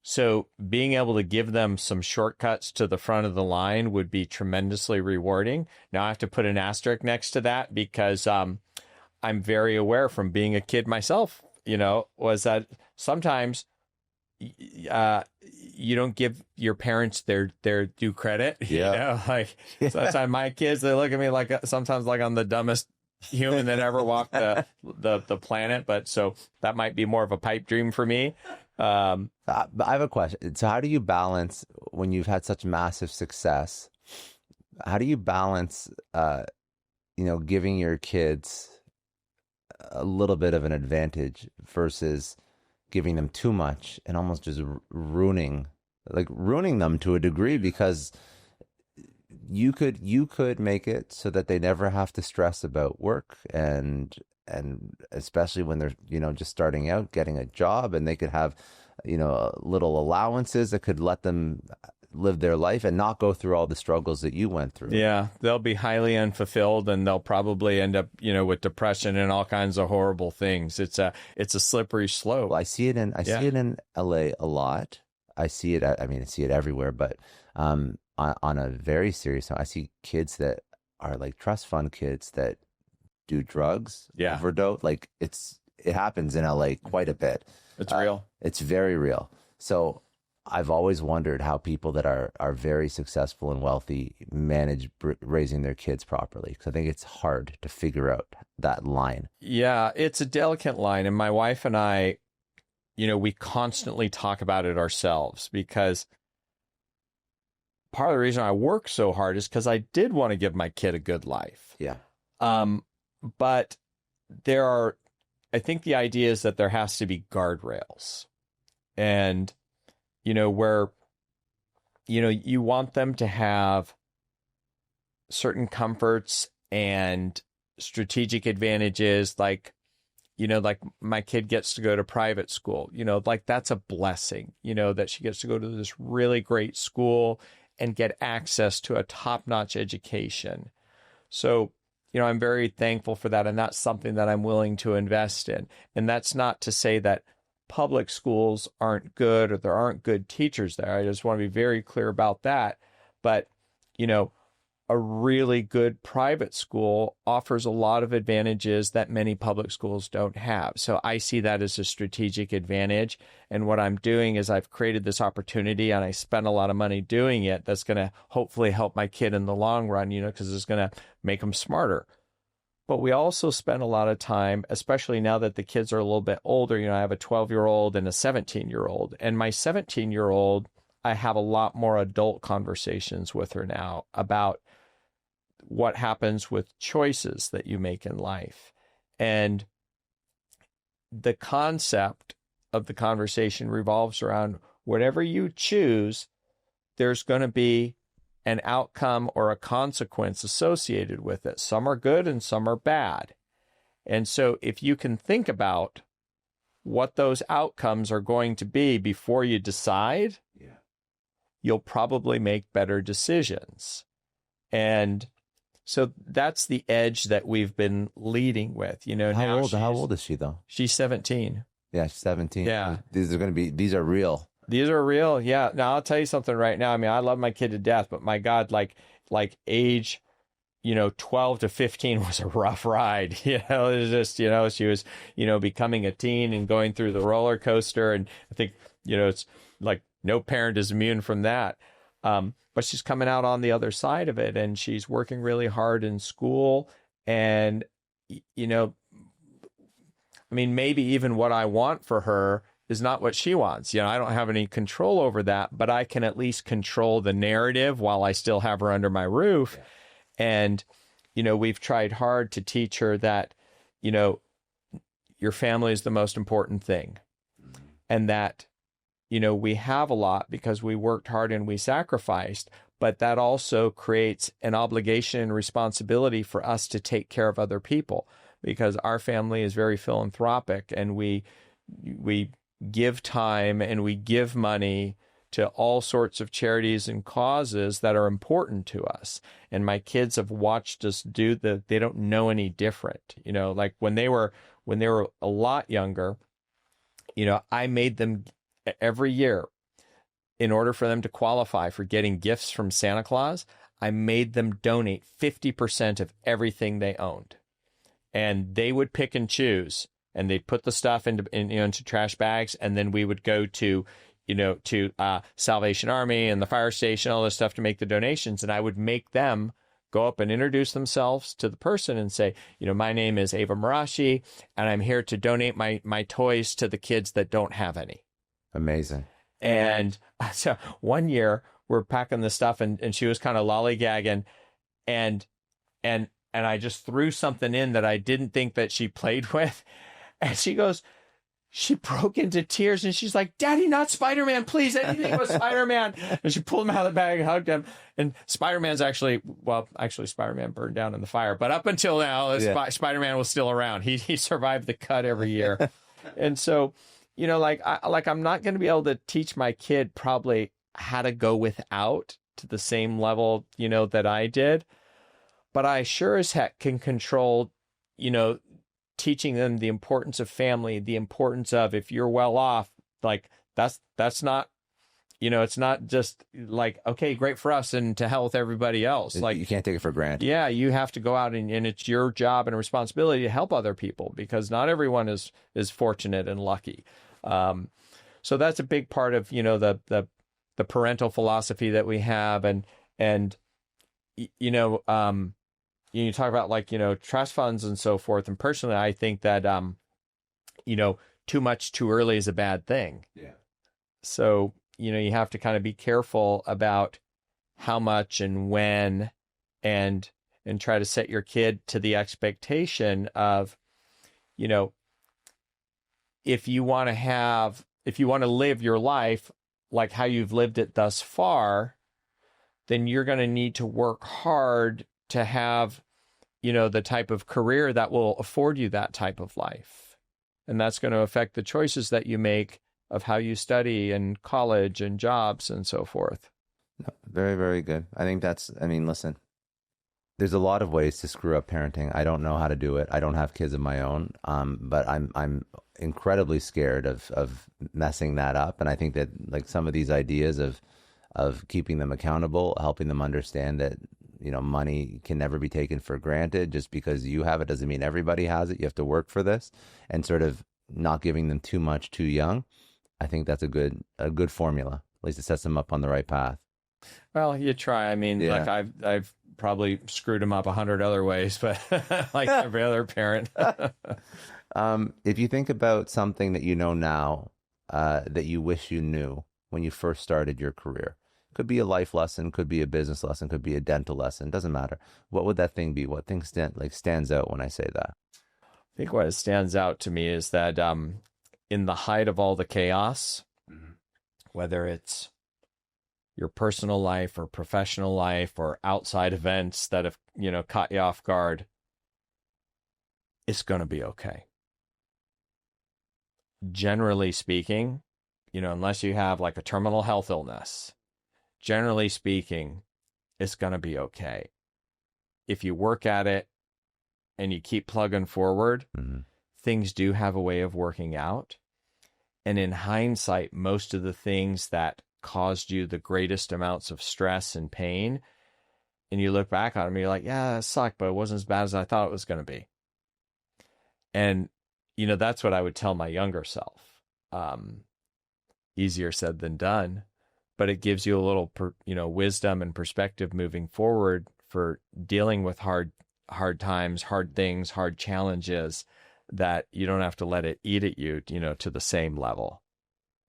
So being able to give them some shortcuts to the front of the line would be tremendously rewarding. Now I have to put an asterisk next to that because I'm very aware from being a kid myself, was that sometimes you don't give your parents their due credit. Sometimes my kids, they look at me like sometimes like I'm the dumbest human that ever walked the planet. But so that might be more of a pipe dream for me. But I have a question. So how do you balance when you've had such massive success? How do you balance, giving your kids a little bit of an advantage versus giving them too much and almost just ruining them to a degree? Because you could make it so that they never have to stress about work, and especially when they're just starting out, getting a job, and they could have little allowances that could let them live their life and not go through all the struggles that you went through. Yeah, they'll be highly unfulfilled, and they'll probably end up with depression and all kinds of horrible things. It's a slippery slope. Well, I see it in LA a lot. I see it everywhere, but on a very serious note, I see kids that are like trust fund kids that do drugs, overdose. Like it happens in LA quite a bit. It's real. It's very real. So I've always wondered how people that are very successful and wealthy manage raising their kids properly. Because I think it's hard to figure out that line. Yeah, it's a delicate line. And my wife and I, we constantly talk about it ourselves, because part of the reason I work so hard is because I did want to give my kid a good life. Yeah. But I think the idea is that there has to be guardrails, and, where, you want them to have certain comforts and strategic advantages, like my kid gets to go to private school, like that's a blessing, that she gets to go to this really great school and get access to a top-notch education. So, I'm very thankful for that, and that's something that I'm willing to invest in. And that's not to say that public schools aren't good or there aren't good teachers there. I just want to be very clear about that. But, a really good private school offers a lot of advantages that many public schools don't have. So I see that as a strategic advantage. And what I'm doing is I've created this opportunity, and I spent a lot of money doing it. That's going to hopefully help my kid in the long run, because it's going to make them smarter. But we also spend a lot of time, especially now that the kids are a little bit older. I have a 12-year-old and a 17-year-old. And my 17-year-old, I have a lot more adult conversations with her now about what happens with choices that you make in life. And the concept of the conversation revolves around whatever you choose, there's going to be an outcome or a consequence associated with it. Some are good and some are bad. And so if you can think about what those outcomes are going to be before you decide, you'll probably make better decisions. And so that's the edge that we've been leading with. How old is she though? She's 17. Yeah, she's 17. Yeah. These are real. These are real. Yeah. Now I'll tell you something right now. I mean, I love my kid to death, but my God, like age, 12 to 15 was a rough ride. It was just, she was, becoming a teen and going through the roller coaster. And I think, it's like no parent is immune from that. But she's coming out on the other side of it, and she's working really hard in school. And, maybe even what I want for her is not what she wants. I don't have any control over that, but I can at least control the narrative while I still have her under my roof. Yeah. And, we've tried hard to teach her that, your family is the most important thing. and that, we have a lot because we worked hard and we sacrificed, but that also creates an obligation and responsibility for us to take care of other people, because our family is very philanthropic, and we give time and we give money to all sorts of charities and causes that are important to us. And my kids have watched us do that. They don't know any different. Like when they were a lot younger, I made them every year, in order for them to qualify for getting gifts from Santa Claus, I made them donate 50% of everything they owned. And they would pick and choose, and they'd put the stuff into trash bags, and then we would go to Salvation Army and the fire station, all this stuff, to make the donations. And I would make them go up and introduce themselves to the person and say, my name is Ava Marashi, and I'm here to donate my toys to the kids that don't have any. Amazing. And so one year we're packing the stuff, and she was kind of lollygagging, and I just threw something in that I didn't think that she played with. And she broke into tears, and she's like, "Daddy, not Spider-Man, please, anything but Spider-Man." And she pulled him out of the bag and hugged him. And Spider-Man's actually Spider-Man burned down in the fire. But up until now, Spider-Man was still around. He survived the cut every year. And so, I'm not going to be able to teach my kid probably how to go without to the same level, that I did. But I sure as heck can control, teaching them the importance of family, the importance of, if you're well off, like that's not, it's not just like, okay, great for us and to hell with everybody else. Like, you can't take it for granted. Yeah, you have to go out and it's your job and responsibility to help other people, because not everyone is fortunate and lucky. So that's a big part of, the parental philosophy that we have. And you talk about trust funds and so forth. And personally, I think that, too much too early is a bad thing. Yeah. So, you have to kind of be careful about how much and when, and try to set your kid to the expectation of, if you want to live your life like how you've lived it thus far, then you're going to need to work hard to have, the type of career that will afford you that type of life. And that's going to affect the choices that you make of how you study and college and jobs and so forth. Very, very good. I think listen, there's a lot of ways to screw up parenting. I don't know how to do it. I don't have kids of my own. But I'm incredibly scared of messing that up. And I think that some of these ideas of keeping them accountable, helping them understand that, money can never be taken for granted. Just because you have it doesn't mean everybody has it. You have to work for this, and sort of not giving them too much too young. I think that's a good formula. At least it sets them up on the right path. Well, you try. I mean, I've probably screwed them up 100 other ways, but like every other parent. If you think about something that you know now, that you wish you knew when you first started your career, could be a life lesson, could be a business lesson, could be a dental lesson, doesn't matter. What would that thing be? What thing stands out when I say that? I think what stands out to me is that in the height of all the chaos, whether it's your personal life or professional life or outside events that have, caught you off guard, it's going to be okay. Generally speaking, unless you have like a terminal health illness, generally speaking, it's going to be okay. If you work at it and you keep plugging forward, things do have a way of working out. And in hindsight, most of the things that caused you the greatest amounts of stress and pain, and you look back on them, you're like, yeah, that sucked, but it wasn't as bad as I thought it was going to be. And, that's what I would tell my younger self. Easier said than done, but it gives you a little, wisdom and perspective moving forward for dealing with hard times, hard things, hard challenges, that you don't have to let it eat at you, to the same level.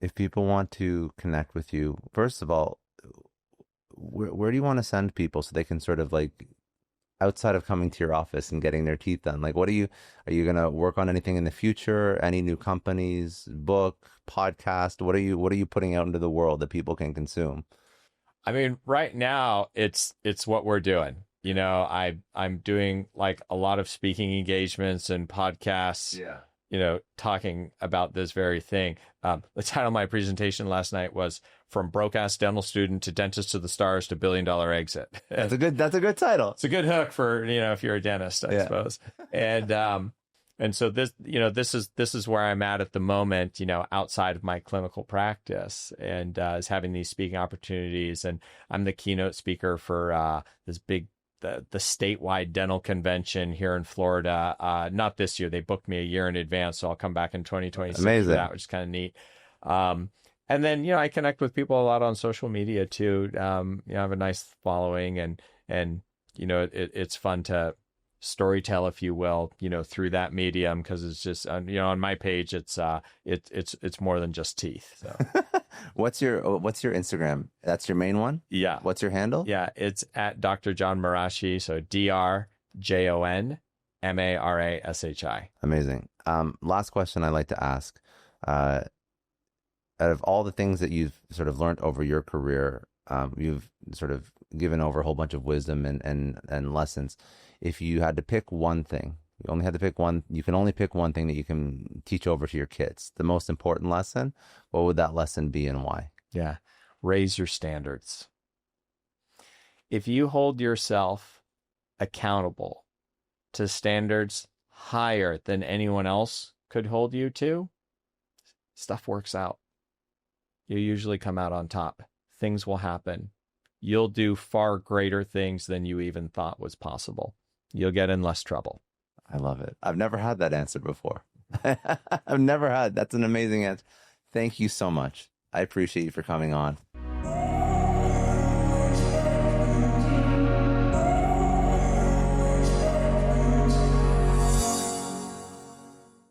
If people want to connect with you, first of all, where do you want to send people so they can sort of outside of coming to your office and getting their teeth done? Like, are you going to work on anything in the future? Any new companies, book, podcast? What are you putting out into the world that people can consume? I mean, right now it's what we're doing. I'm doing like a lot of speaking engagements and podcasts. Yeah. Talking about this very thing. The title of my presentation last night was "From Broke-Ass Dental Student to Dentist to the Stars to $1 Billion Exit." That's a good title. It's a good hook for, if you're a dentist, I suppose. And so this is where I'm at the moment, outside of my clinical practice, and is having these speaking opportunities. And I'm the keynote speaker for this big the statewide dental convention here in Florida. Not this year. They booked me a year in advance, so I'll come back in 2026 Amazing. for that, which is kind of neat. And then, I connect with people a lot on social media too. I have a nice following, and it's fun to storytell, if you will, through that medium, because it's just, on my page, it's more than just teeth. So. What's your Instagram? That's your main one? Yeah. What's your handle? Yeah, it's at Dr. Jon Marashi. So DrJonMarashi. Amazing. Last question I like to ask. Out of all the things that you've sort of learned over your career, you've sort of given over a whole bunch of wisdom and lessons. If you had to pick one thing, you only had to pick one, you can only pick one thing that you can teach over to your kids, the most important lesson, what would that lesson be and why? Yeah. Raise your standards. If you hold yourself accountable to standards higher than anyone else could hold you to, stuff works out. You usually come out on top. Things will happen. You'll do far greater things than you even thought was possible. You'll get in less trouble. I love it. I've never had that answer before. That's an amazing answer. Thank you so much. I appreciate you for coming on.